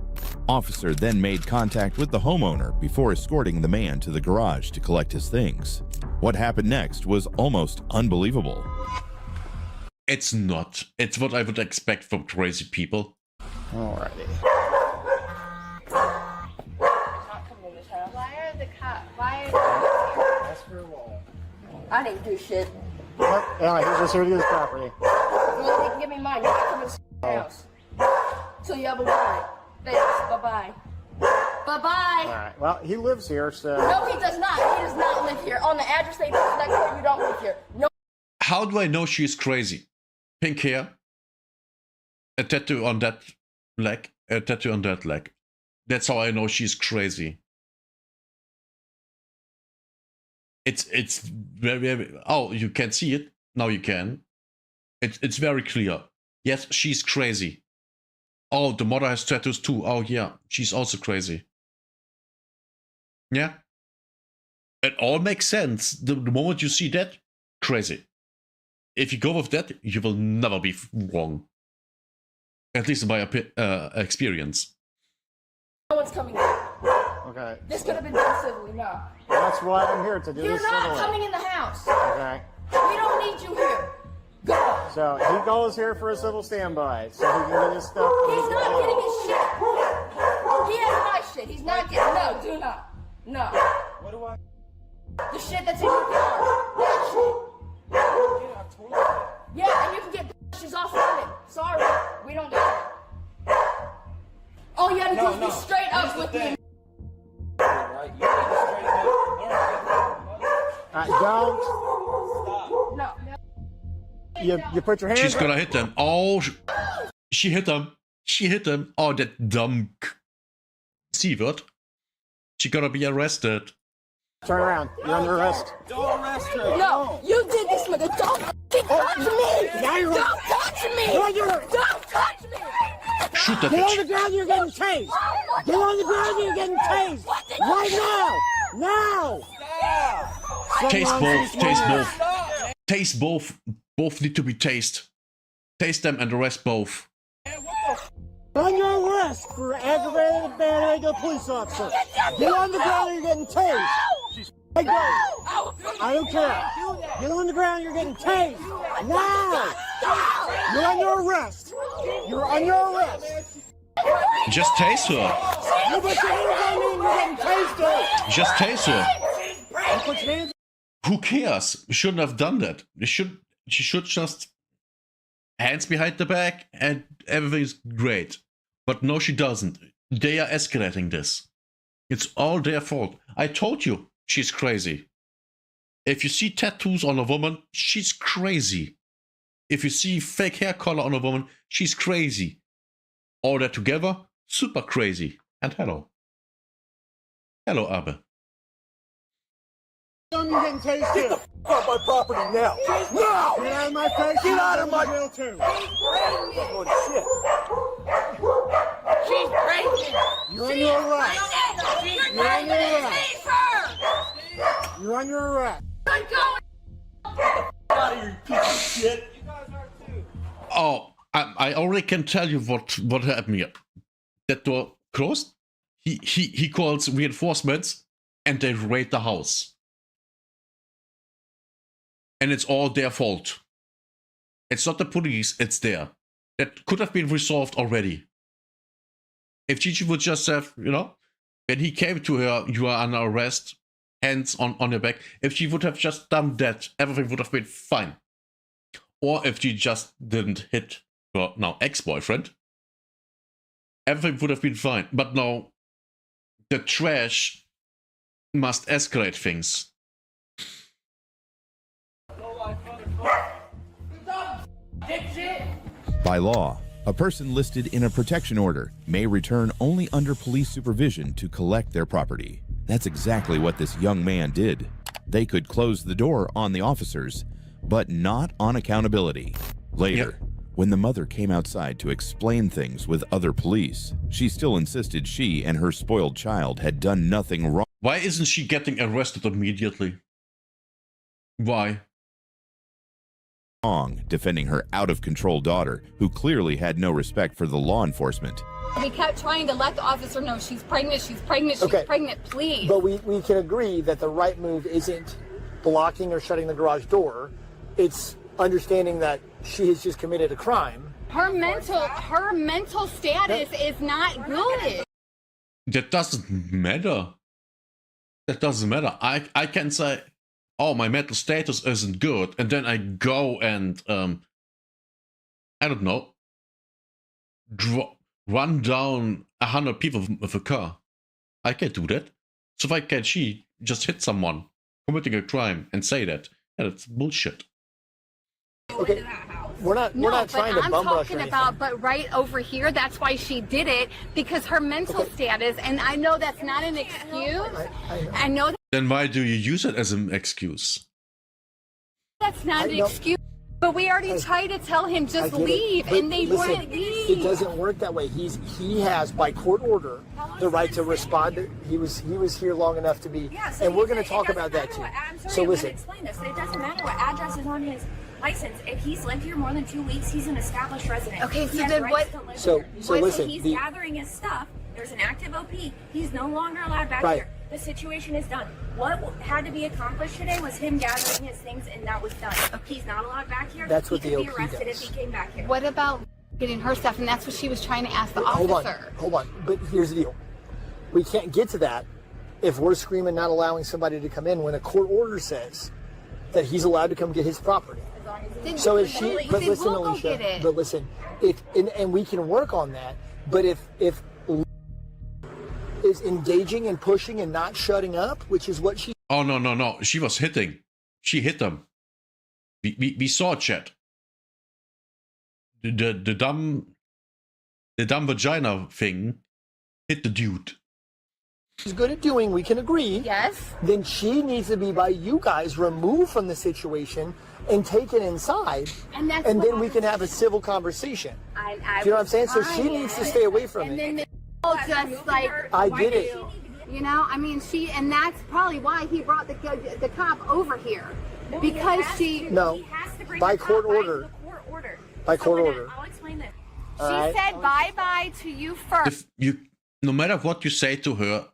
Officer then made contact with the homeowner before escorting the man to the garage to collect his things. What happened next was almost unbelievable. It's not. It's what I would expect from crazy people. Alrighty. Why are the cops? Why are That's for a wall. I didn't do shit. What? Yeah, he's just here to get his property. Well, they can give me mine. You can come in the house. So you have a warrant. Thanks. Bye-bye. Bye-bye. Alright, well, he lives here, so... No, he does not. He does not live here. On the address they put next door, you don't live here. No. How do I know she's crazy? Pink hair, a tattoo on that leg, a tattoo on that leg. That's how I know she's crazy. It's very, very... Oh, you can see it? Now you can. It's very clear. Yes, she's crazy. Oh, the mother has tattoos too. Oh yeah, she's also crazy. Yeah. It all makes sense. The moment you see that, crazy. If you go with that, you will never be wrong. At least in my experience. No one's coming in. Okay. This could have been done civilly. No. That's why I'm here, to do You're this not civilly. coming in the house. Okay. We don't need you here. Go. So, he goes here for a civil standby, so he can get his stuff. He's not getting his shit. He has my shit. He's not getting... No, do not. No. What do I... The shit that's in your car. That shit. Yeah, and you can get she's off limit. Sorry, we don't got it. All you have to do is be straight up with me. Don't. No. You put your hands... She's gonna hit them. Oh, she hit them. She hit them. Oh, that dumb C-word. She gonna be arrested. Turn around. You're under arrest. Don't arrest her. No, you did this, nigga. Don't touch me. Don't touch me. Don't touch me. Shoot that Get on bitch. the ground, you're getting tased. Get on the ground, you're getting tased. Right now. Now. Taste both. Taste both. Taste both. Both need to be tased. Taste them and arrest both. On your arrest for aggravated battery of a police officer. Get on the ground, you're getting tased. Hey, go. I don't care. Get on the ground, you're getting tased. Now. You're under arrest. You're under arrest. Just taste her. You put your hands on me and you're getting tased. Just taste her. You put your hands... Who cares? We shouldn't have done that. She should just hands behind the back and everything's great. But no, she doesn't. They are escalating this. It's all their fault. I told you, she's crazy. If you see tattoos on a woman, she's crazy. If you see fake hair color on a woman, she's crazy. All that together, super crazy. And hello. Hello, Abbe. You're getting tased too. Get the f*** off my property now. Now! Get out of my face. Get out of my... Jail too. She's pregnant. You're under arrest. You're under arrest. You're under arrest. I'm going. Out of here, you piece of shit. Oh, I already can tell you what happened here. That door closed. He calls reinforcements and they raid the house. And it's all their fault. It's not the police, it's there. That could have been resolved already. If Gigi would just have, when he came to her, you are under arrest, hands on your back. If she would have just done that, everything would have been fine. Or if she just didn't hit her now ex-boyfriend, everything would have been fine. But no, the trash must escalate things. By law, a person listed in a protection order may return only under police supervision to collect their property. That's exactly what this young man did. They could close the door on the officers, but not on accountability. Later, when the mother came outside to explain things with other police, she still insisted she and her spoiled child had done nothing wrong. Why isn't she getting arrested immediately? Why? Defending her out-of-control daughter, who clearly had no respect for the law enforcement. We kept trying to let the officer know she's pregnant, she's pregnant, she's pregnant, please. But we can agree that the right move isn't blocking or shutting the garage door. It's understanding that she has just committed a crime. Her mental status is not good. That doesn't matter. That doesn't matter. I can say, oh, my mental status isn't good, and then I go and I don't know, run down 100 people with a car. I can't do that. So why can't she just hit someone committing a crime and say that? Yeah, that's bullshit. Okay, we're not trying to bum rush or anything. But right over here, that's why she did it, because her mental status, and I know that's not an excuse. I know Then why do you use it as an excuse? that's not an excuse. But we already tried to tell him just leave, and they wouldn't leave. It doesn't work that way. He has, by court order, the right to respond. He was here long enough to be, and we're going to talk about that too. So listen. Explain this. It doesn't matter what address is on his license. If he's lived here more than 2 weeks, he's an established resident. Okay, so then what? So listen. He's gathering his stuff. There's an active OP. He's no longer allowed back here. The situation is done. What had to be accomplished today was him gathering his things, and that was done. He's not allowed back here. That's what the OP He could be arrested does. if he came back here. What about getting her stuff? And that's what she was trying to ask the officer. Hold on. But here's the deal. We can't get to that if we're screaming not allowing somebody to come in when a court order says that he's allowed to come get his property. So if she, but listen, Alicia, but listen, and we can work on that. But if is engaging and pushing and not shutting up, which is what she. Oh no! She was hitting. She hit them. We saw it, chat. The dumb vagina thing hit the dude. She's good at doing. We can agree. Yes. Then she needs to be by you guys removed from the situation and taken inside, and then we can have a civil conversation. Do you know what I'm saying? So she needs to stay away from it. Just like I get it. You know, I mean, and that's probably why he brought the cop over here, because she. No, by court order. By court order. I'll explain this. She said bye-bye to you first. No matter what you say to her,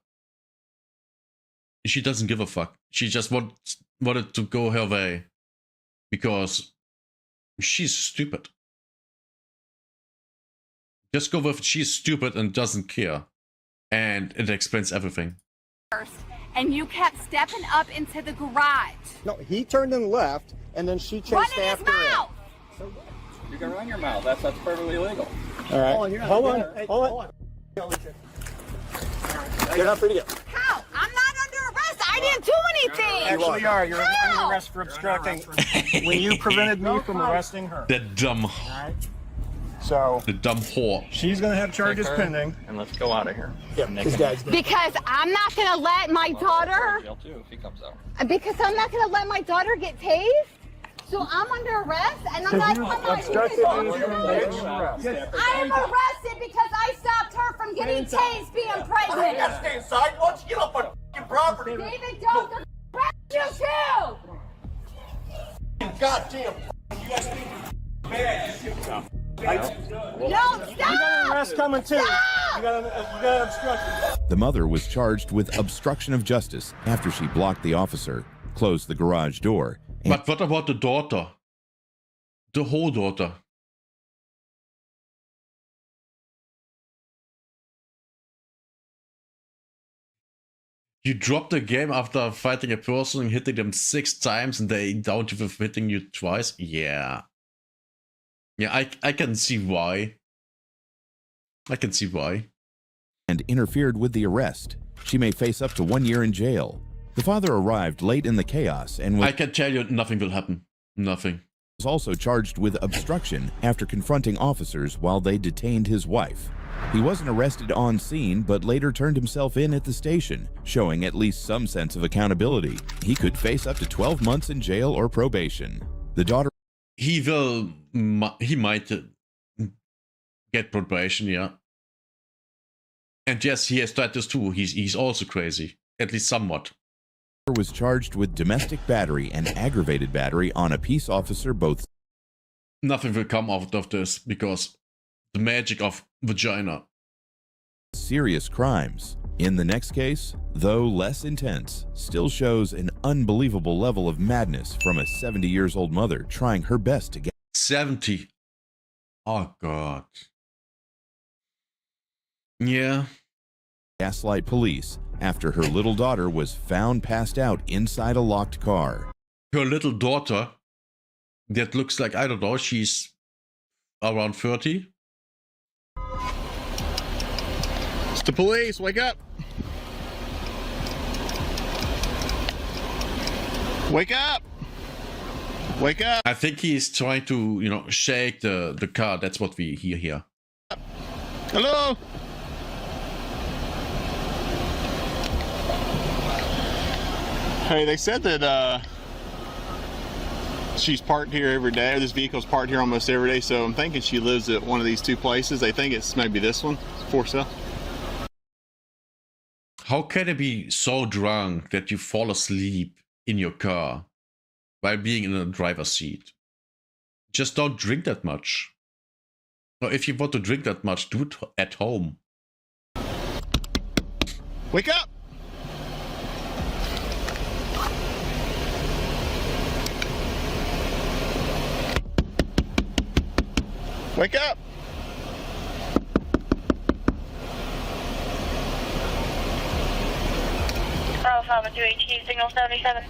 she doesn't give a fuck. She just wanted to go her way because she's stupid. Just go with she's stupid and doesn't care. And it explains everything. And you kept stepping up into the garage. No, he turned and left, and then she chased after him. You can run your mouth. That's perfectly legal. All right. Hold on. You're not free to go. How? I'm not under arrest. I didn't do anything. Actually, you are. You're under arrest for obstructing. When you prevented me from arresting her. That dumb. So the dumb whore. She's gonna have charges pending, and let's go out of here. Yeah, because I'm not gonna let my daughter. Jail too if he comes out. Because I'm not gonna let my daughter get tased. So I'm under arrest, and I'm not. I am arrested because I stopped her from getting tased being pregnant. You gotta stay inside. Why don't you get up on your property? David, don't arrest you too. Goddamn. You guys think you're bad. No, stop! You got an arrest coming too. You got obstruction. The mother was charged with obstruction of justice after she blocked the officer, closed the garage door. But what about the daughter? The whole daughter. You drop the game after fighting a person and hitting them 6 times and they don't even hitting you twice? Yeah. Yeah, I can see why. I can see why. And interfered with the arrest. She may face up to 1 year in jail. The father arrived late in the chaos and was, I can tell you nothing will happen. Nothing. Was also charged with obstruction after confronting officers while they detained his wife. He wasn't arrested on scene, but later turned himself in at the station, showing at least some sense of accountability. He could face up to 12 months in jail or probation. The daughter... He might get probation, yeah. And yes, he has tattoos too. He's also crazy, at least somewhat. Was charged with domestic battery and aggravated battery on a peace officer both. Nothing will come out of this because the magic of vagina serious crimes. In the next case, though less intense, still shows an unbelievable level of madness from a 70-year-old mother trying her best to get 70. Oh, God. Yeah. gaslight police after her little daughter was found passed out inside a locked car. Her little daughter, that looks like, I don't know, she's around 30. It's the police, wake up! Wake up! Wake up! I think he's trying to, you know, shake the car. That's what we hear here. Hello? Hey, they said that she's parked here every day, or this vehicle's parked here almost every day, so I'm thinking she lives at one of these two places. They think it's maybe this one, for sale. How can you be so drunk that you fall asleep in your car while being in the driver's seat? Just don't drink that much. Or if you want to drink that much, do it at home. Wake up! Wake up! Bravo 528 signal 77.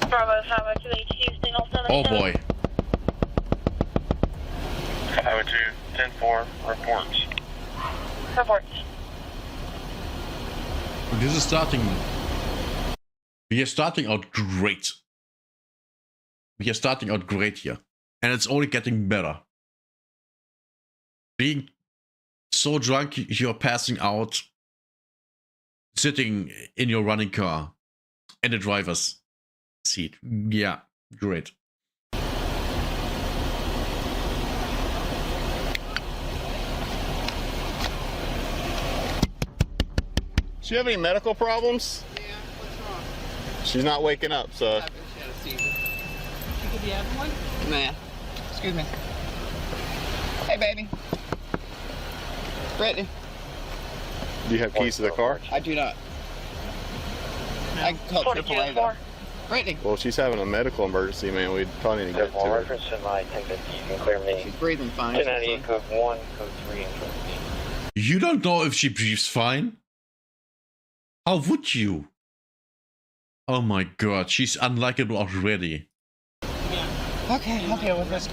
Bravo 528 signal 77. Oh boy. 502 10-4 reports. Reports. This is starting. We are starting out great. We are starting out great here. And it's only getting better. Being so drunk you're passing out, sitting in your running car in the driver's seat. Yeah, great. Do you have any medical problems? Yeah, what's wrong? She's not waking up, so. She had a seizure. She could be having one? Nah. Excuse me. Hey, baby. Brittany. Do you have keys to the car? I do not. I can call AAA though. Brittany. Well, she's having a medical emergency, man. We'd probably need to get to her. Reference to my attendant, you can clear me. She's breathing fine. 1098 code 1, code 3, and code 8. You don't know if she breathes fine? How would you? Oh my god, she's unlikable already. Okay, I'll deal with this.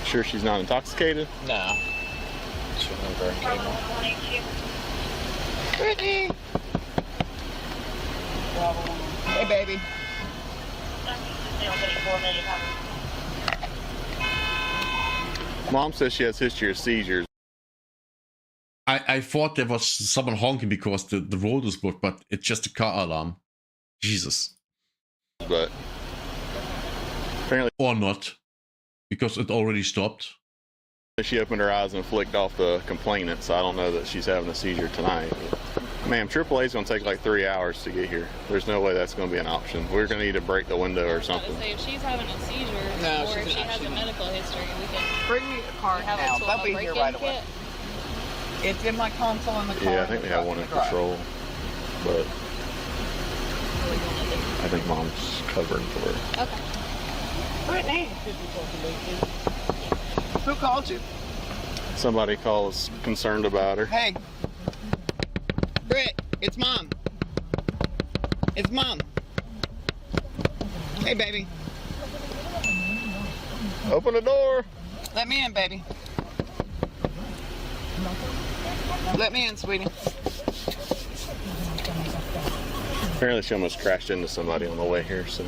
Sure she's not intoxicated? No. Should be very capable. Brittany. Hey, baby. Mom says she has history of seizures. I thought there was someone honking because the road was blocked, but it's just a car alarm. Jesus. But apparently, or not, because it already stopped. She opened her eyes and flicked off the complainant, so I don't know that she's having a seizure tonight. Ma'am, AAA's gonna take like 3 hours to get here. There's no way that's gonna be an option. We're gonna need to break the window or something. Say if she's having a seizure, or if she has a medical history, we can bring me a car now. They'll be here right away. It's in my console in the car. Yeah, I think we have one in control, but I think Mom's covering for her. Okay. Brittany. Who called you? Somebody calls concerned about her. Hey. Britt, it's Mom. It's Mom. Hey, baby. Open the door. Let me in, baby. Let me in, sweetie. Apparently she almost crashed into somebody on the way here, so.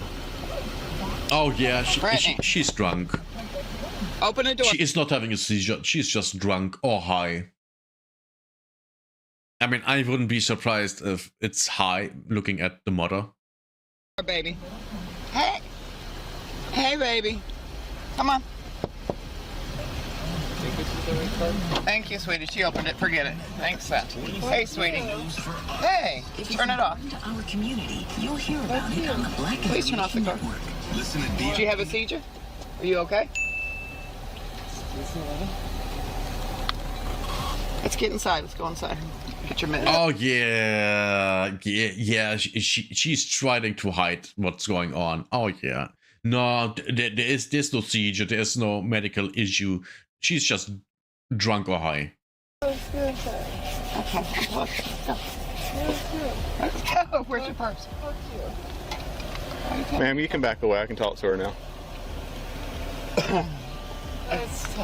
Oh yeah, she's drunk. Open the door. She is not having a seizure, she's just drunk or high. I mean, I wouldn't be surprised if it's high, looking at the mother. Baby. Hey. Hey, baby. Come on. Thank you, sweetie. She opened it. Forget it. Thanks, Seth. Hey, sweetie. Hey, turn it off. Our community, you'll hear about it on the Black Please turn off the car. Did you have a seizure? Are you okay? Let's get inside. Let's go inside. Get your medicine. Oh yeah. She's trying to hide what's going on. Oh yeah. No, there's no seizure. There's no medical issue. She's just drunk or high. Let's go inside. Okay. Go. Let's go. Where's your purse? Ma'am, you can back away. I can talk to her now. Let's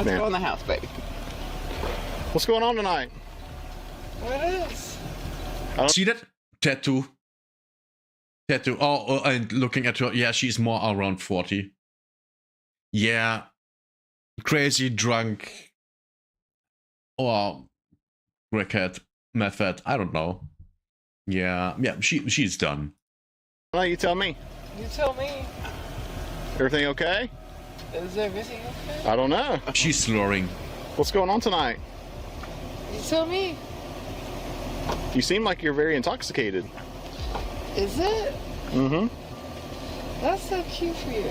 Ma'am. go in the house, baby. What's going on tonight? What is? See that tattoo? Oh, and looking at her, yeah, she's more around 40. Yeah, crazy, drunk, or crackhead, meth head, I don't know. Yeah, she's done. Well, you tell me. You tell me. Everything okay? Is everything okay? I don't know. She's slurring. What's going on tonight? You tell me. You seem like you're very intoxicated. Is it? Mm-hmm. That's so cute for you.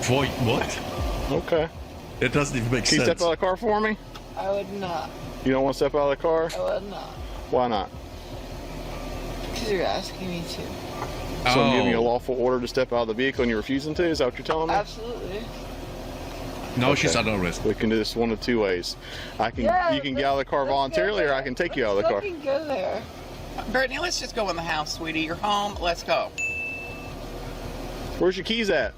Boy, what? Okay. It doesn't even make Can you sense. step out of the car for me? I would not. You don't want to step out of the car? I would not. Why not? Because you're asking me to. So I'm giving you a lawful order to step out of the vehicle and you're refusing to? Is that what you're telling me? Absolutely. No, she's under arrest. We can do this one of two ways. You can get out of the car voluntarily, or I can take you out of the car. We can go there. Brittany, let's just go in the house, sweetie. You're home. Let's go. Where's your keys at?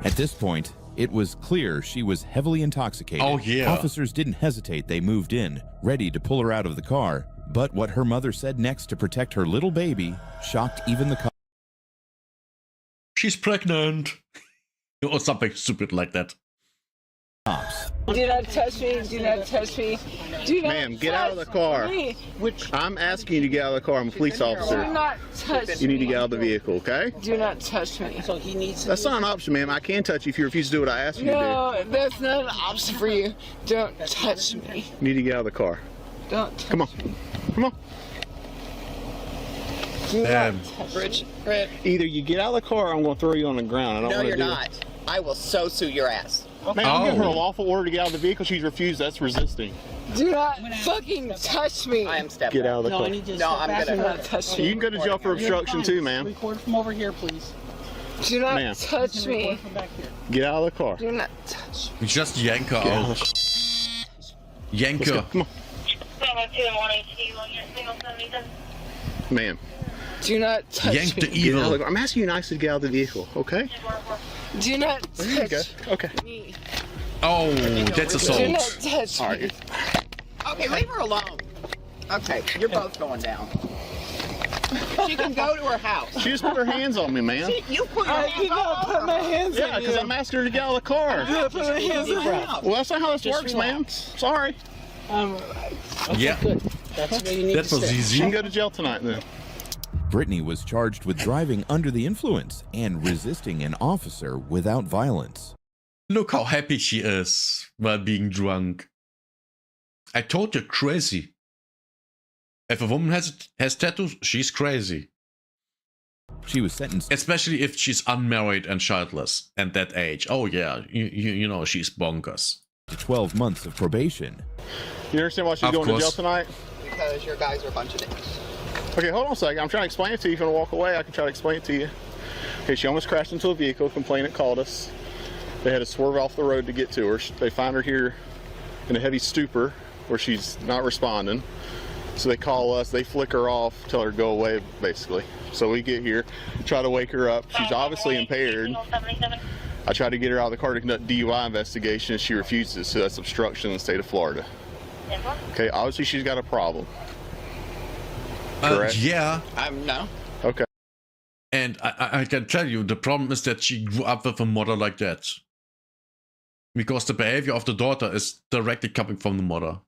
At this point, it was clear she was heavily intoxicated. Oh, yeah. Officers didn't hesitate. They moved in, ready to pull her out of the car. But what her mother said next to protect her little baby shocked even the cops. She's pregnant. Or something stupid like that. Do not touch me. Do not touch me. Do not Ma'am, get out of the car. I'm asking you to get out of the car. I'm a police officer. Do not touch me. You need to get out of the vehicle, okay? Do not touch me. So he needs to. That's not an option, ma'am. I can touch you if you refuse to do what I ask you to No, that's not an option for you. Don't touch me. do. You need to get out of the car. Don't touch Come on. Come on. Do Damn. not touch me. Either you get out of the car or I'm going to throw you on the ground. I don't No, want to you're do not. I will so sue your ass. Ma'am, I'm giving her a lawful order to get out of the vehicle. She's refused. That's resisting. Do not fucking touch me. I am stepping. Get out of the car. No, I'm gonna not touch You me. can go to jail for obstruction too, ma'am. Record from over here, please. Do not Ma'am. touch me. From back here. Get out of the car. Do not touch me. Just yank her Get out. out. Yank Let's go. her. Come on. 702 and 182 on your single 77. Ma'am. Do not touch Yank me. the Get out of evil. the car. I'm asking you nicely to get out of the vehicle, okay? Do not There you go. touch Okay. me. Oh, that's Do assault. not touch All me. right. Okay, leave her alone. Okay, you're both going down. She can go to her house. She just put her hands on me, man. You put your hands on put my hands Yeah, because I'm asking her to get out of the car. put my hands on her. Well, that's not how this works, ma'am. Sorry. Yeah, That's where you need that to was sit. You easy. can go to jail tonight then. Brittany was charged with driving under the influence and resisting an officer without violence. Look how happy she is while being drunk. I told you, crazy. If a woman has tattoos, she's crazy. She was sentenced. Especially if she's unmarried and childless and that age. Oh yeah, you know she's bonkers. to 12 months of probation. You understand why she's Of going to jail course. tonight? Because your guys are a bunch of dicks. Okay, hold on a second. I'm trying to explain it to you. If you want to walk away, I can try to explain it to you. Okay, she almost crashed into a vehicle. Complainant called us. They had to swerve off the road to get to her. They find her here in a heavy stupor where she's not responding. So they call us, they flick her off, tell her to go away, basically. So we get here, try to wake her up. She's obviously impaired. I tried to get her out of the car to conduct DUI investigation, and she refuses, so that's obstruction in the state of Florida. Okay, obviously she's got a problem. Correct? Yeah. No. Okay. And I can tell you, the problem is that she grew up with a mother like that. Because the behavior of the daughter is directly coming from the mother.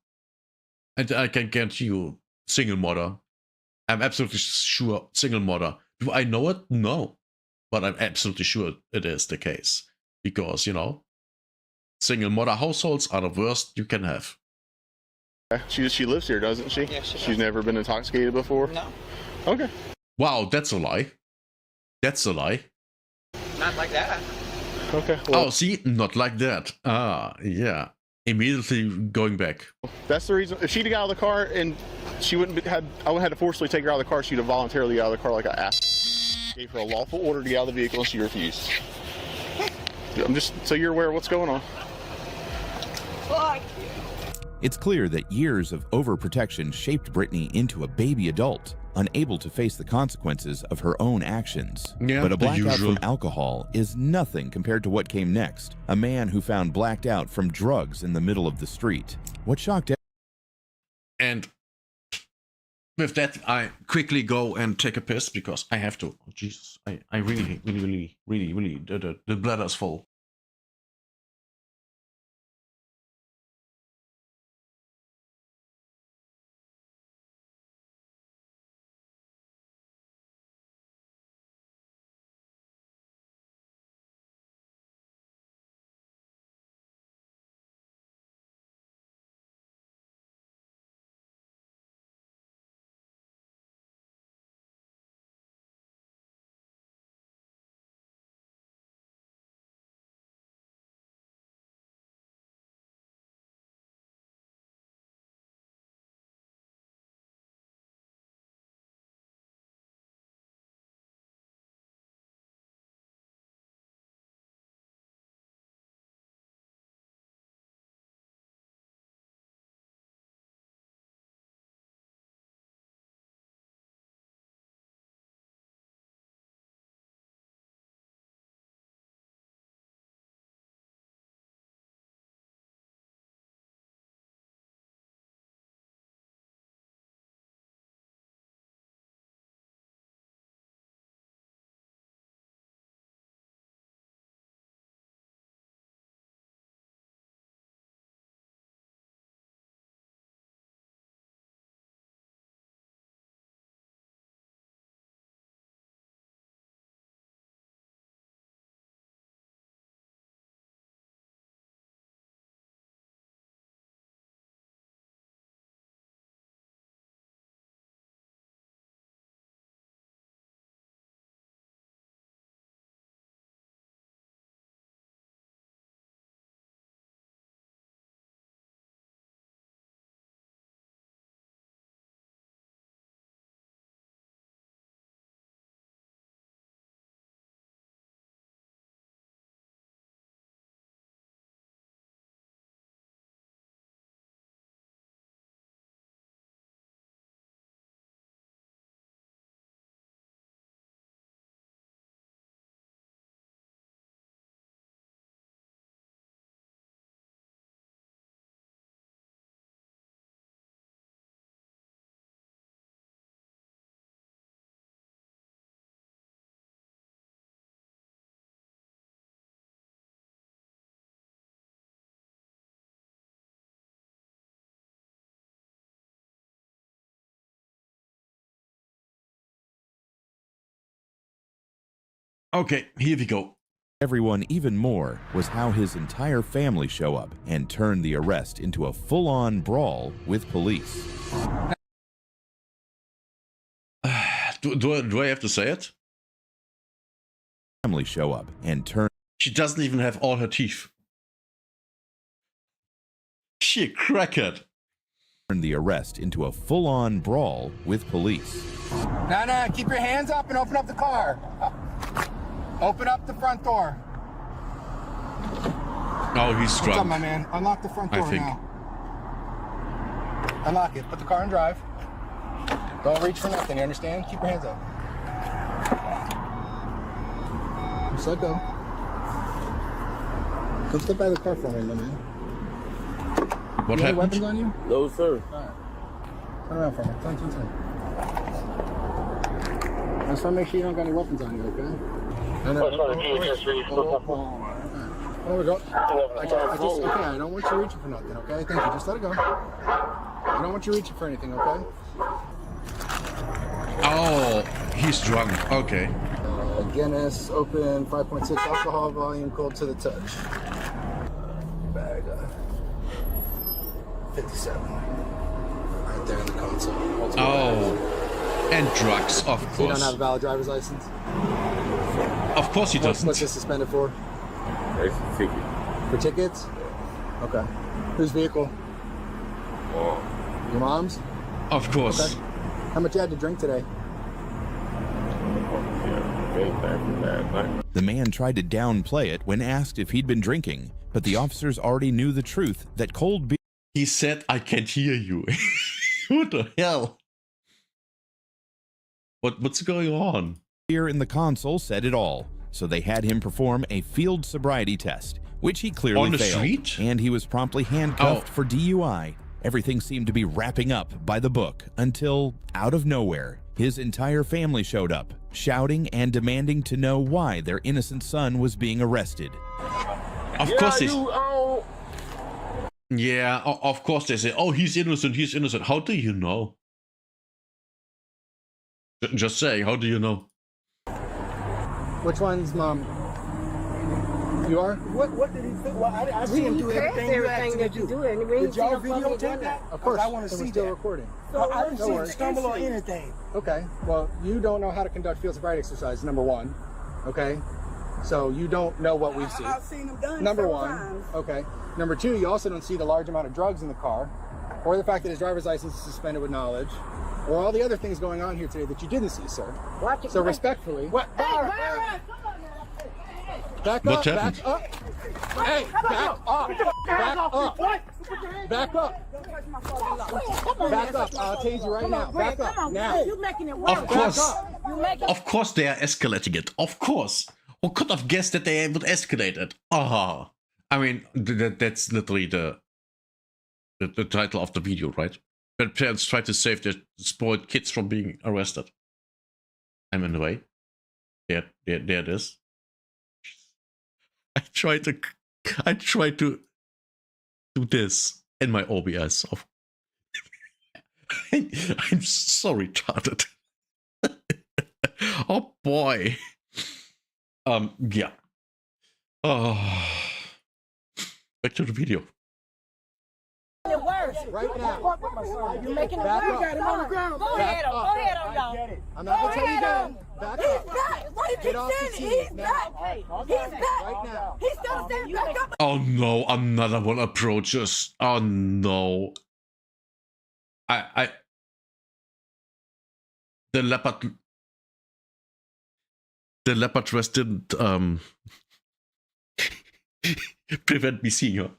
And I can guarantee you, single mother. I'm absolutely sure, single mother. Do I know it? No. But I'm absolutely sure it is the case. because, you know, single mother households are the worst you can have. She lives here, doesn't she? Yeah, she She's does. never been intoxicated before? No. Okay. Wow, that's a lie. That's a lie. Not like that. Okay. Oh, see, not like that. Ah, yeah. Immediately going back. That's the reason. If she'd got out of the car and she I wouldn't have had to forcibly take her out of the car, she'd have voluntarily got out of the car like I asked. Gave her a lawful order to get out of the vehicle and she refused. I'm just so you're aware of what's going on. Fuck. It's clear that years of overprotection shaped Brittany into a baby adult, unable to face the consequences of her own actions. Yeah, but a the blackout usual. from alcohol is nothing compared to what came next. A man who found blacked out from drugs in the middle of the street. What shocked And with that, I quickly go and take a piss because I have to. Oh, Jesus, I really, the bladder's full. Okay, here we go. everyone even more was how his entire family show up and turn the arrest into a full-on brawl with police. Do I have to say it? Family show up and turn. She doesn't even have all her teeth. She a crackhead. Turn the arrest into a full-on brawl with police. Nah, keep your hands up and open up the car. Open up the front door. Oh, he's What's drunk. up, my man? Unlock the front door now. Unlock it. Put the car in drive. Don't reach for nothing, you understand? Keep your hands up. Just let go. Come step by the car for me, my man. What you happened? Any weapons on you? No, sir. All right. Turn around for me. Turn. I just want to make sure you don't got any weapons on you, okay? There we go. I don't want you reaching for nothing, okay? Thank you. Just let it go. I don't want you reaching for anything, okay? Oh, he's drunk. Okay. Guinness, open, 5.6 alcohol volume, cold to the touch. Bag, 57. Right there in the console. Oh, and drugs, of course. So you don't have a valid driver's license? Of course he doesn't. What's this suspended for? It's a ticket. For tickets? Okay. Whose vehicle? Oh. Your mom's? Of course. Okay. How much you had to drink today? The man tried to downplay it when asked if he'd been drinking, but the officers already knew the truth that cold beer... He said, I can't hear you. What the hell? What's going on? Beer in the console said it all, so they had him perform a field sobriety test, which he clearly On the failed, street? and he was promptly handcuffed for DUI. Everything seemed to be wrapping up by the book until, out of nowhere, his entire family showed up, shouting and demanding to know why their innocent son was being arrested. Of course Yeah, of course they say, oh, he's innocent, he's innocent. How do you know? Just say, how do you know? Which one's mom? You are? What did he think? Well, I see him do everything that you do. Did y'all videotape that? Of course. I want to see still that. Recording. So I didn't see him stumble on anything. Okay. Well, you don't know how to conduct field sobriety exercise, number one. Okay. So you don't know what we see. I've seen him done Number several one. times. Okay. Number two, you also don't see the large amount of drugs in the car, or the fact that his driver's license is suspended with knowledge, or all the other things going on here today that you didn't see, sir. Watch it. So respectfully. What? Back What up, happened? back up. Hey, back up. Back up. Back up. Back up. I'll tase you right now. Back up. Now. You're making it worse. Of course they are escalating it. Of course. Who could have guessed that they would escalate it? Ah. I mean, that's literally the title of the video, right? When parents try to save their spoiled kids from being arrested. I'm in the way. There it is. I try to do this in my OBS. I'm so retarded. Oh boy. Yeah. Oh. Back to the video. It worse. Right now. You're making it Back worse. up. Got him on the ground. Go ahead on y'all. I'm not gonna tell you again. Back He's up. back. Why you Get keep off the saying seat he's now. back? He's back. Right now. He's still standing back up. Oh no, another one approaches. Oh no. The leopard dress didn't prevent me seeing her.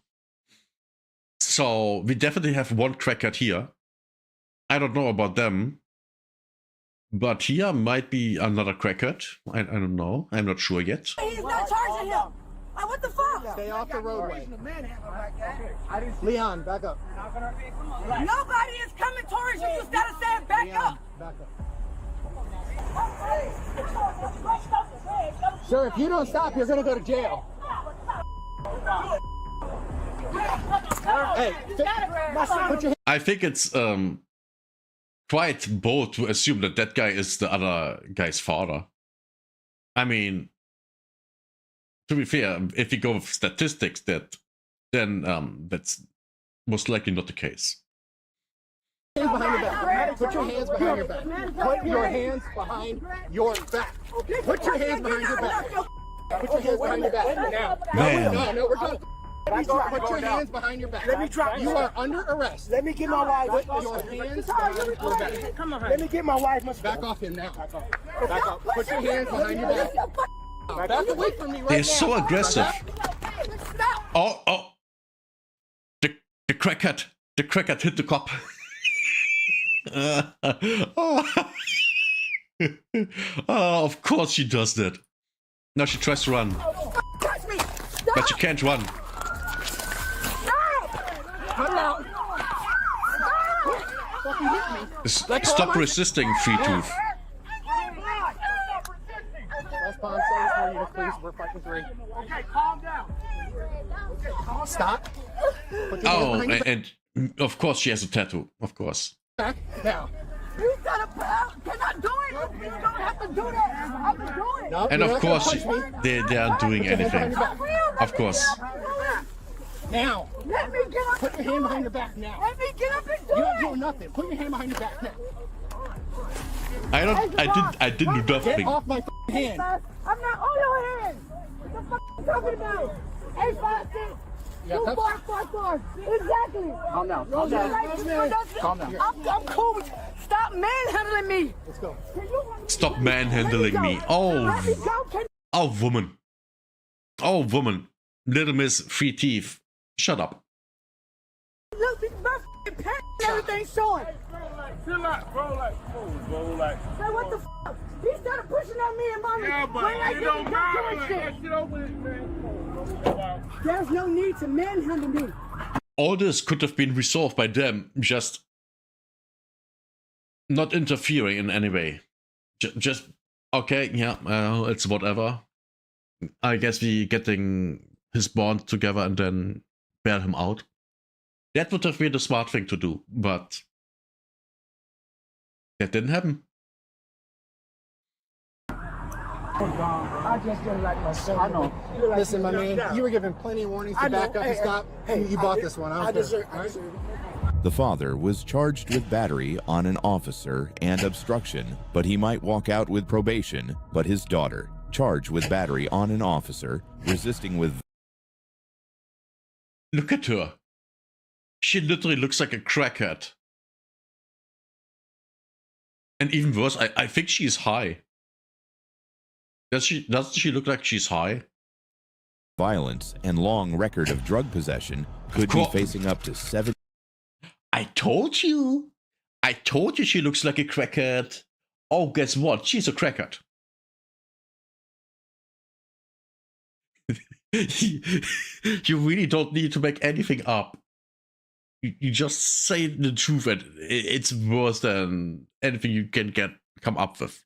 So we definitely have one crackhead here. I don't know about them. But here might be another crackhead. I don't know. I'm not sure yet. He's not charging him. What the fuck? Stay off the roadway. Leon, back up. Nobody is coming towards you. You just gotta stand back up. Back up. Sir, if you don't stop, you're gonna go to jail. Hey, put your I think it's quite bold to assume that that guy is the other guy's father. I mean, to be fair, if you go with statistics, then that's most likely not the case. hands behind your back. Put your hands behind your back. Put your hands behind your back. Put your hands behind your back. Put your hands behind your back. Now. Man. No, we're done. Put your hands behind your back. Let me drop. You are under arrest. Let me get my wife. Put your hands behind your back. Come on. Let me get my wife. Back off him now. Back off. Put your hands behind your back. Back away from me right now. They're so aggressive. Oh. The crackhead hit the cop. Of course she does that. Now she tries to run. But she can't run. Stop resisting, Free Tooth. West Palm Service for you, please. We're fighting three. Okay, calm down. Stop. Oh, and of course she has a tattoo. Of course. Back now. He's got a pound. Can I not doing it. You don't have to do that. I've been doing it. No, And of course, they aren't doing anything. Of course. Now. Let me get up. Put your hand behind your back now. Let me get up and do it. You're not doing nothing. Put your hand behind your back now. I didn't do nothing. Get off my hand. I'm not on your hand. What the fuck are you talking about? 856. You bark. Exactly. Calm down. Calm down. Calm down. I'm cool with you. Stop manhandling me. Let's go. Stop manhandling me. Oh, woman. Oh, woman. Little Miss Free Teeth. Shut up. Look, my f***ing pants and everything's showing. Relax, relax. Say what the f***? He started pushing on me and mommy. Yeah, but you don't mind. Get over it, man. There's no need to manhandle me. All this could have been resolved by them just not interfering in any way. Just okay, yeah, it's whatever. I guess we getting his bond together and then bail him out. That would have been the smart thing to do, but that didn't happen. I just didn't like my son. I know. Listen, my man, you were given plenty of warnings to back up and stop. You bought this one. I deserve it. The father was charged with battery on an officer and obstruction, but he might walk out with probation. But his daughter, charged with battery on an officer, resisting with... Look at her. She literally looks like a crackhead. And even worse, I think she's high. Doesn't she look like she's high? Violence and long record of drug possession could be facing up to 7... I told you she looks like a crackhead. Oh, guess what? She's a crackhead. You really don't need to make anything up. You just say the truth, and it's worse than anything you can come up with.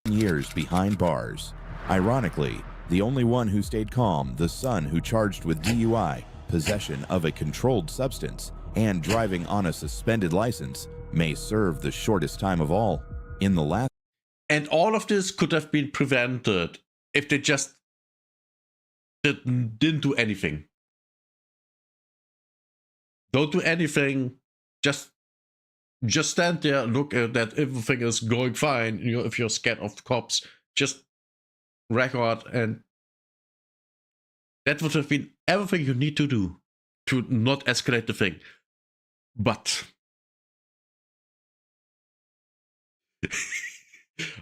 Years behind bars. Ironically, the only one who stayed calm, the son who charged with DUI, possession of a controlled substance, and driving on a suspended license, may serve the shortest time of all. In the last... And all of this could have been prevented if they just didn't do anything. Don't do anything. Just stand there, look at that everything is going fine. You know, if you're scared of cops, just record, and that would have been everything you need to do to not escalate the thing. But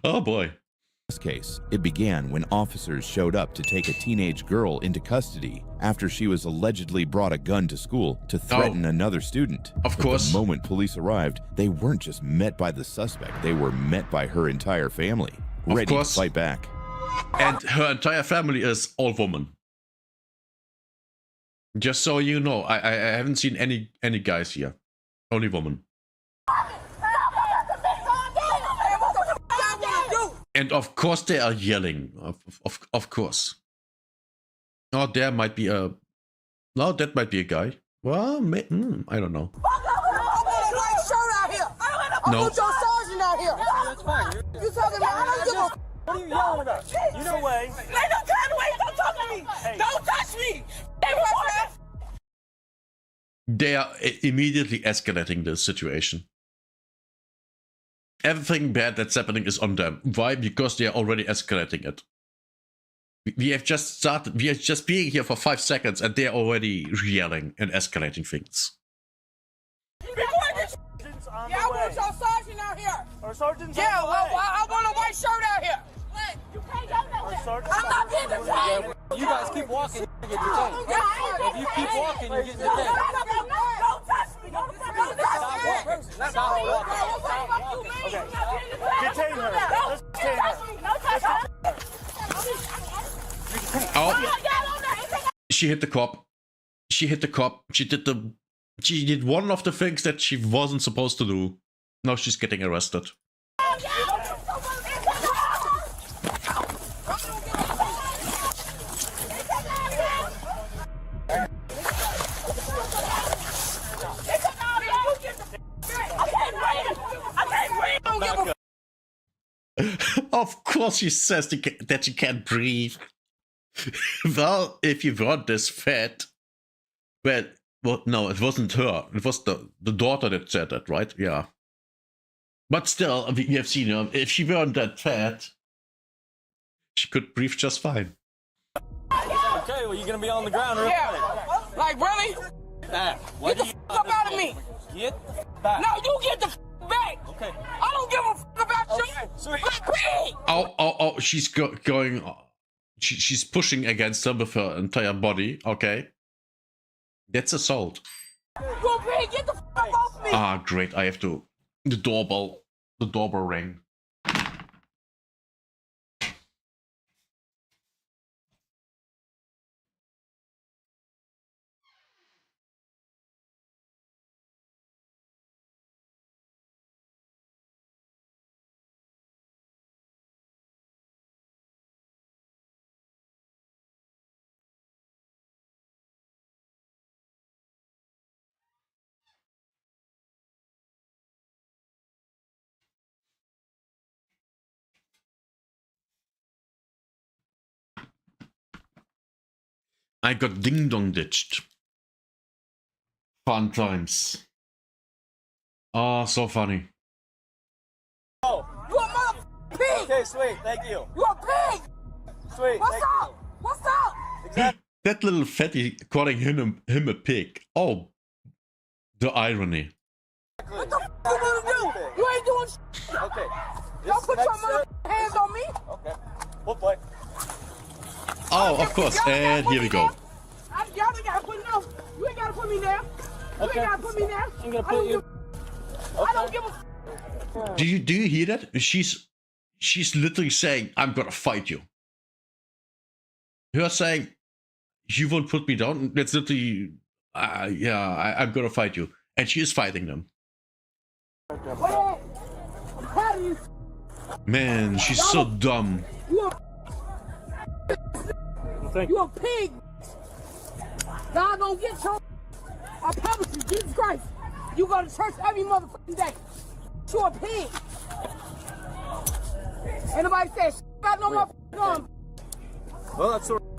oh boy. In this case, it began when officers showed up to take a teenage girl into custody after she was allegedly brought a gun to school to threaten another student. Of course. The moment police arrived, they weren't just met by the suspect, they were met by her entire family, ready to fight back. And her entire family is all women. Just so you know, I haven't seen any guys here. Only women. And of course they are yelling. Of course. Oh, there might be a... No, that might be a guy. Well, I don't know. No. That's fine. You talking about? I don't give a... What are you yelling about? You know way. Ain't no kind of way. Don't talk to me. Hey. Don't touch me. They are immediately escalating the situation. Everything bad that's happening is on them. Why? Because they are already escalating it. We have just started. We are just being here for 5 seconds and they are already yelling and escalating things. Yeah, I want your sergeant out here. Our sergeant's yeah, on the way. I want a white shirt out here. What? You can't go nowhere. I'm not being detained. You guys keep walking, you get detained. If you keep walking, you get detained. Don't touch me. Don't touch me. Stop walking. Okay. Detain her. Let's detain her. Oh. She hit the cop. She hit the cop. She did one of the things that she wasn't supposed to do. Now she's getting arrested. Of course she says that she can't breathe. Well, if you weren't this fat, but well, no, it wasn't her. It was the daughter that said that, right? Yeah. But still, we have seen her. If she weren't that fat, she could breathe just fine. Okay, well, you're gonna be on the ground real quick. Like, really? What Get the fuck up out of me. Get back. No, you get the fuck back. Okay. I don't give a fuck about you. Sweet. Oh, she's going. She's pushing against her with her entire body. Okay. That's assault. Go big, get the fuck off me. Ah, great. I have to. The doorbell rang. I got ding dong ditched. Fun times. Oh, so funny. Oh, you a motherfucking pig. Okay, sweet. Thank you. You a pig. Sweet. What's up? What's up? Exactly. That little fatty calling him a pig. Oh, the irony. What the fuck you gonna do? You ain't doing shit. Okay. Don't put your motherfucking hands on me. Okay. We'll play. Oh, of course. And here we go. Y'all ain't gotta put me down. You ain't gotta put me there. You ain't gotta put me there. I'm gonna put you. I don't give a. Do you hear that? She's literally saying, "I'm gonna fight you." Her saying, "You won't put me down." That's literally, yeah, I'm gonna fight you, and she is fighting them. Man, she's so dumb. You a pig. God gonna get your. I promise you, Jesus Christ. You go to church every motherfucking day. You a pig. Ain't nobody say shit about no motherfucking gun. Well, that's sort of.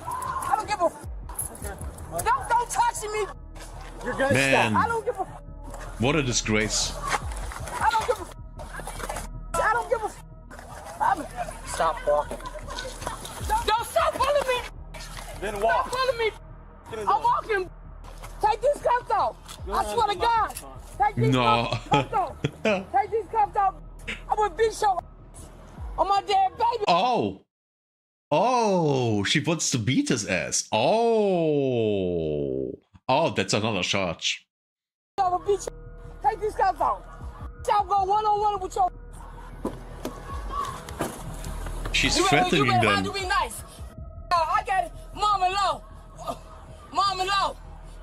I don't give a f. Don't touch me. You're gonna Man. I don't give a f. What a disgrace. I don't give a f. I don't give a f. Stop walking. Don't stop following me. Then walk. Stop following me. I'm walking. Take these cuffs off. I swear to God. Take these cuffs off. Take these cuffs off. I would beat your on my dead baby. Oh, she wants to beat his ass. Oh, that's another charge. I will beat you. Take these cuffs off. Y'all go one-on-one with your. She's You threatening better them. have to be nice. I got it. Mama Low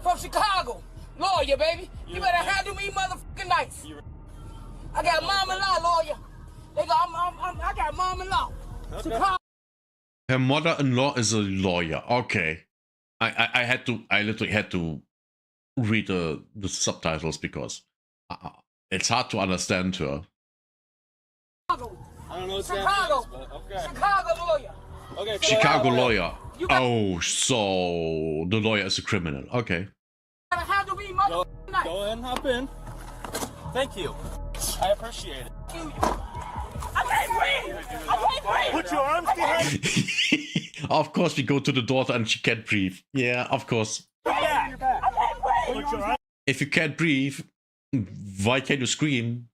from Chicago. Lawyer, baby. You better handle me motherfucking nice. I got Mama Law, lawyer. I got Mama Law. Chicago. Her mother-in-law is a lawyer. Okay, I literally had to read the subtitles because it's hard to understand her. I don't know what Chicago. that means, but okay. Chicago lawyer. Okay. Chicago lawyer. Oh, so the lawyer is a criminal. Okay. Gotta handle me motherfucking nice. Go ahead and hop in. Thank you. I appreciate it. I can't breathe. Put your arms behind. Of course, we go to the daughter and she can't breathe. Yeah, of course. If you can't breathe, why can't you scream?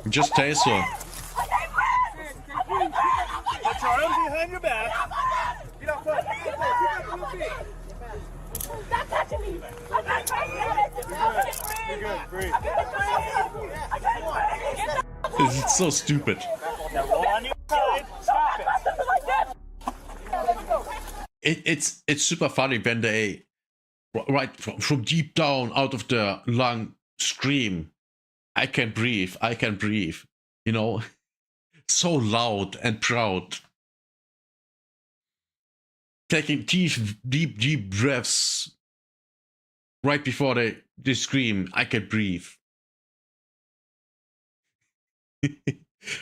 Just tase her. Put your arms behind your back. Get off foot. Stop touching me. You're good. Breathe. It's so stupid. Now roll on your side. Stop it. It's super funny when they right from deep down out of the lung scream, I can breathe, you know, so loud and proud, taking deep breaths right before they scream, I can breathe.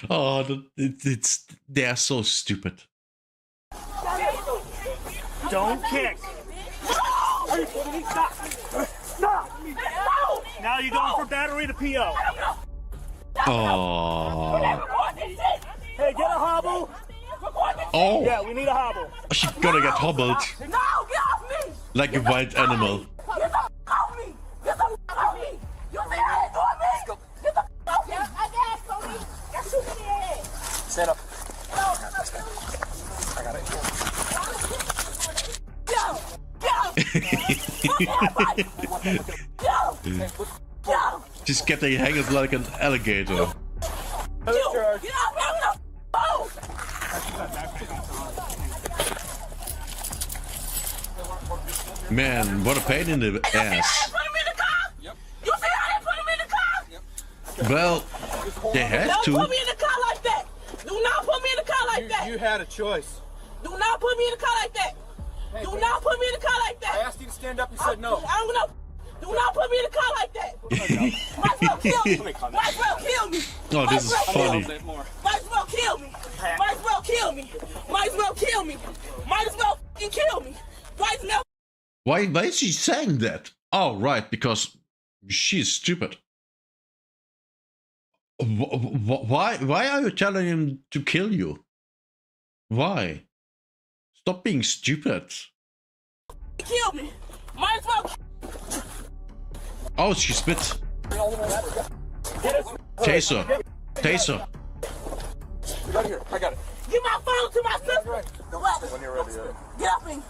Oh, they are so stupid. Don't kick. Stop. Now you're going for battery to PO. Oh. Hey, get a hobble. Oh. Yeah, we need a hobble. She's gonna get hobbled. No, get off me! Like a wild animal. Get the off me! Get the off me! You see how they doing me? Get the off me! I got it, Tony! You're shooting me in the head! Stand up. I got it. Go! She's getting hanged like an alligator. Get off me! Oh! Man, what a pain in the ass. You see how they put him in the car? Well, they had Don't to. put me in the car like that! Do not put me in the car like that! You had a choice. Do not put me in the car like that! Do not put me in the car like that! I asked you to stand up, you said no. I don't know. Do not put me in the car like that! Might as well kill me! Might as well kill me! Oh, this is funny. Might as well kill me! Might as well kill me! Might as well kill me! Might as well fucking kill me! Might as well. Why is she saying that? Oh, right, because she's stupid. Why are you telling him to kill you? Why? Stop being stupid. Kill me! Might as well. Oh, she spit. Taser. Taser. Right here, I got it. Give my phone to my sister! When you're ready. Get up me!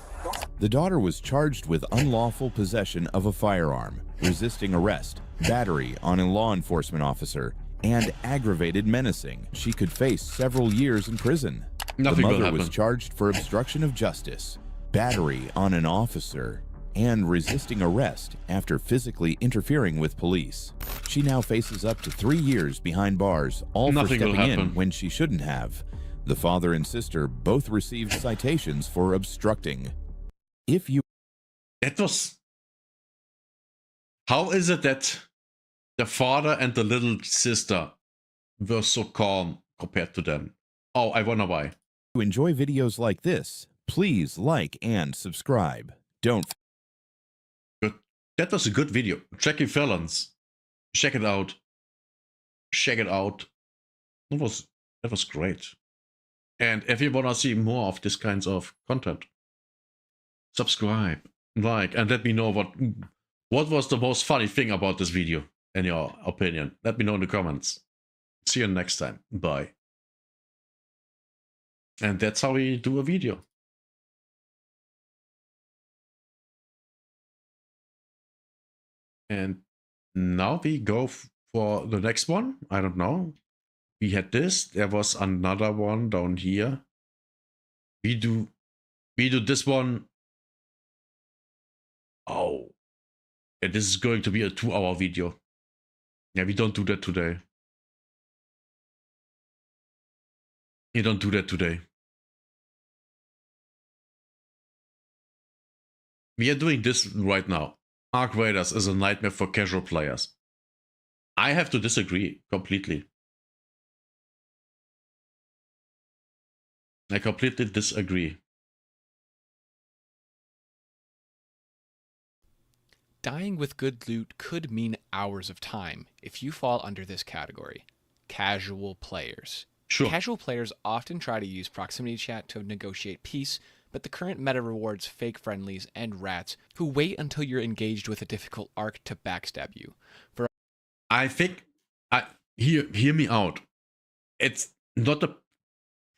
The daughter was charged with unlawful possession of a firearm, resisting arrest, battery on a law enforcement officer, and aggravated menacing. She could face several years in prison. Nothing the will mother was happen. charged for obstruction of justice, battery on an officer, and resisting arrest after physically interfering with police. She now faces up to 3 years behind bars, all Nothing for will stepping in happen. when she shouldn't have. The father and sister both received citations for obstructing. If you... That was... How is it that the father and the little sister were so calm compared to them? Oh, I wonder why. you enjoy videos like this, please like and subscribe. Don't... Good. That was a good video. Jackie Fallon's. Check it out. Check it out. That was great. And if you want to see more of this kinds of content, subscribe, like, and let me know what was the most funny thing about this video, in your opinion. Let me know in the comments. See you next time. Bye. And that's how we do a video. And now we go for the next one. I don't know. We had this. There was another one down here. We do this one. Oh. And this is going to be a 2-hour video. Yeah, we don't do that today. You don't do that today. We are doing this right now. Ark Raiders is a nightmare for casual players. I have to disagree completely. I completely disagree. Dying with good loot could mean hours of time if you fall under this category. Casual players. Sure. Casual players often try to use proximity chat to negotiate peace, but the current meta rewards fake friendlies and rats who wait until you're engaged with a difficult arc to backstab you. I think, hear me out. It's not a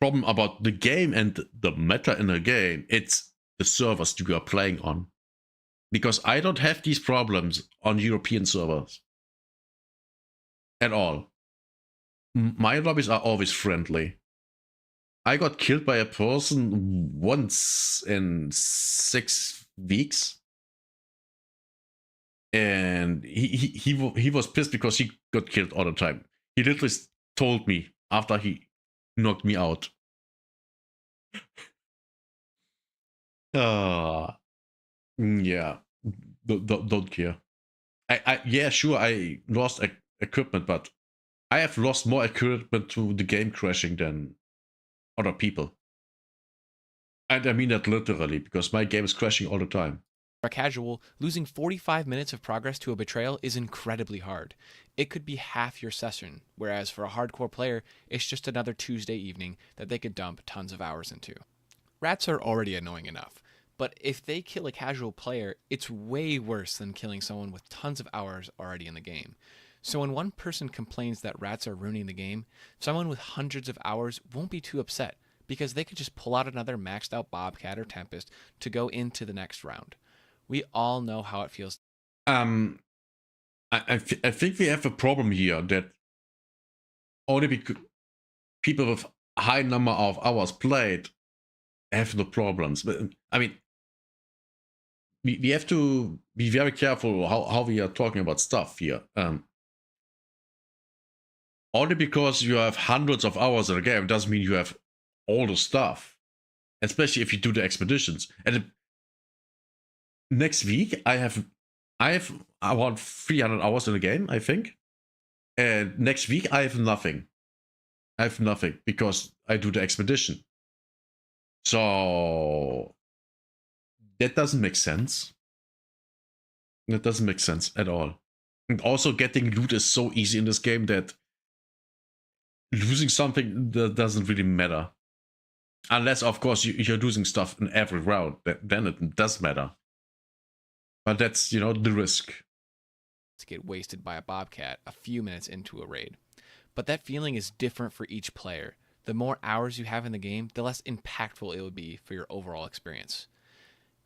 problem about the game and the meta in the game. It's the servers you are playing on. Because I don't have these problems on European servers. At all. My lobbies are always friendly. I got killed by a person once in 6 weeks. And he was pissed because he got killed all the time. He literally told me after he knocked me out. Yeah, don't care. Yeah, sure, I lost equipment, but I have lost more equipment to the game crashing than other people. And I mean that literally, because my game is crashing all the time. For a casual, losing 45 minutes of progress to a betrayal is incredibly hard. It could be half your session, whereas for a hardcore player, it's just another Tuesday evening that they could dump tons of hours into. Rats are already annoying enough, but if they kill a casual player, it's way worse than killing someone with tons of hours already in the game. So when one person complains that rats are ruining the game, someone with hundreds of hours won't be too upset, because they could just pull out another maxed out Bobcat or Tempest to go into the next round. We all know how it feels. I think we have a problem here that only because people with a high number of hours played have no problems. But I mean, we have to be very careful how we are talking about stuff here. Only because you have hundreds of hours in a game doesn't mean you have all the stuff, especially if you do the expeditions. And next week I have around 300 hours in the game, I think. And next week I have nothing. I have nothing because I do the expedition. So that doesn't make sense. That doesn't make sense at all. And also getting loot is so easy in this game that losing something that doesn't really matter. Unless, of course, you're losing stuff in every round. Then it does matter. But that's, the risk. To get wasted by a Bobcat a few minutes into a raid. But that feeling is different for each player. The more hours you have in the game, the less impactful it will be for your overall experience.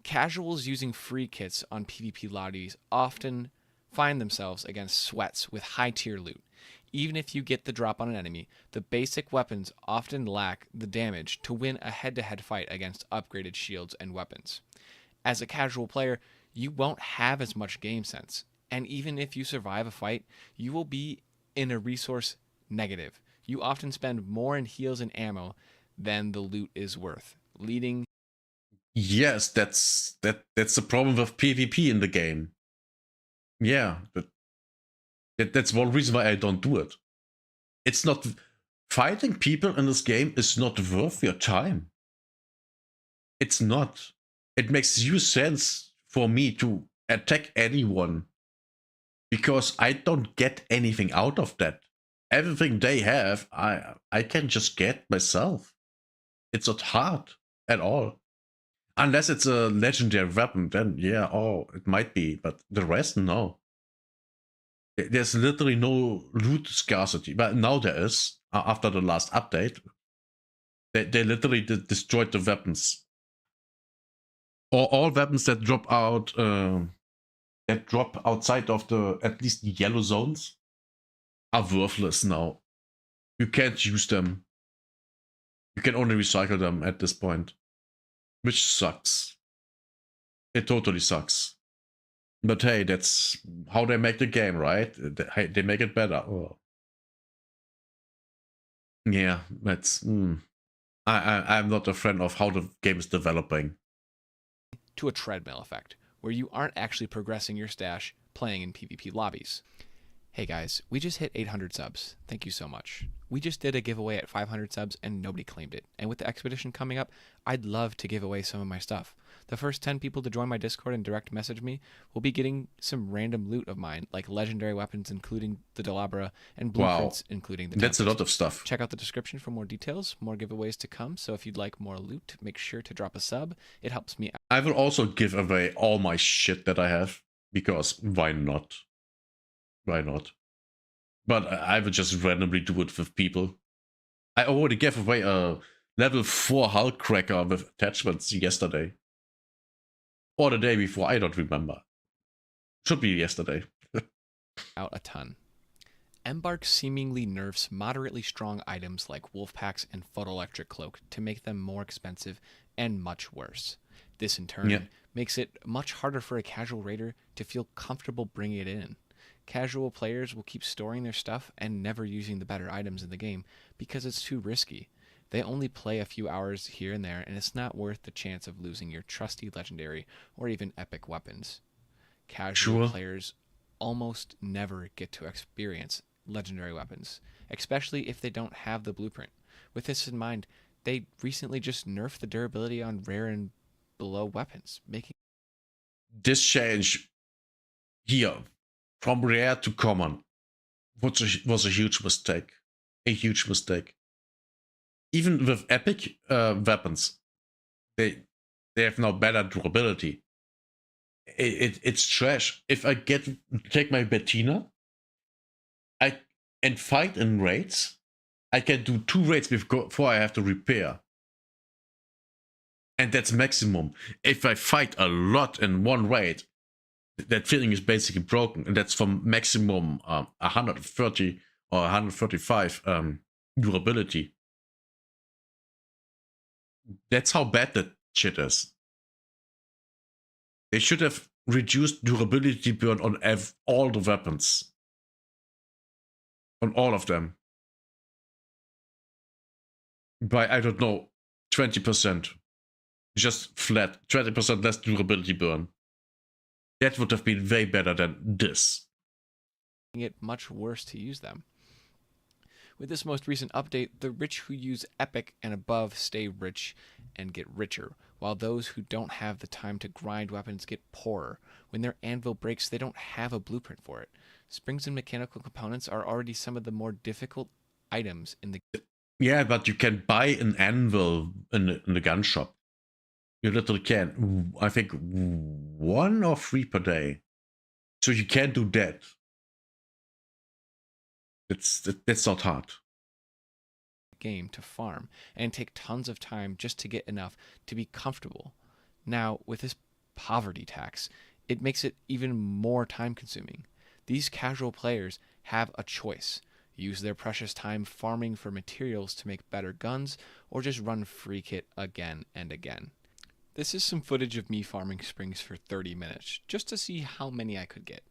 Casuals using free kits on PvP lobbies often find themselves against sweats with high tier loot. Even if you get the drop on an enemy, the basic weapons often lack the damage to win a head-to-head fight against upgraded shields and weapons. As a casual player, you won't have as much game sense, and even if you survive a fight, you will be in a resource negative. You often spend more in heals and ammo than the loot is worth, leading... Yes, that's the problem with PvP in the game. Yeah, that's one reason why I don't do it. It's not... Fighting people in this game is not worth your time. It's not. It makes zero sense for me to attack anyone, because I don't get anything out of that. Everything they have, I can just get myself. It's not hard at all. Unless it's a legendary weapon, then yeah, it might be, but the rest, no. There's literally no loot scarcity, but now there is, after the last update. They literally destroyed the weapons. All weapons that drop out, that drop outside of the, at least the yellow zones, are worthless now. You can't use them. You can only recycle them at this point. Which sucks. It totally sucks. But hey, that's how they make the game, right? They make it better. Oh. Yeah, that's... I'm not a fan of how the game is developing. To a treadmill effect, where you aren't actually progressing your stash playing in PvP lobbies. Hey guys, we just hit 800 subs. Thank you so much. We just did a giveaway at 500 subs and nobody claimed it. And with the expedition coming up, I'd love to give away some of my stuff. The first 10 people to join my Discord and direct message me will be getting some random loot of mine, like legendary weapons including the Delabra and blueprints including the That's Tempest. a lot of stuff. Check out the description for more details, more giveaways to come, so if you'd like more loot, make sure to drop a sub. It helps me out. I will also give away all my shit that I have, because why not? Why not? But I would just randomly do it with people. I already gave away a level 4 hull cracker with attachments yesterday. Or the day before, I don't remember. Should be yesterday. Out a ton. Embark seemingly nerfs moderately strong items like wolf packs and photoelectric cloak to make them more expensive and much worse. This in turn makes it much harder for a casual raider to feel comfortable bringing it in. Casual players will keep storing their stuff and never using the better items in the game because it's too risky. They only play a few hours here and there, and it's not worth the chance of losing your trusty legendary or even epic weapons. Casual players almost never get to experience legendary weapons, especially if they don't have the blueprint. With this in mind, they recently just nerfed the durability on rare and below weapons, making This change here from rare to common was a huge mistake. A huge mistake. Even with epic weapons, they have now better durability. It's trash. If I take my Bettina, and fight in raids, I can do 2 raids before I have to repair. And that's maximum. If I fight a lot in 1 raid, that feeling is basically broken. And that's from maximum 130 or 135 durability. That's how bad that shit is. They should have reduced durability burn on all the weapons. On all of them. By, I don't know, 20%. Just flat. 20% less durability burn. That would have been way better than this. it much worse to use them. With this most recent update, the rich who use Epic and above stay rich and get richer, while those who don't have the time to grind weapons get poorer. When their anvil breaks, they don't have a blueprint for it. Springs and mechanical components are already some of the more difficult items in the... Yeah, but you can buy an anvil in the gun shop. You literally can. I think 1 or 3 per day. So you can do that. That's not hard. Game to farm and take tons of time just to get enough to be comfortable. Now, with this poverty tax, it makes it even more time consuming. These casual players have a choice. Use their precious time farming for materials to make better guns, or just run free kit again and again. This is some footage of me farming springs for 30 minutes, just to see how many I could get.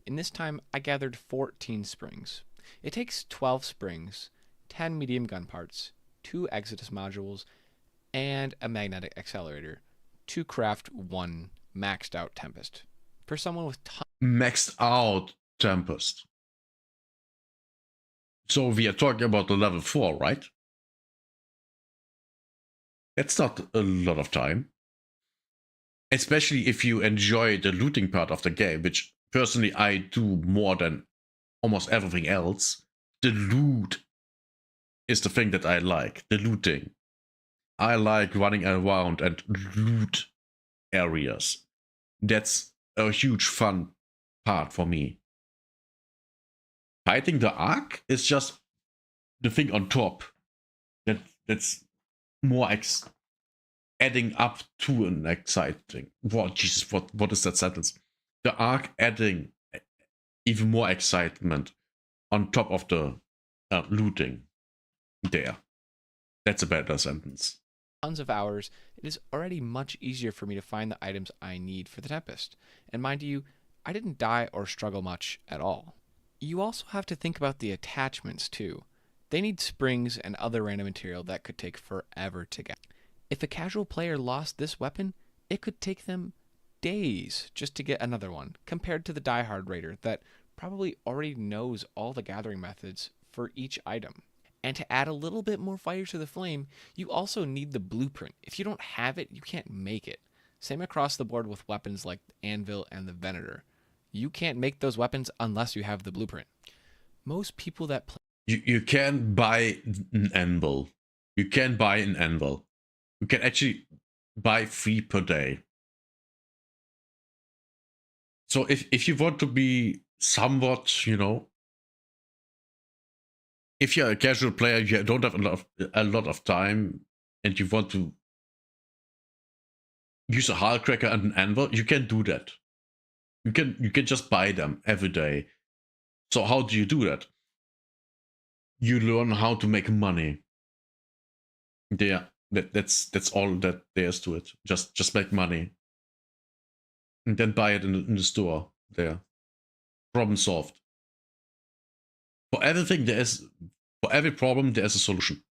In this time, I gathered 14 springs. It takes 12 springs, 10 medium gun parts, 2 Exodus modules, and a magnetic accelerator to craft 1 maxed out Tempest. For someone with maxed out Tempest. So we are talking about the level 4, right? That's not a lot of time. Especially if you enjoy the looting part of the game, which personally I do more than almost everything else. The loot is the thing that I like, the looting. I like running around and loot areas. That's a huge fun part for me. Fighting the Ark is just the thing on top. That's more adding up to an exciting. What Jesus? What is that sentence? The Ark adding even more excitement on top of the looting. There, that's a better sentence. Tons of hours, it is already much easier for me to find the items I need for the Tempest. And mind you, I didn't die or struggle much at all. You also have to think about the attachments too. They need springs and other random material that could take forever to get. If a casual player lost this weapon, it could take them days just to get another one, compared to the diehard raider that probably already knows all the gathering methods for each item. And to add a little bit more fire to the flame, you also need the blueprint. If you don't have it, you can't make it. Same across the board with weapons like the Anvil and the Venator. You can't make those weapons unless you have the blueprint. Most people that play... You can buy an anvil. You can buy an anvil. You can actually buy 3 per day. So if you want to be somewhat, you know, if you're a casual player, you don't have a lot of time, and you want to use a hull cracker and an anvil, you can do that. You can just buy them every day. So how do you do that? You learn how to make money. Yeah, that's all that there's to it. Just make money, and then buy it in the store. There, problem solved. For everything for every problem there is a solution.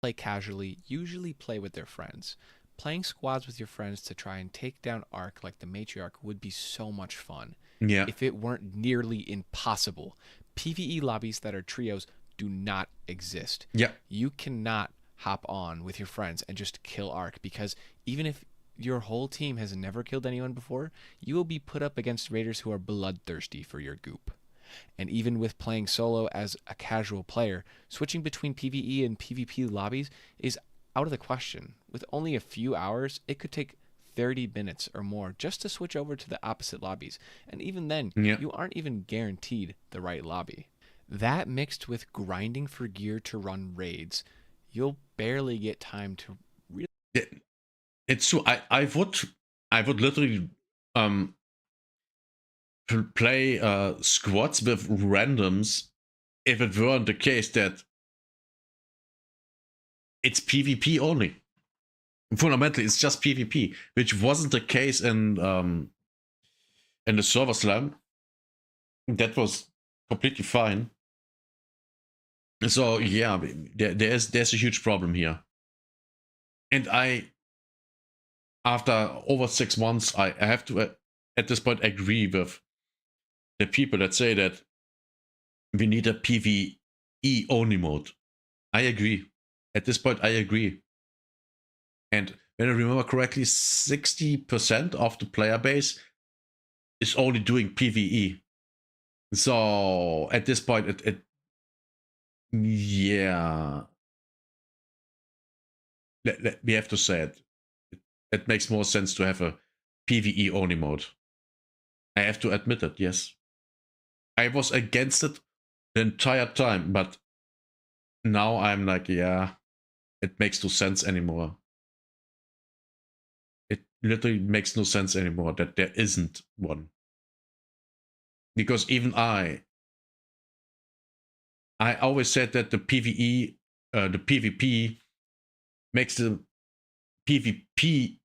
Play casually, usually play with their friends. Playing squads with your friends to try and take down Ark like the Matriarch would be so much fun. Yeah. if it weren't nearly impossible. PvE lobbies that are trios do not exist. Yeah. You cannot hop on with your friends and just kill Ark, because even if your whole team has never killed anyone before, you will be put up against raiders who are bloodthirsty for your goop. And even with playing solo as a casual player, switching between PvE and PvP lobbies is out of the question. With only a few hours, it could take 30 minutes or more just to switch over to the opposite lobbies. And even then, you aren't even guaranteed the right lobby. That mixed with grinding for gear to run raids, you'll barely get time to really... It's true. I would literally play squads with randoms if it weren't the case that it's PvP only. Fundamentally, it's just PvP, which wasn't the case in the server slam. That was completely fine. So yeah, there's a huge problem here, and after over 6 months, I have to at this point agree with the people that say that we need a PvE only mode. I agree. At this point, I agree. And when I remember correctly, 60% of the player base is only doing PvE. So at this point, yeah, we have to say it. It makes more sense to have a PvE only mode. I have to admit it, yes. I was against it the entire time, but now I'm like, yeah, it makes no sense anymore. It literally makes no sense anymore that there isn't one. Because even I always said that the PvE, the PvP makes the PvP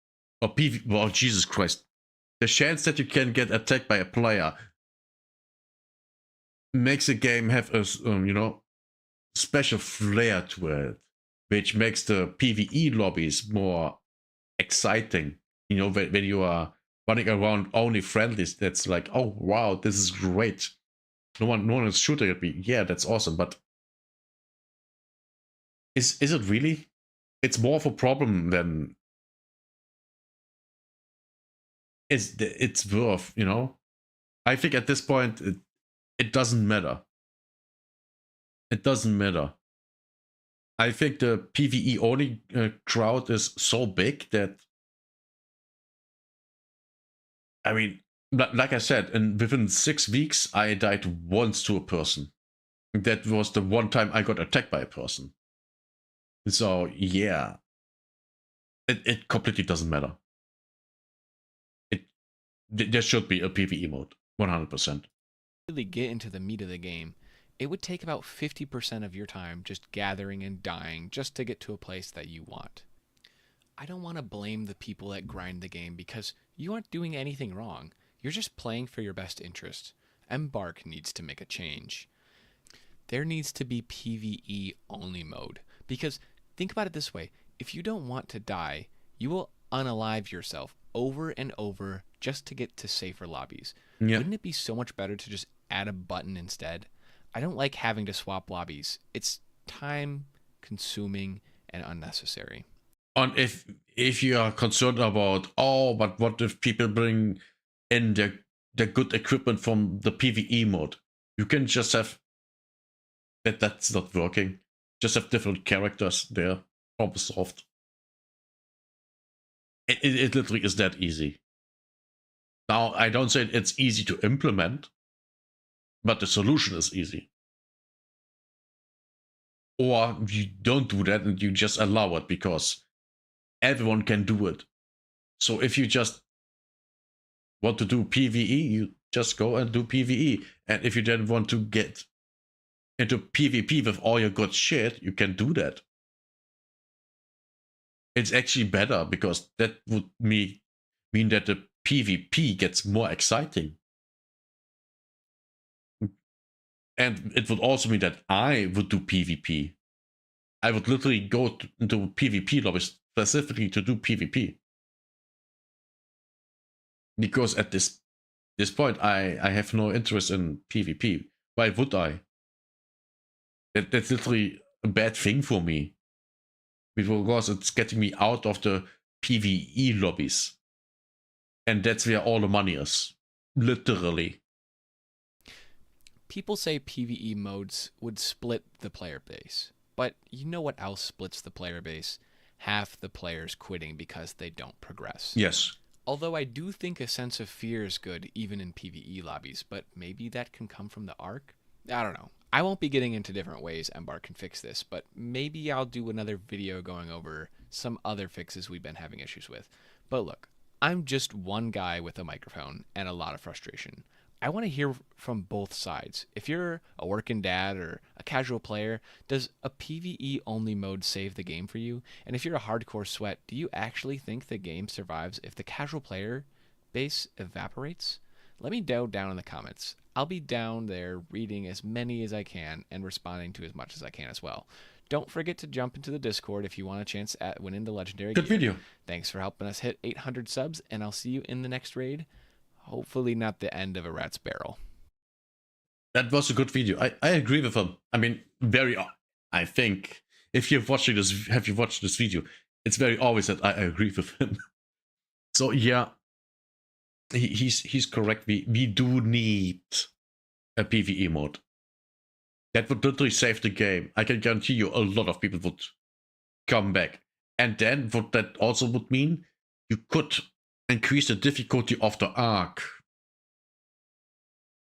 or PvP, well, Jesus Christ. The chance that you can get attacked by a player makes the game have a, special flair to it, which makes the PvE lobbies more exciting. When you are running around only friendlies, that's like, oh wow, this is great. No one is shooting at me. Yeah, that's awesome. But is it really? It's more of a problem than it's worth. I think at this point it doesn't matter. It doesn't matter. I think the PvE only crowd is so big that, I mean, like I said, and within 6 weeks, I died once to a person. That was the one time I got attacked by a person. So yeah, it completely doesn't matter. There should be a PvE mode, 100%. Really get into the meat of the game, it would take about 50% of your time just gathering and dying just to get to a place that you want. I don't want to blame the people that grind the game, because you aren't doing anything wrong. You're just playing for your best interest. Embark needs to make a change. There needs to be PvE only mode, because think about it this way. If you don't want to die, you will unalive yourself over and over just to get to safer lobbies. Yeah. Wouldn't it be so much better to just add a button instead? I don't like having to swap lobbies. It's time consuming and unnecessary. And if you are concerned about, but what if people bring in their good equipment from the PvE mode? You can just have that's not working. Just have different characters there from soft. It literally is that easy. Now, I don't say it's easy to implement, but the solution is easy. Or you don't do that and you just allow it because everyone can do it. So if you just want to do PvE, you just go and do PvE. And if you then want to get into PvP with all your good shit, you can do that. It's actually better because that would mean that the PvP gets more exciting. And it would also mean that I would do PvP. I would literally go into PvP lobbies specifically to do PvP. Because at this This point, I have no interest in PvP. Why would I? That's literally a bad thing for me. Because it's getting me out of the PvE lobbies. And that's where all the money is. Literally. People say PvE modes would split the player base. But you know what else splits the player base? Half the players quitting because they don't progress. Yes. Although I do think a sense of fear is good even in PvE lobbies, but maybe that can come from the Arc? I don't know. I won't be getting into different ways Embark can fix this, but maybe I'll do another video going over some other fixes we've been having issues with. But look, I'm just one guy with a microphone and a lot of frustration. I want to hear from both sides. If you're a working dad or a casual player, does a PvE only mode save the game for you? And if you're a hardcore sweat, do you actually think the game survives if the casual player base evaporates? Let me know down in the comments. I'll be down there reading as many as I can and responding to as much as I can as well. Don't forget to jump into the Discord if you want a chance at winning the legendary Good gear. video. Thanks for helping us hit 800 subs, and I'll see you in the next raid. Hopefully not the end of a rat's barrel. That was a good video. I agree with him. I mean, I think if you've watched this video, it's very obvious that I agree with him. So yeah, he's correct. We do need a PvE mode. That would literally save the game. I can guarantee you a lot of people would come back. And then what that also would mean, you could increase the difficulty of the arc.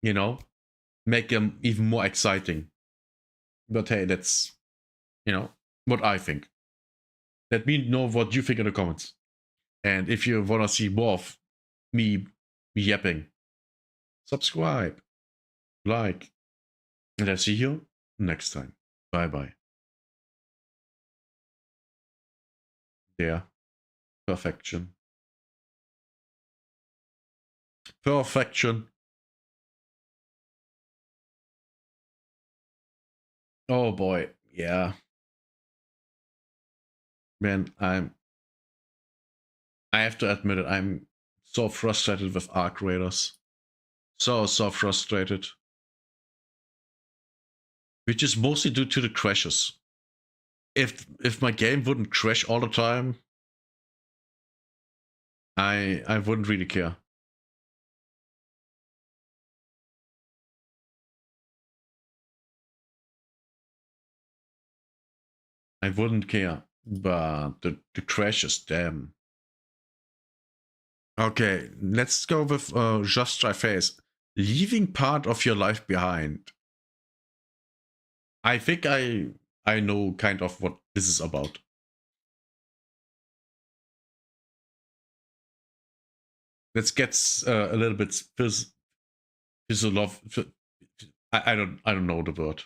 You know? Make them even more exciting. But hey, that's, what I think. Let me know what you think in the comments. And if you want to see more of me yapping, subscribe, like, and I'll see you next time. Bye-bye. Yeah. Perfection. Perfection. Oh boy, yeah. Man, I have to admit it, I'm so frustrated with Arc Raiders. So frustrated. Which is mostly due to the crashes. If my game wouldn't crash all the time, I wouldn't really care. I wouldn't care, but the crashes, damn. Okay, let's go with Just Try Face. Leaving part of your life behind. I think I know kind of what this is about. Let's get a little bit I don't know the word.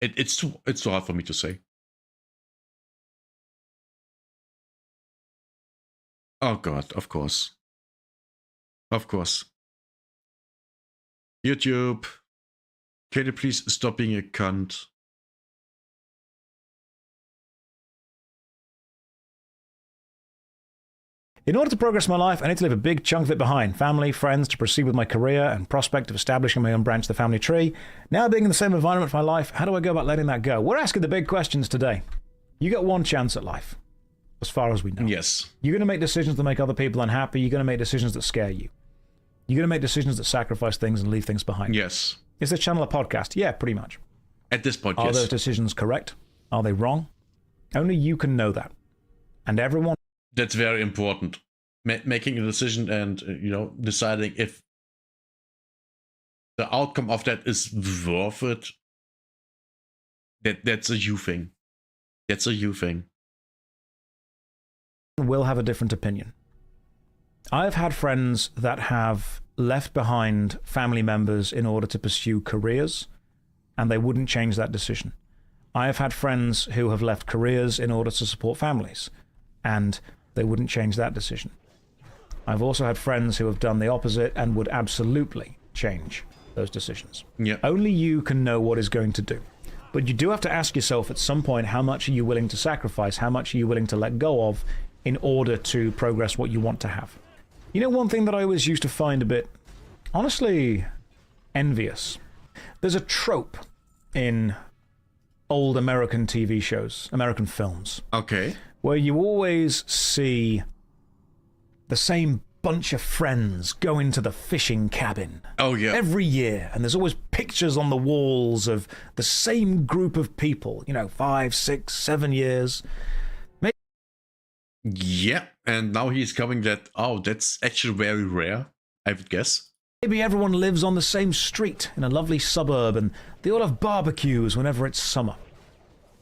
It's too hard for me to say. Oh god, of course. Of course. YouTube. Can you please stop being a cunt? In order to progress my life, I need to leave a big chunk of it behind. Family, friends, to proceed with my career and prospect of establishing my own branch of the family tree. Now being in the same environment for my life, how do I go about letting that go? We're asking the big questions today. You get one chance at life, as far as we know. Yes. You're going to make decisions that make other people unhappy. You're going to make decisions that scare you. You're going to make decisions that sacrifice things and leave things behind. Yes. Is this channel a podcast? Yeah, pretty much. At this point, Are yes. those decisions correct? Are they wrong? Only you can know that. And everyone... That's very important. Making a decision and, deciding if the outcome of that is worth it. That's a you thing. That's a you thing. Will have a different opinion. I've had friends that have left behind family members in order to pursue careers, and they wouldn't change that decision. I have had friends who have left careers in order to support families, and they wouldn't change that decision. I've also had friends who have done the opposite and would absolutely change those decisions. Yeah. Only you can know what is going to do. But you do have to ask yourself at some point, how much are you willing to sacrifice? How much are you willing to let go of in order to progress what you want to have? You know, one thing that I always used to find a bit honestly envious. There's a trope in old American TV shows, American films. Okay. Where you always see the same bunch of friends go into the fishing cabin. Oh, yeah. Every year. And there's always pictures on the walls of the same group of people, 5, 6, 7 years. Yeah, and now he's coming that, that's actually very rare, I would guess. Maybe everyone lives on the same street in a lovely suburb and they all have barbecues whenever it's summer.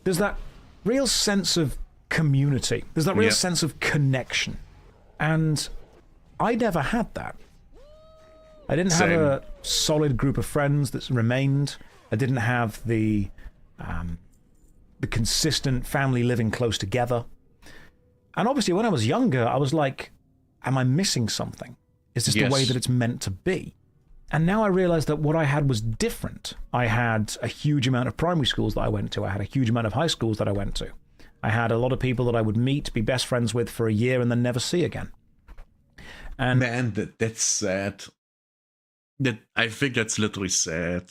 There's that real sense of community. There's that real sense of connection. And I never had that. I didn't have a solid group of friends that remained. I didn't have the consistent family living close together. And obviously when I was younger, I was like, am I missing something? Is this the way that it's meant to be? And now I realize that what I had was different. I had a huge amount of primary schools that I went to. I had a huge amount of high schools that I went to. I had a lot of people that I would meet, be best friends with for a year and then never see again. And man, that's sad. I think that's literally sad.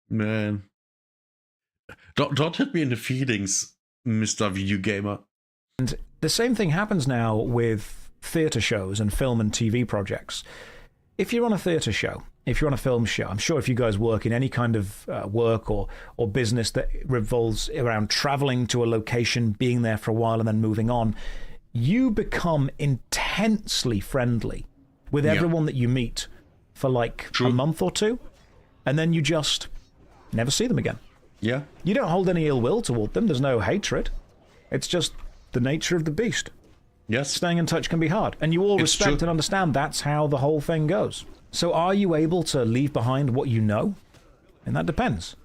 Man. Don't hit me in the feelings, Mr. Video Gamer. And the same thing happens now with theatre shows and film and TV projects. If you're on a theatre show, if you're on a film show, I'm sure if you guys work in any kind of work or business that revolves around traveling to a location, being there for a while and then moving on, you become intensely friendly with everyone that you meet for like a month or two, and then you just never see them again. Yeah. You don't hold any ill will toward them. There's no hatred. It's just the nature of the beast. Yes. Staying in touch can be hard. And you all respect and understand that's how the whole thing goes. So are you able to leave behind what you know? And that depends.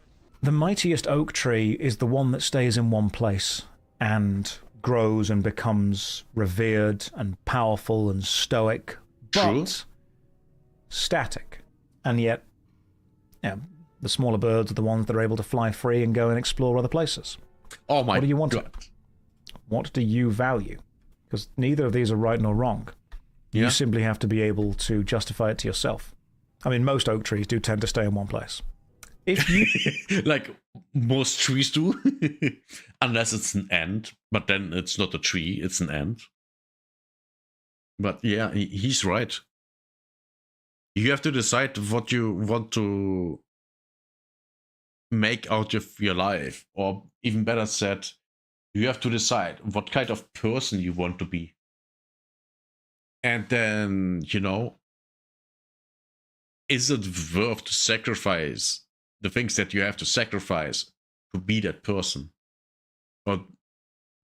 The mightiest oak tree is the one that stays in one place and grows and becomes revered and powerful and stoic, but static. And yet, the smaller birds are the ones that are able to fly free and go and explore other places. Oh my God. What do you want? What do you value? Because neither of these are right nor wrong. You simply have to be able to justify it to yourself. I mean, most oak trees do tend to stay in one place. If you like most trees do, unless it's an ant, but then it's not a tree, it's an ant. But yeah, he's right. You have to decide what you want to make out of your life, or even better said, you have to decide what kind of person you want to be. And then, is it worth to sacrifice the things that you have to sacrifice to be that person? Or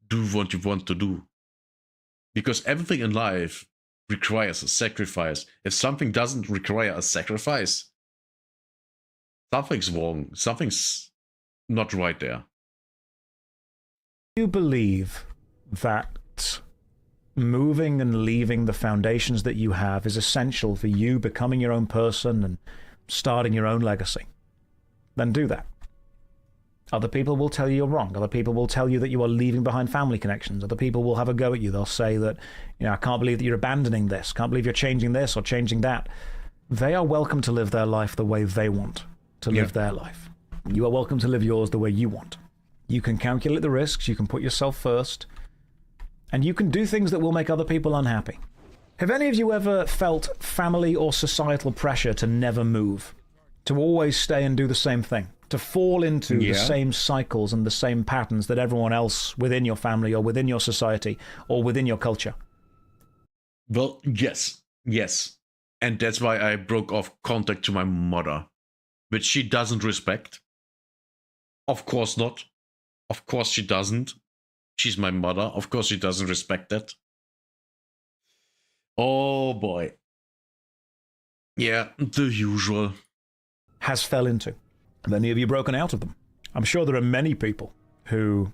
do what you want to do? Because everything in life requires a sacrifice. If something doesn't require a sacrifice, something's wrong. Something's not right there. Do you believe that moving and leaving the foundations that you have is essential for you becoming your own person and starting your own legacy? Then do that. Other people will tell you you're wrong. Other people will tell you that you are leaving behind family connections. Other people will have a go at you. They'll say that, I can't believe that you're abandoning this. Can't believe you're changing this or changing that. They are welcome to live their life the way they want to live their life. You are welcome to live yours the way you want. You can calculate the risks. You can put yourself first. And you can do things that will make other people unhappy. Have any of you ever felt family or societal pressure to never move? To always stay and do the same thing? To fall into the same cycles and the same patterns that everyone else within your family or within your society or within your culture? Well, yes. And that's why I broke off contact to my mother, which she doesn't respect. Of course not. Of course she doesn't. She's my mother. Of course she doesn't respect that. Oh boy. Yeah, the usual. Has fell into. Have any of you broken out of them? I'm sure there are many people who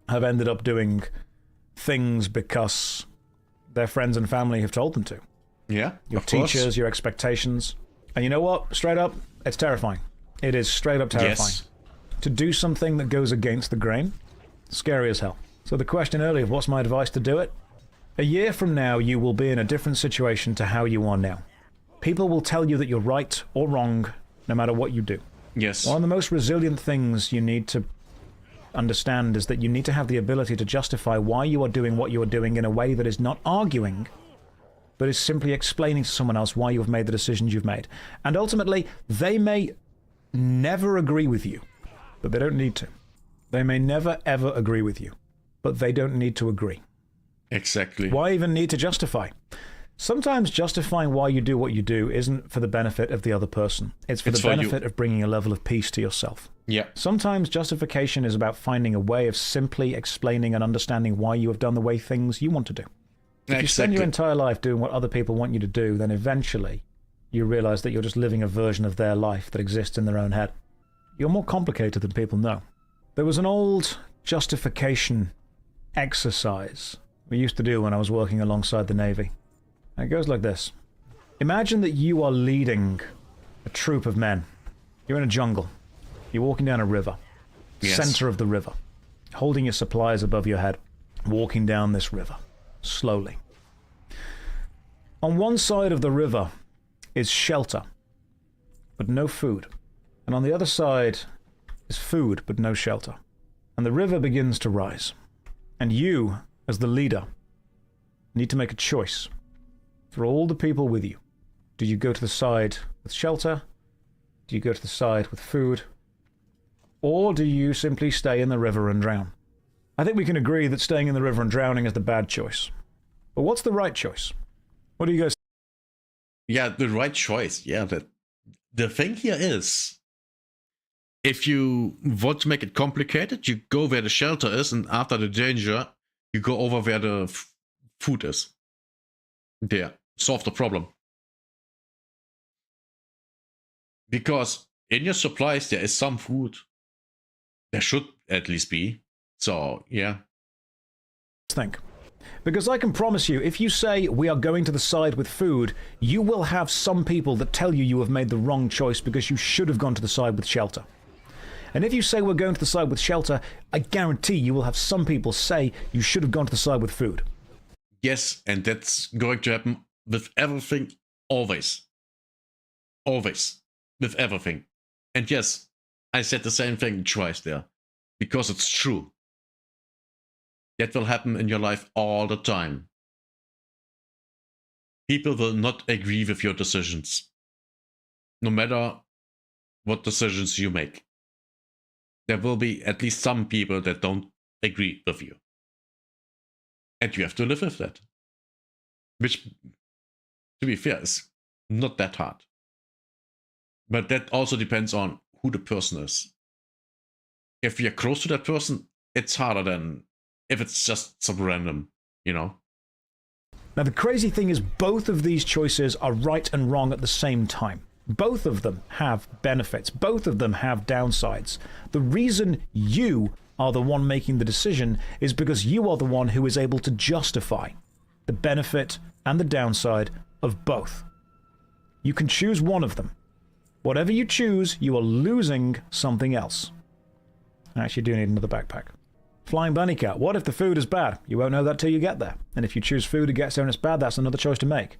have ended up doing things because their friends and family have told them to. Yeah, your teachers, your expectations. And you know what? Straight up, it's terrifying. It is straight up terrifying. Yes. To do something that goes against the grain, scary as hell. So the question earlier, what's my advice to do it? A year from now, you will be in a different situation to how you are now. People will tell you that you're right or wrong no matter what you do. Yes. One of the most resilient things you need to understand is that you need to have the ability to justify why you are doing what you are doing in a way that is not arguing, but is simply explaining to someone else why you have made the decisions you've made. And ultimately, they may never agree with you, but they don't need to. They may never, ever agree with you, but they don't need to agree. Exactly. Why even need to justify? Sometimes justifying why you do what you do isn't for the benefit of the other person. It's for the benefit of bringing a level of peace to yourself. Yeah. Sometimes justification is about finding a way of simply explaining and understanding why you have done the way things you want to do. If you spend your entire life doing what other people want you to do, then eventually you realize that you're just living a version of their life that exists in their own head. You're more complicated than people know. There was an old justification exercise we used to do when I was working alongside the Navy. And it goes like this. Imagine that you are leading a troop of men. You're in a jungle. You're walking down a river. Yes. Center of the river. Holding your supplies above your head. Walking down this river. Slowly. On one side of the river is shelter, but no food. And on the other side is food, but no shelter. And the river begins to rise. And you, as the leader, need to make a choice. For all the people with you. Do you go to the side with shelter? Do you go to the side with food? Or do you simply stay in the river and drown? I think we can agree that staying in the river and drowning is the bad choice. But what's the right choice? What do you guys... Yeah, the right choice. Yeah, the thing here is, if you want to make it complicated, you go where the shelter is, and after the danger, you go over where the food is. There. Solve the problem. Because in your supplies, there is some food. There should at least be. So, yeah. Think. Because I can promise you, if you say we are going to the side with food, you will have some people that tell you have made the wrong choice because you should have gone to the side with shelter. And if you say we're going to the side with shelter, I guarantee you will have some people say you should have gone to the side with food. Yes, and that's going to happen with everything, always. Always. With everything. And yes, I said the same thing twice there. Because it's true. That will happen in your life all the time. People will not agree with your decisions. No matter what decisions you make. There will be at least some people that don't agree with you. And you have to live with that. Which, to be fair, is not that hard. But that also depends on who the person is. If you're close to that person, it's harder than if it's just some random, you know? Now, the crazy thing is both of these choices are right and wrong at the same time. Both of them have benefits. Both of them have downsides. The reason you are the one making the decision is because you are the one who is able to justify the benefit and the downside of both. You can choose one of them. Whatever you choose, you are losing something else. I actually do need another backpack. Flying bunny cat. What if the food is bad? You won't know that till you get there. And if you choose food and gets there and it's bad, that's another choice to make.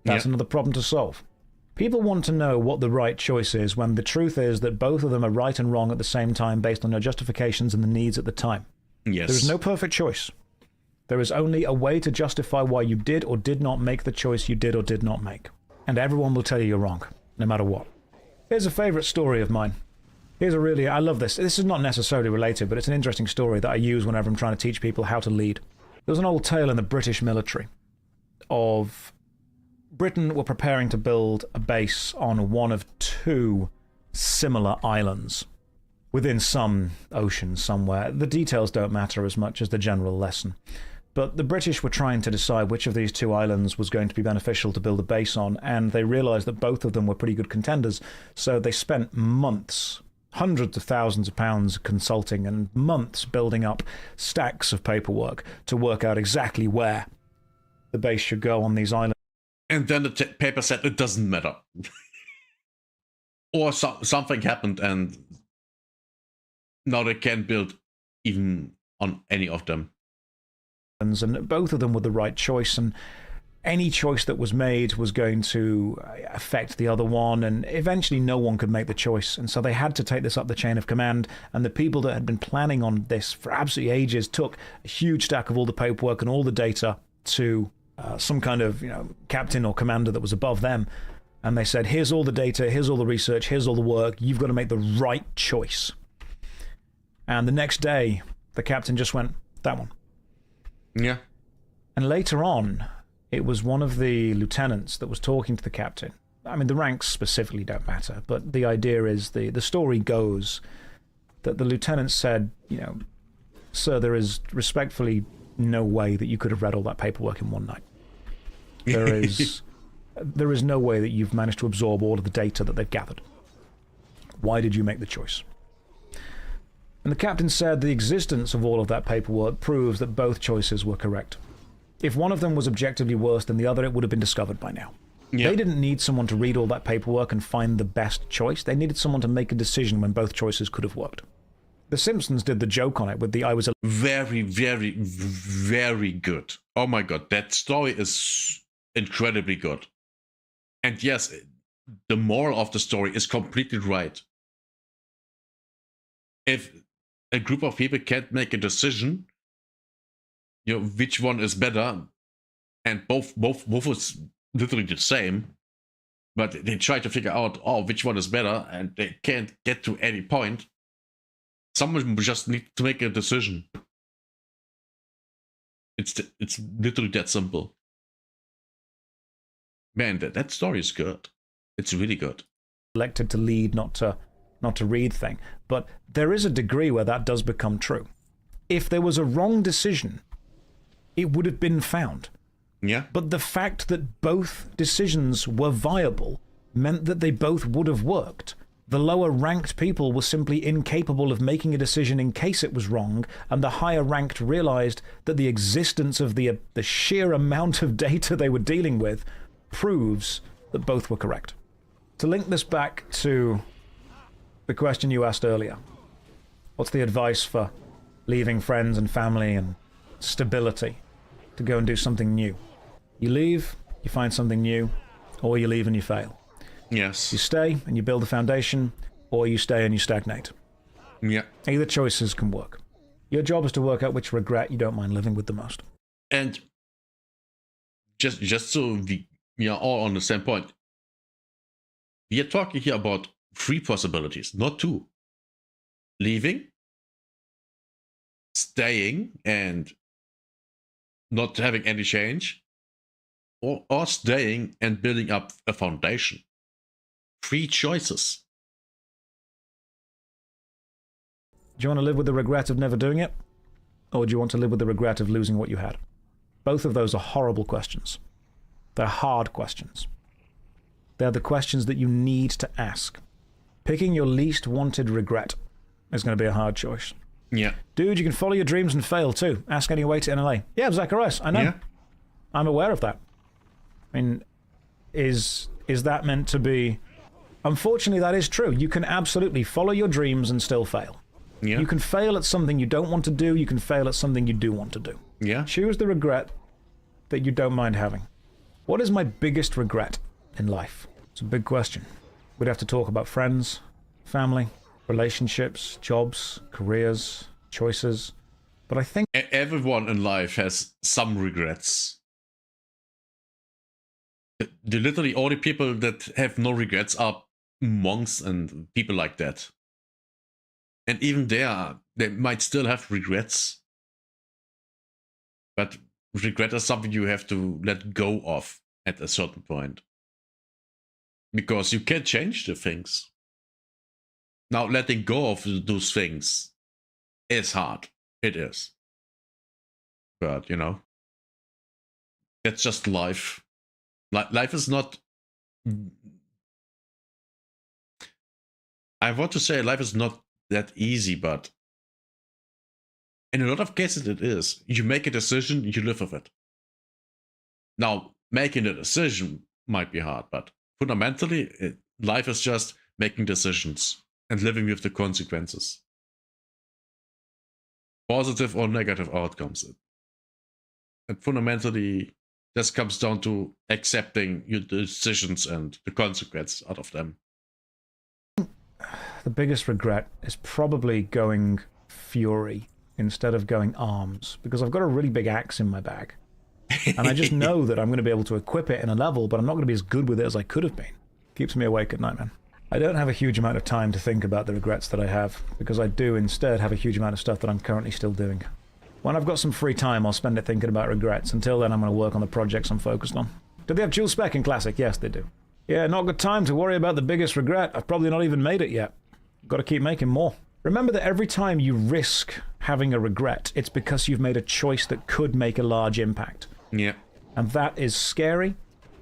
That's another problem to solve. People want to know what the right choice is when the truth is that both of them are right and wrong at the same time based on your justifications and the needs at the time. Yes. There is no perfect choice. There is only a way to justify why you did or did not make the choice you did or did not make. And everyone will tell you you're wrong, no matter what. Here's a favorite story of mine. I love this. This is not necessarily related, but it's an interesting story that I use whenever I'm trying to teach people how to lead. There was an old tale in the British military of Britain were preparing to build a base on one of two similar islands within some ocean somewhere. The details don't matter as much as the general lesson. But the British were trying to decide which of these two islands was going to be beneficial to build a base on, and they realized that both of them were pretty good contenders, so they spent months, hundreds of thousands of pounds consulting and months building up stacks of paperwork to work out exactly where the base should go on these islands. And then the paper said it doesn't matter. Or something happened and now they can't build even on any of them. And both of them were the right choice, and any choice that was made was going to affect the other one, and eventually no one could make the choice. And so they had to take this up the chain of command, and the people that had been planning on this for absolutely ages took a huge stack of all the paperwork and all the data to some kind of, captain or commander that was above them, and they said, here's all the data, here's all the research, here's all the work, you've got to make the right choice. And the next day, the captain just went, that one. Yeah. And later on, it was one of the lieutenants that was talking to the captain. I mean, the ranks specifically don't matter, but the idea is, the story goes that the lieutenant said, sir, there is respectfully no way that you could have read all that paperwork in one night. There is no way that you've managed to absorb all of the data that they've gathered. Why did you make the choice? And the captain said the existence of all of that paperwork proves that both choices were correct. If one of them was objectively worse than the other, it would have been discovered by now. Yeah. They didn't need someone to read all that paperwork and find the best choice. They needed someone to make a decision when both choices could have worked. The Simpsons did the joke on it with the I was a... Very, very, very good. Oh my god, that story is incredibly good. And yes, the moral of the story is completely right. If a group of people can't make a decision, which one is better, and both is literally the same, but they try to figure out, which one is better, and they can't get to any point, someone just needs to make a decision. It's literally that simple. Man, that story is good. It's really good. Elected to lead, not to read thing. But there is a degree where that does become true. If there was a wrong decision, it would have been found. Yeah. But the fact that both decisions were viable meant that they both would have worked. The lower ranked people were simply incapable of making a decision in case it was wrong, and the higher ranked realized that the existence of the sheer amount of data they were dealing with proves that both were correct. To link this back to the question you asked earlier, what's the advice for leaving friends and family and stability to go and do something new? You leave, you find something new, or you leave and you fail. Yes. You stay and you build a foundation, or you stay and you stagnate. Yeah. Either choices can work. Your job is to work out which regret you don't mind living with the most. And just so we are all on the same point, we are talking here about 3 possibilities, not 2. Leaving, staying and not having any change, or staying and building up a foundation. 3 choices. Do you want to live with the regret of never doing it? Or do you want to live with the regret of losing what you had? Both of those are horrible questions. They're hard questions. They're the questions that you need to ask. Picking your least wanted regret is going to be a hard choice. Yeah. Dude, you can follow your dreams and fail too. Ask any way to NLA. Yeah, Zacharias, I know. Yeah. I'm aware of that. I mean, is that meant to be... Unfortunately, that is true. You can absolutely follow your dreams and still fail. Yeah. You can fail at something you don't want to do. You can fail at something you do want to do. Yeah. Choose the regret that you don't mind having. What is my biggest regret in life? It's a big question. We'd have to talk about friends, family, relationships, jobs, careers, choices. But I think... Everyone in life has some regrets. The literally only people that have no regrets are monks and people like that. And even they might still have regrets. But regret is something you have to let go of at a certain point. Because you can't change the things. Now, letting go of those things is hard. It is. But, that's just life. Life is not... I want to say life is not that easy, but in a lot of cases it is. You make a decision, you live with it. Now, making a decision might be hard, but fundamentally, life is just making decisions and living with the consequences. Positive or negative outcomes. And fundamentally, This comes down to accepting your decisions and the consequence out of them. The biggest regret is probably going Fury instead of going Arms, because I've got a really big axe in my bag. And I just know that I'm going to be able to equip it in a level, but I'm not going to be as good with it as I could have been. Keeps me awake at night, man. I don't have a huge amount of time to think about the regrets that I have, because I do instead have a huge amount of stuff that I'm currently still doing. When I've got some free time, I'll spend it thinking about regrets. Until then, I'm going to work on the projects I'm focused on. Do they have dual spec in Classic? Yes, they do. Yeah, not good time to worry about the biggest regret. I've probably not even made it yet. Got to keep making more. Remember that every time you risk having a regret, it's because you've made a choice that could make a large impact. Yeah. And that is scary,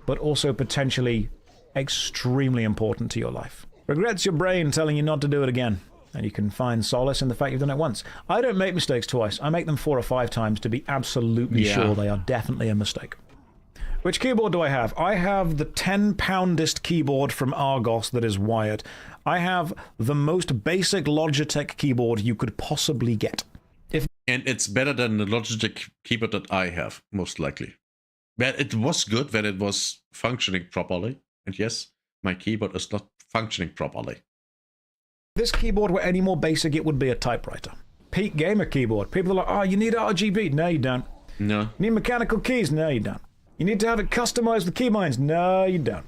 but also potentially extremely important to your life. Regret's your brain telling you not to do it again. And you can find solace in the fact you've done it once. I don't make mistakes twice. I make them 4 or 5 times to be absolutely sure they are definitely a mistake. Which keyboard do I have? I have the 10-poundest keyboard from Argos that is wired. I have the most basic Logitech keyboard you could possibly get. And it's better than the Logitech keyboard that I have, most likely. But it was good when it was functioning properly. And yes, my keyboard is not functioning properly. If this keyboard were any more basic, it would be a typewriter. Peak gamer keyboard. People are like, oh, you need RGB. No, you don't. No. You need mechanical keys. No, you don't. You need to have it customized with keybinds. No, you don't.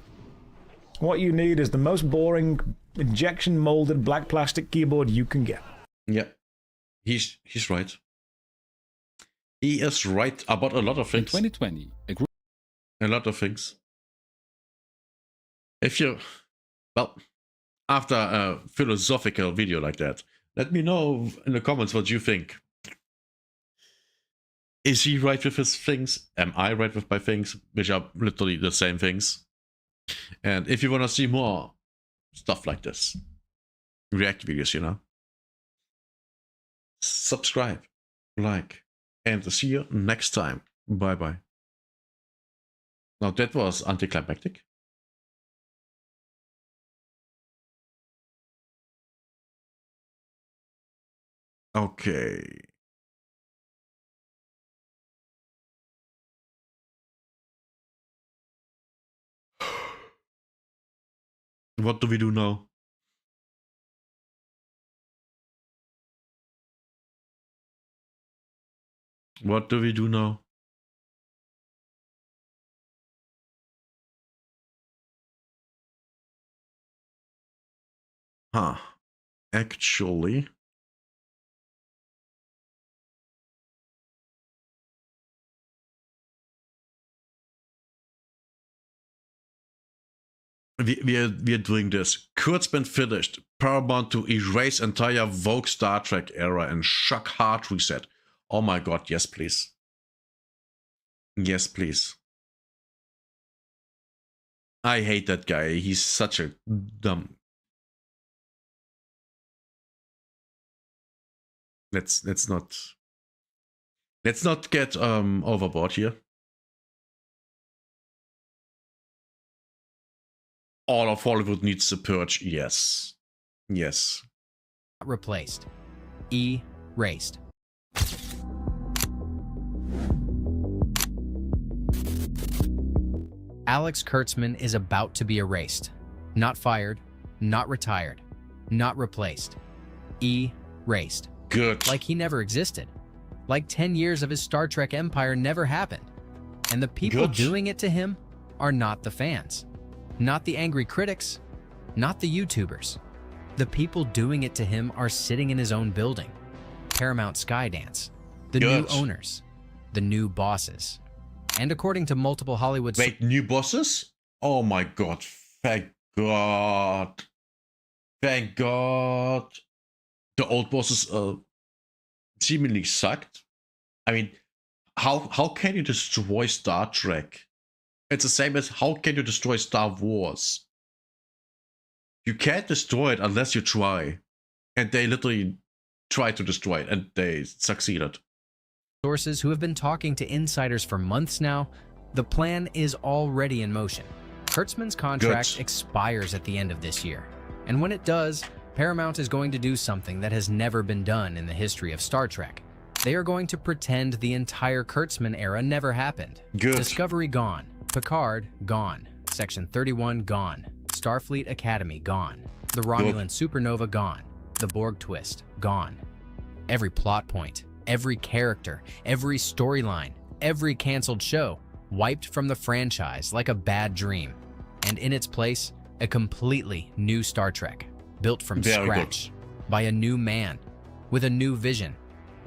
What you need is the most boring injection molded black plastic keyboard you can get. Yeah, he's right. He is right about a lot of things. In 2020, a lot of things. If you, well, after a philosophical video like that, let me know in the comments what you think. Is he right with his things? Am I right with my things? Which are literally the same things. And if you want to see more stuff like this, react videos, you know, subscribe, like, and see you next time. Bye bye. Now that was anticlimactic. Okay. What do we do now? What do we do now? Huh. Actually... We are doing this. Kurtzman finished. Paramount to erase entire Vogue Star Trek era and shock hard reset. Oh my god, yes please. Yes please. I hate that guy. He's such a dumb. Let's not get overboard here. All of Hollywood needs to purge. Yes. Yes. Replaced. Erased. Alex Kurtzman is about to be erased. Not fired, not retired, not replaced. Erased. Good. Like he never existed. Like 10 years of his Star Trek empire never happened. And the people doing it to him are not the fans. Not the angry critics, not the YouTubers. The people doing it to him are sitting in his own building. Paramount Skydance, the new owners, the new bosses. And according to multiple Hollywood... Wait, new bosses? Oh my god, thank god. Thank god. The old bosses seemingly sucked. I mean, how can you destroy Star Trek? It's the same as how can you destroy Star Wars? You can't destroy it unless you try. And they literally tried to destroy it and they succeeded. Sources who have been talking to insiders for months now, the plan is already in motion. Kurtzman's contract expires at the end of this year. And when it does, Paramount is going to do something that has never been done in the history of Star Trek. They are going to pretend the entire Kurtzman era never happened. Good. Discovery gone. Picard gone. Section 31 gone. Starfleet Academy gone. The Romulan supernova gone. The Borg twist gone. Every plot point, every character, every storyline, every canceled show wiped from the franchise like a bad dream. And in its place, a completely new Star Trek, built from scratch by a new man with a new vision,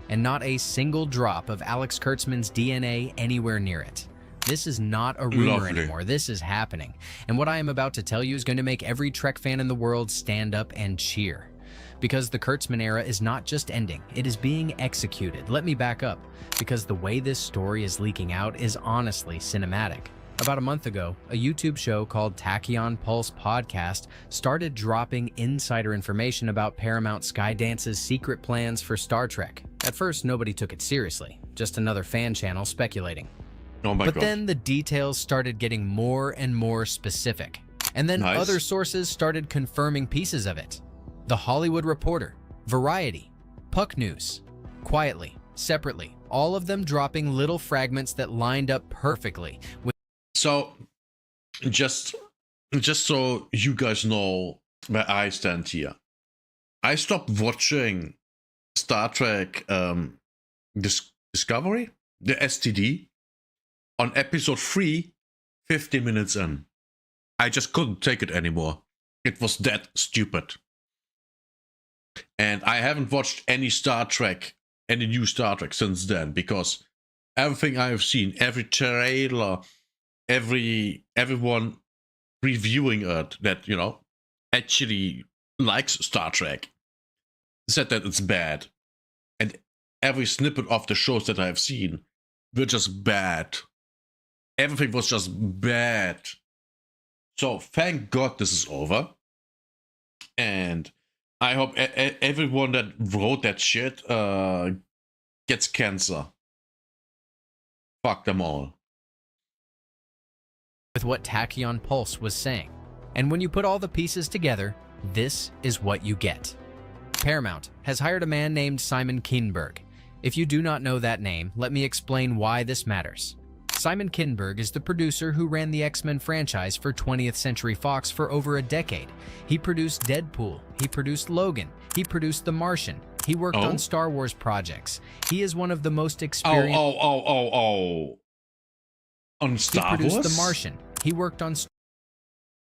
and not a single drop of Alex Kurtzman's DNA anywhere near it. This is not a rumor anymore. This is happening. And what I am about to tell you is going to make every Trek fan in the world stand up and cheer. Because the Kurtzman era is not just ending, it is being executed. Let me back up, because the way this story is leaking out is honestly cinematic. About a month ago, a YouTube show called Tachyon Pulse Podcast started dropping insider information about Paramount Skydance's secret plans for Star Trek. At first, nobody took it seriously, just another fan channel speculating. Oh my God. But then the details started getting more and more specific. And then other sources started confirming pieces of it. The Hollywood Reporter, Variety, Puck News, quietly, separately, all of them dropping little fragments that lined up perfectly with. So, just so you guys know where I stand here, I stopped watching Star Trek Discovery, the STD, on episode 3, 50 minutes in. I just couldn't take it anymore. It was that stupid. And I haven't watched any Star Trek, any new Star Trek since then, because everything I have seen, every trailer, everyone reviewing it that, you know, actually likes Star Trek, said that it's bad. And every snippet of the shows that I have seen were just bad. Everything was just bad. So thank God this is over. And I hope everyone that wrote that shit gets cancer. Fuck them all. With what Tachyon Pulse was saying. And when you put all the pieces together, this is what you get. Paramount has hired a man named Simon Kinberg. If you do not know that name, let me explain why this matters. Simon Kinberg is the producer who ran the X-Men franchise for 20th Century Fox for over a decade. He produced Deadpool, he produced Logan, he produced The Martian, he worked on Star Wars projects. He is one of the most experienced... On Star Wars? He produced The Martian. He worked on...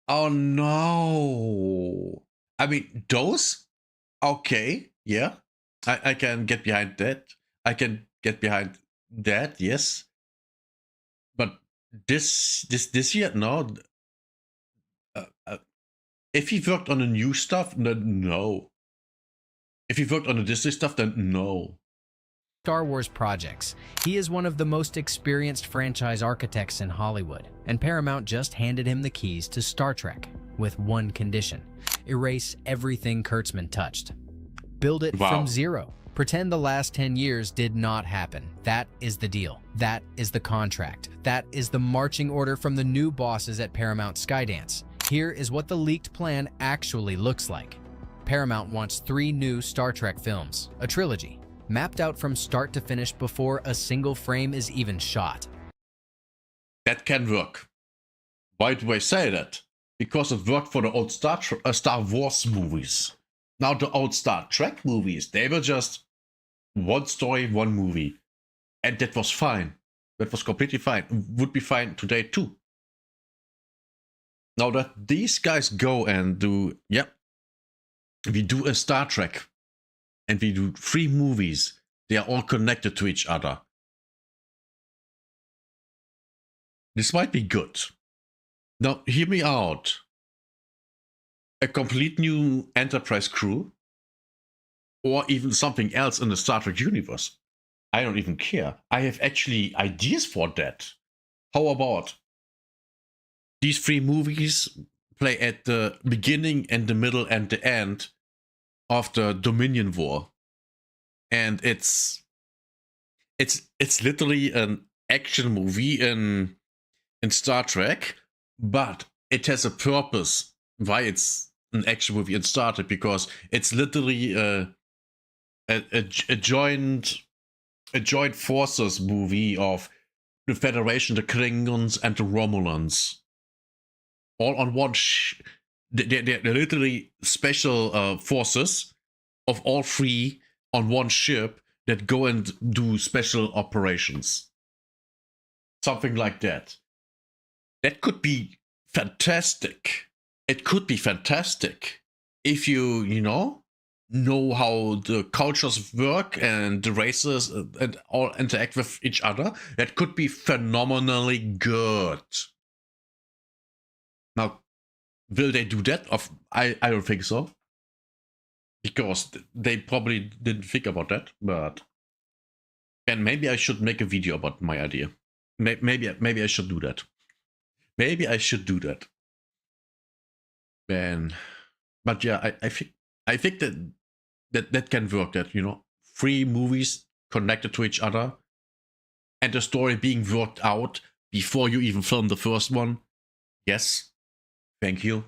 Oh no. I mean, those? Okay, yeah. I can get behind that. I can get behind that, yes. But this year, no. If he worked on the new stuff, then no. If he worked on the Disney stuff, then no. Star Wars projects. He is one of the most experienced franchise architects in Hollywood, and Paramount just handed him the keys to Star Trek with one condition: erase everything Kurtzman touched. Build it from zero. Pretend the last 10 years did not happen. That is the deal. That is the contract. That is the marching order from the new bosses at Paramount Skydance. Here is what the leaked plan actually looks like. Paramount wants 3 new Star Trek films, a trilogy, mapped out from start to finish before a single frame is even shot. That can work. Why do I say that? Because it worked for the old Star Wars movies. Now the old Star Trek movies, they were just one story, one movie. And that was fine. That was completely fine. Would be fine today too. Now that these guys go and do, we do a Star Trek and we do 3 movies. They are all connected to each other. This might be good. Now, hear me out. A complete new Enterprise crew, or even something else in the Star Trek universe. I don't even care. I have actually ideas for that. How about these 3 movies play at the beginning and the middle and the end of the Dominion War, and it's literally an action movie in Star Trek, but it has a purpose why it's an action movie in Star Trek, because it's literally a joint a joint forces movie of the Federation, the Klingons, and the Romulans. All on one they're literally special forces of all three on one ship that go and do special operations. Something like that. That could be fantastic. It could be fantastic if you know how the cultures work and the races and all interact with each other. That could be phenomenally good. Now, will they do that? I don't think so. Because they probably didn't think about that, but and maybe I should make a video about my idea. Maybe I should do that. Maybe I should do that. Man, but yeah, I think that can work. That, you know, 3 movies connected to each other, and the story being worked out before you even film the first one. Yes, thank you.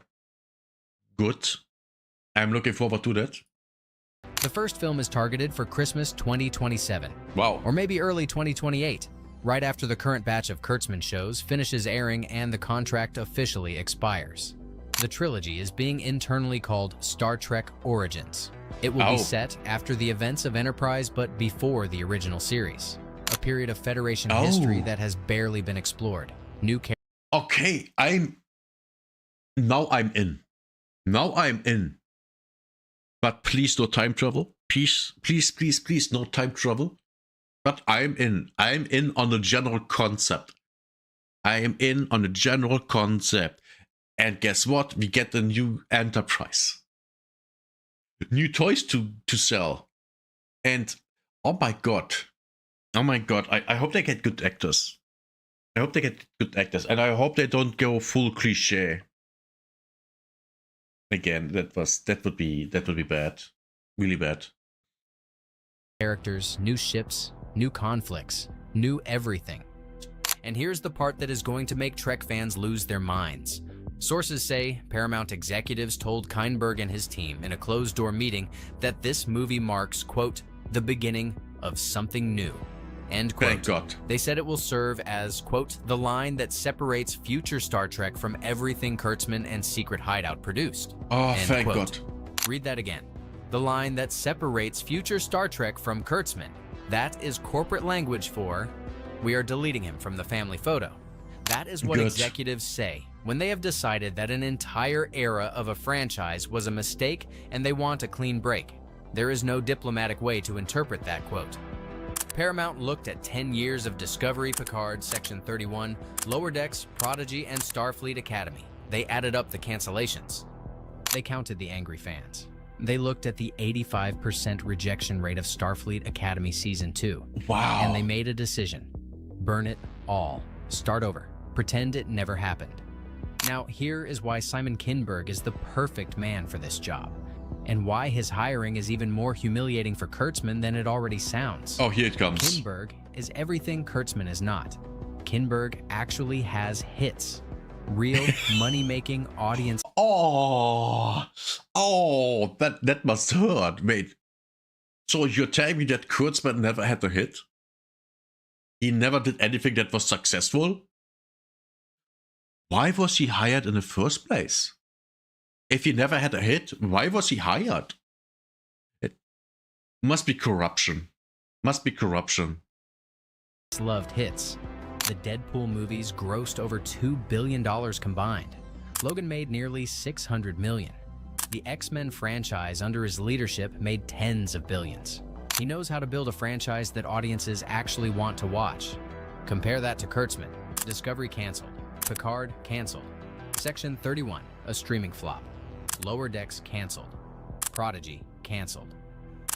Good. I'm looking forward to that. The first film is targeted for Christmas 2027. Wow. Or maybe early 2028, right after the current batch of Kurtzman shows finishes airing and the contract officially expires. The trilogy is being internally called Star Trek Origins. It will be set after the events of Enterprise but before the original series. A period of Federation history that has barely been explored. New characters. Okay, Now I'm in. But please no time travel. Please no time travel. But I'm in. I'm in on the general concept. I am in on the general concept. And guess what? We get a new Enterprise. New toys to sell. And oh my god. I hope they get good actors. And I hope they don't go full cliche. Again, that would be bad. Really bad. Characters, new ships, new conflicts, new everything. And here's the part that is going to make Trek fans lose their minds. Sources say Paramount executives told Kindberg and his team in a closed-door meeting that this movie marks, quote, the beginning of something new, end quote. Thank God. They said it will serve as, quote, the line that separates future Star Trek from everything Kurtzman and Secret Hideout produced. Oh, end thank quote. God. Read that again. The line that separates future Star Trek from Kurtzman. That is corporate language for, we are deleting him from the family photo. That is what executives say when they have decided that an entire era of a franchise was a mistake and they want a clean break. There is no diplomatic way to interpret that quote. Paramount looked at 10 years of Discovery, Picard, Section 31, Lower Decks, Prodigy, and Starfleet Academy. They added up the cancellations. They counted the angry fans. They looked at the 85% rejection rate of Starfleet Academy Season 2. Wow. And they made a decision. Burn it all. Start over. Pretend it never happened. Now, here is why Simon Kinberg is the perfect man for this job, and why his hiring is even more humiliating for Kurtzman than it already sounds. Oh, here it comes. Kinberg is everything Kurtzman is not. Kinberg actually has hits. Real money-making audience. Oh, that must hurt. Wait, so you're telling me that Kurtzman never had a hit? He never did anything that was successful? Why was he hired in the first place? If he never had a hit, why was he hired? It must be corruption. Loved hits. The Deadpool movies grossed over $2 billion combined. Logan made nearly $600 million. The X-Men franchise under his leadership made tens of billions. He knows how to build a franchise that audiences actually want to watch. Compare that to Kurtzman. Discovery canceled. Picard canceled. Section 31, a streaming flop. Lower Decks canceled. Prodigy canceled.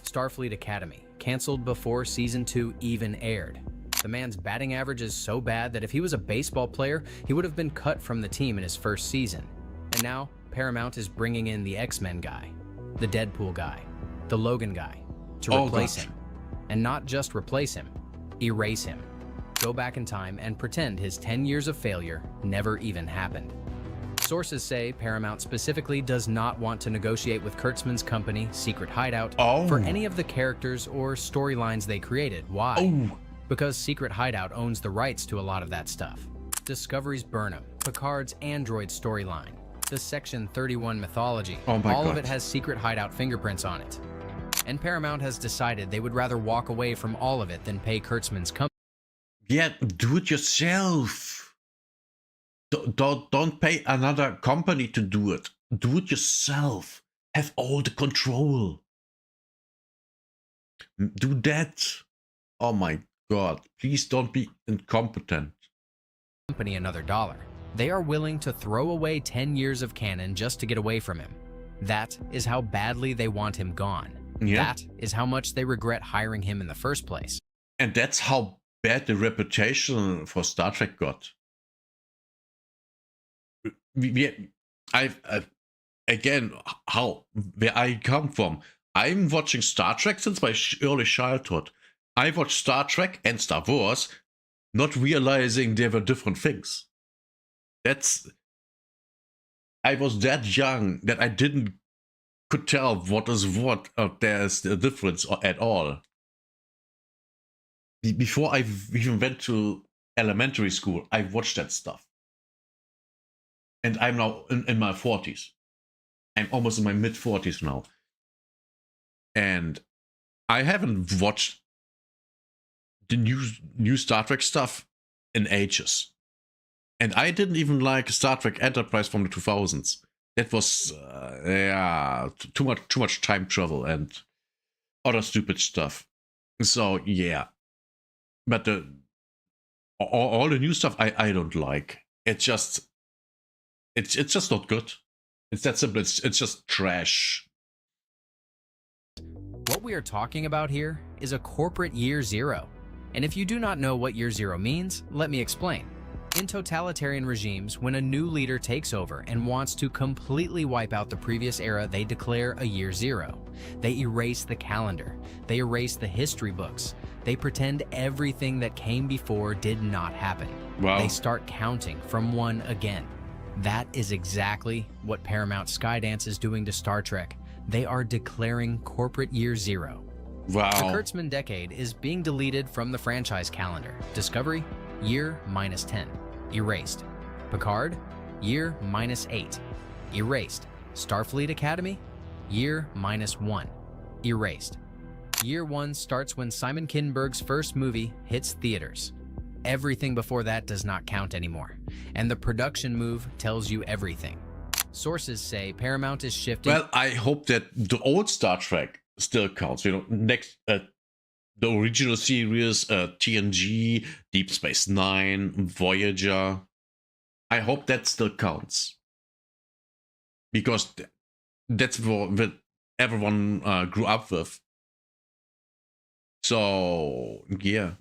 Starfleet Academy canceled before Season 2 even aired. The man's batting average is so bad that if he was a baseball player, he would have been cut from the team in his first season. And now, Paramount is bringing in the X-Men guy, the Deadpool guy, the Logan guy, to replace him. And not just replace him, erase him. Go back in time and pretend his 10 years of failure never even happened. Sources say Paramount specifically does not want to negotiate with Kurtzman's company, Secret Hideout, Oh. for any of the characters or storylines they created. Why? Oh. Because Secret Hideout owns the rights to a lot of that stuff. Discovery's Burnham, Picard's Android storyline, the Section 31 mythology, Oh my all of God. it has Secret Hideout fingerprints on it. And Paramount has decided they would rather walk away from all of it than pay Kurtzman's company. Yeah, do it yourself. Don't pay another company to do it. Do it yourself. Have all the control. Do that. Oh my God. Please don't be incompetent. Another dollar. They are willing to throw away 10 years of canon just to get away from him. That is how badly they want him gone. Yeah. That is how much they regret hiring him in the first place. And that's how bad the reputation for Star Trek got. Again, where I come from, I'm watching Star Trek since my early childhood. I watched Star Trek and Star Wars, not realizing they were different things. I was that young that I could tell what is what, there's a difference at all. Before I even went to elementary school, I watched that stuff. And I'm now in my 40s. I'm almost in my mid-40s now. And I haven't watched the new Star Trek stuff in ages. And I didn't even like Star Trek Enterprise from the 2000s. That was, too much time travel and other stupid stuff. So, yeah. But all the new stuff I don't like. It's just not good. It's that simple. It's just trash. What we are talking about here is a corporate year zero. And if you do not know what year zero means, let me explain. In totalitarian regimes, when a new leader takes over and wants to completely wipe out the previous era, they declare a year zero. They erase the calendar. They erase the history books. They pretend everything that came before did not happen. Wow. They start counting from one again. That is exactly what Paramount Skydance is doing to Star Trek. They are declaring corporate year zero. Wow. The Kurtzman decade is being deleted from the franchise calendar. Discovery, year -10. Erased. Picard, year -8. Erased. Starfleet Academy, year -1. Erased. Year 1 starts when Simon Kinberg's first movie hits theaters. Everything before that does not count anymore. And the production move tells you everything. Sources say Paramount is shifting. Well, I hope that the old Star Trek still counts. Next, the original series, TNG, Deep Space Nine, Voyager. I hope that still counts. Because that's what everyone grew up with. So, yeah.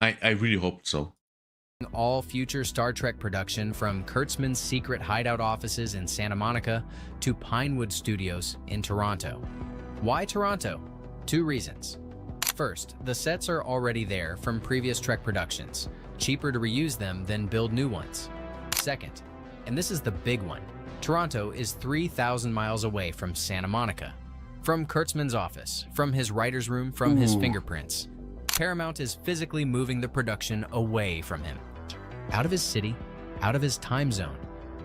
I really hope so. All future Star Trek production from Kurtzman's secret hideout offices in Santa Monica to Pinewood Studios in Toronto. Why Toronto? 2 reasons. First, the sets are already there from previous Trek productions. Cheaper to reuse them than build new ones. Second, and this is the big one, Toronto is 3,000 miles away from Santa Monica. From Kurtzman's office, from his writer's room, from his fingerprints. Paramount is physically moving the production away from him. Out of his city, out of his time zone,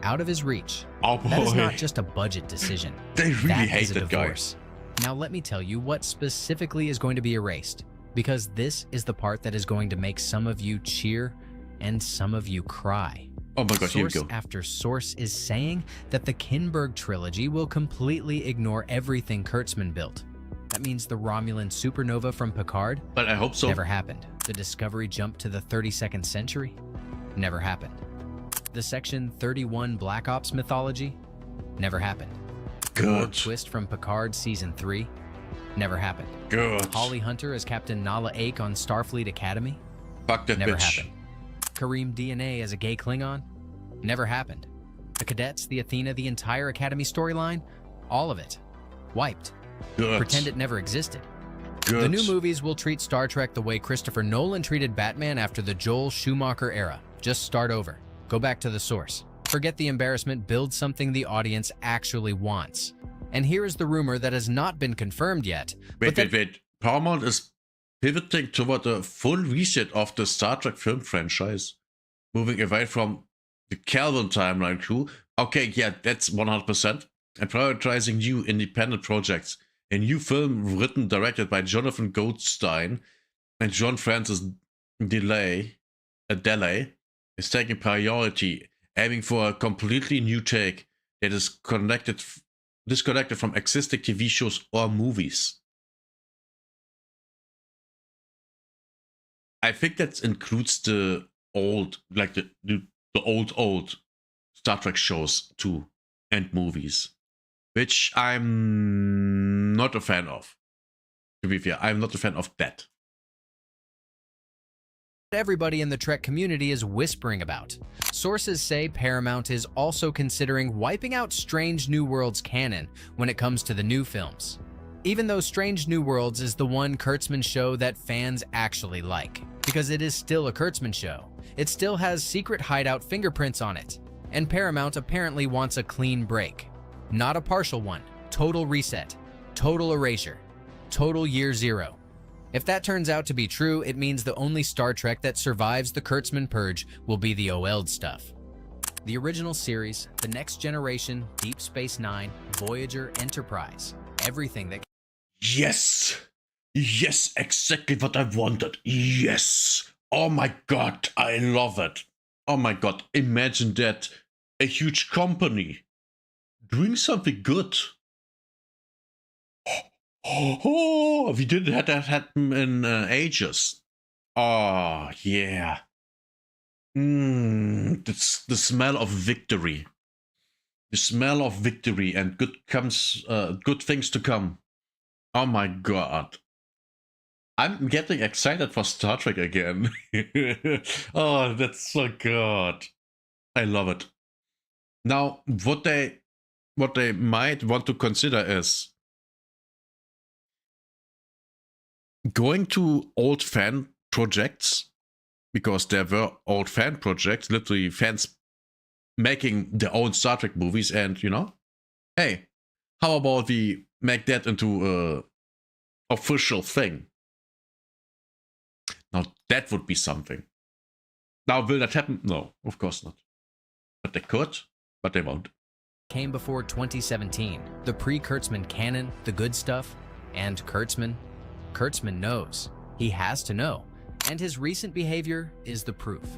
out of his reach. Oh boy. That is not just a budget decision. They really That hate is a that guy. divorce. Now let me tell you what specifically is going to be erased, because this is the part that is going to make some of you cheer and some of you cry. Oh my God, here we Source go. after source is saying that the Kinberg trilogy will completely ignore everything Kurtzman built. That means the Romulan supernova from Picard? But I hope so. Never happened. The Discovery jump to the 32nd century? Never happened. The Section 31 Black Ops mythology? Never happened. The Good. Borg twist from Picard Season 3? Never happened. Good. Holly Hunter as Captain Nala Ake on Starfleet Academy? Fuck that Never bitch. happened. Kareem DNA as a gay Klingon? Never happened. The Cadets, the Athena, the entire Academy storyline? All of it. Wiped. Good. Pretend it never existed. Good. The new movies will treat Star Trek the way Christopher Nolan treated Batman after the Joel Schumacher era. Just start over. Go back to the source. Forget the embarrassment, build something the audience actually wants. And here is the rumor that has not been confirmed yet. Wait. Paramount is pivoting toward a full reset of the Star Trek film franchise, moving away from the Kelvin timeline crew. Okay, yeah, that's 100%. And prioritizing new independent projects. A new film written, directed by Jonathan Goldstein and John Francis Delay is taking priority, aiming for a completely new take that is disconnected from existing TV shows or movies. I think that includes the old, like the old Star Trek shows too, and movies, which I'm not a fan of. To be fair, I'm not a fan of that. Everybody in the Trek community is whispering about. Sources say Paramount is also considering wiping out Strange New Worlds canon when it comes to the new films. Even though Strange New Worlds is the one Kurtzman show that fans actually like, because it is still a Kurtzman show. It still has secret hideout fingerprints on it, and Paramount apparently wants a clean break. Not a partial one, total reset, total erasure, total year zero. If that turns out to be true, it means the only Star Trek that survives the Kurtzman purge will be the OL'd stuff. The original series, The Next Generation, Deep Space Nine, Voyager, Enterprise, everything that... Yes! Yes, exactly what I wanted. Yes! Oh my god, I love it. Oh my god, imagine that. A huge company doing something good. Oh, we didn't have that happen in ages. Oh, yeah. It's the smell of victory. The smell of victory and good things to come. Oh my god. I'm getting excited for Star Trek again. Oh, that's so good. I love it. Now, what they might want to consider is going to old fan projects, because there were old fan projects, literally fans making their own Star Trek movies, and, you know, hey, how about we make that into a official thing? Now, that would be something. Now, will that happen? No, of course not. But they could, but they won't. Came before 2017, the pre-Kurtzman canon, the good stuff, and Kurtzman. Kurtzman knows. He has to know. And his recent behavior is the proof.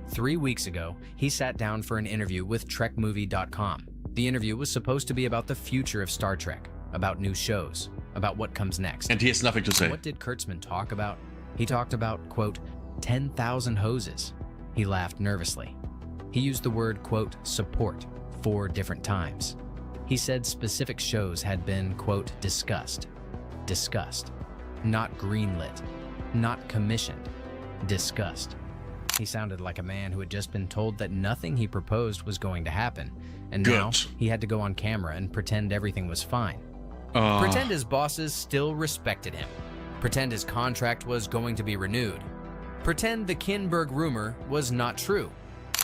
3 weeks ago, he sat down for an interview with TrekMovie.com. The interview was supposed to be about the future of Star Trek, about new shows, about what comes next. And he has nothing to say. What did Kurtzman talk about? He talked about, quote, 10,000 hoses. He laughed nervously. He used the word, quote, support 4 different times. He said specific shows had been, quote, discussed, not greenlit, not commissioned, discussed. He sounded like a man who had just been told that nothing he proposed was going to happen, and now he had to go on camera and pretend everything was fine. Pretend his bosses still respected him. Pretend his contract was going to be renewed. Pretend the Kinberg rumor was not true.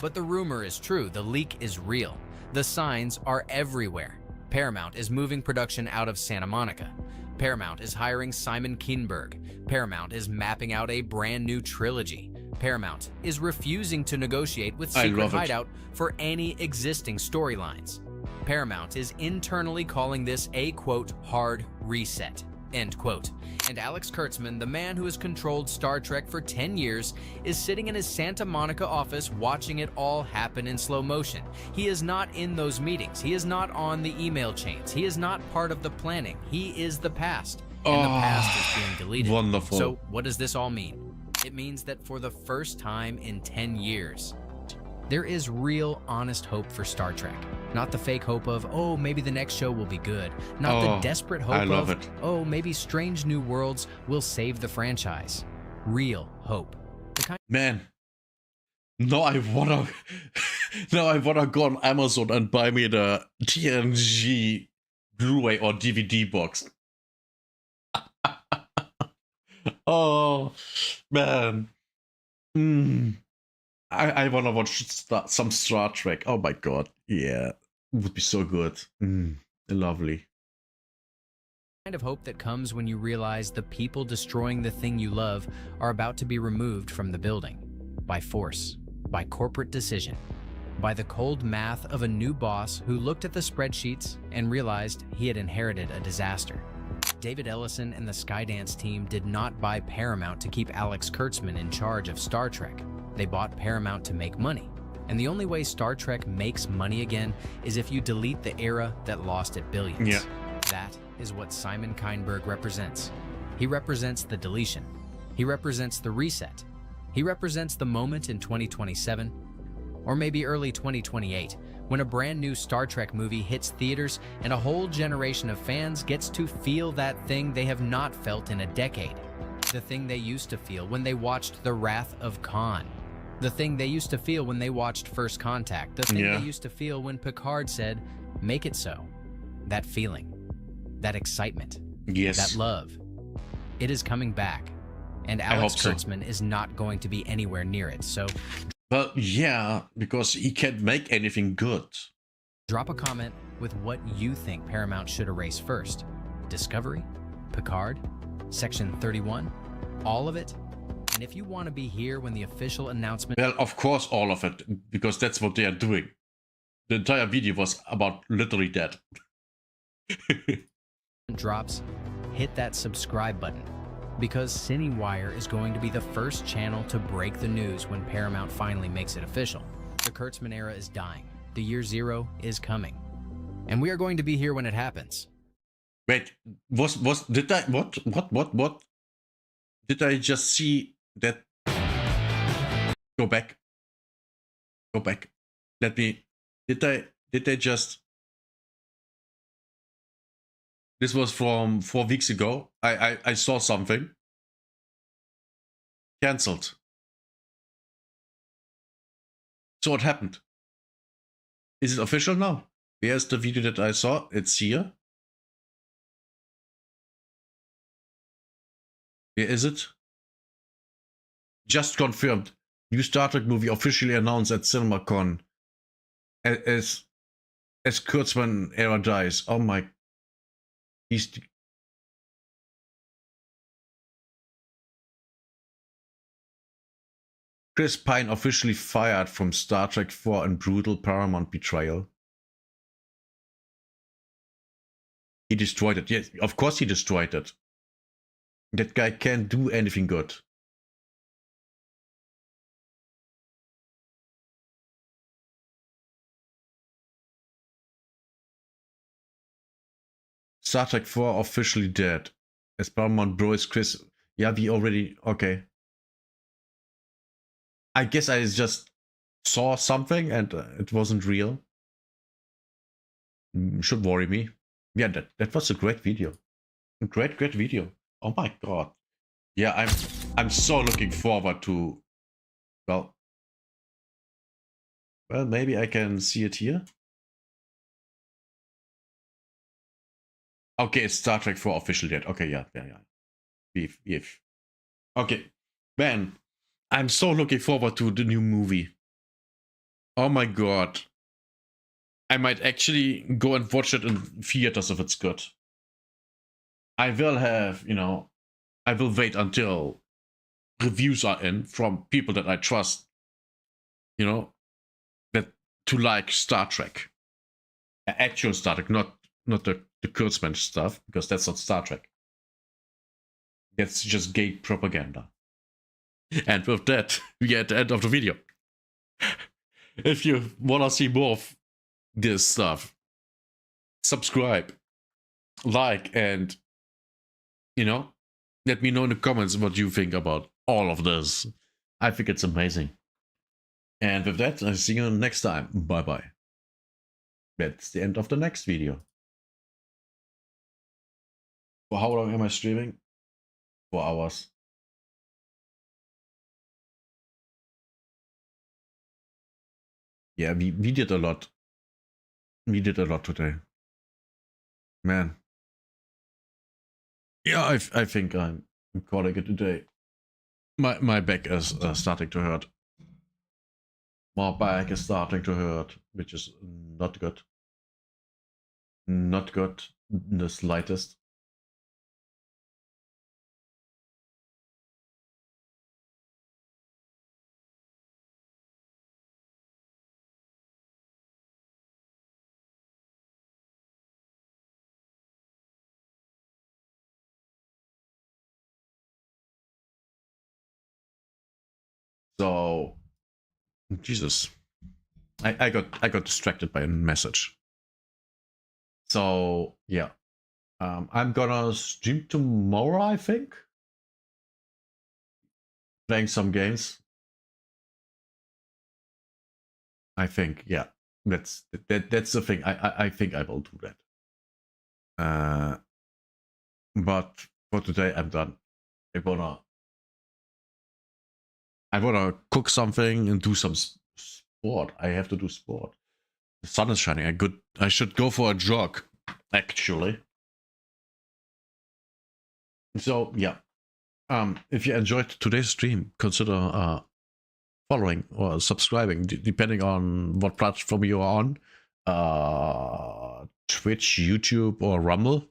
But the rumor is true. The leak is real. The signs are everywhere. Paramount is moving production out of Santa Monica. Paramount is hiring Simon Kinberg. Paramount is mapping out a brand new trilogy. Paramount is refusing to negotiate with Secret Hideout for any existing storylines. Paramount is internally calling this a, quote, hard reset, end quote. And Alex Kurtzman, the man who has controlled Star Trek for 10 years, is sitting in his Santa Monica office watching it all happen in slow motion. He is not in those meetings. He is not on the email chains. He is not part of the planning. He is the past. And the past is being deleted. Wonderful. So what does this all mean? It means that for the first time in 10 years, there is real, honest hope for Star Trek. Not the fake hope of, oh, maybe the next show will be good. Not the desperate hope of, oh, maybe Strange New Worlds will save the franchise. Real hope. Man, now I wanna go on Amazon and buy me the TNG Blu-ray or DVD box. Oh, man. I want to watch some Star Trek. Oh my god. Yeah. It would be so good. Lovely. Kind of hope that comes when you realize the people destroying the thing you love are about to be removed from the building. By force. By corporate decision. By the cold math of a new boss who looked at the spreadsheets and realized he had inherited a disaster. David Ellison and the Skydance team did not buy Paramount to keep Alex Kurtzman in charge of Star Trek. They bought Paramount to make money. And the only way Star Trek makes money again is if you delete the era that lost it billions. Yeah. That is what Simon Kinberg represents. He represents the deletion. He represents the reset. He represents the moment in 2027, or maybe early 2028, when a brand new Star Trek movie hits theaters and a whole generation of fans gets to feel that thing they have not felt in a decade. The thing they used to feel when they watched The Wrath of Khan. The thing they used to feel when they watched First Contact. The thing they used to feel when Picard said, "Make it so." That feeling. That excitement. Yes. That love. It is coming back. And Alex Kurtzman is not going to be anywhere near it, so... Well, yeah, because he can't make anything good. Drop a comment with what you think Paramount should erase first. Discovery? Picard? Section 31? All of it? And if you want to be here when the official announcement... Well, of course, all of it, because that's what they are doing. The entire video was about literally that. drops, hit that subscribe button. Because CineWire is going to be the first channel to break the news when Paramount finally makes it official. The Kurtzman era is dying. The year zero is coming. And we are going to be here when it happens. Wait, did I, what? Did I just see that? Go back. Did I just, this was from 4 weeks ago. I saw something. Cancelled. So what happened? Is it official now? Here's the video that I saw. It's here. Here is it. Just confirmed. New Star Trek movie officially announced at CinemaCon. As Kurtzman era dies. Oh my. Chris Pine officially fired from Star Trek 4 and brutal Paramount betrayal. He destroyed it. Yes, of course he destroyed it. That guy can't do anything good. Star Trek 4 officially dead. As Paramount Bros. Chris... Yeah, we already... Okay. I guess I just saw something and it wasn't real. Should worry me. Yeah, that was a great video. A great video. Oh my god. Yeah, I'm so looking forward to... Well, maybe I can see it here. Okay, it's Star Trek 4 official dead. Okay, yeah. Beef. Okay, man, I'm so looking forward to the new movie. Oh my god. I might actually go and watch it in theaters if it's good. I will have, I will wait until reviews are in from people that I trust, that to like Star Trek. Actual Star Trek, not the Kurtzman stuff, because that's not Star Trek. That's just gay propaganda. And with that, we are at the end of the video. If you want to see more of this stuff, subscribe, like, and, let me know in the comments what you think about all of this. I think it's amazing. And with that, I'll see you next time. Bye-bye. That's the end of the next video. For how long am I streaming? 4 hours. Yeah, we did a lot. We did a lot today. Man. Yeah, I think I'm calling it a day. My back is starting to hurt. My back is starting to hurt, which is not good. Not good in the slightest. So, Jesus, I got distracted by a message. So yeah, I'm gonna stream tomorrow, I think, playing some games. I think, yeah, that's the thing. I think I will do that. But for today, I'm done. I wanna cook something and do some sport. I have to do sport. The sun is shining. I should go for a jog, actually. So yeah, if you enjoyed today's stream, consider following or subscribing, depending on what platform you are on, Twitch, YouTube, or Rumble.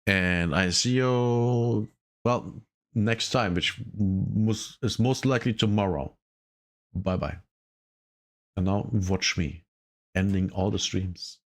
And I see you, well, next time, which is most likely tomorrow. Bye bye. And now watch me ending all the streams.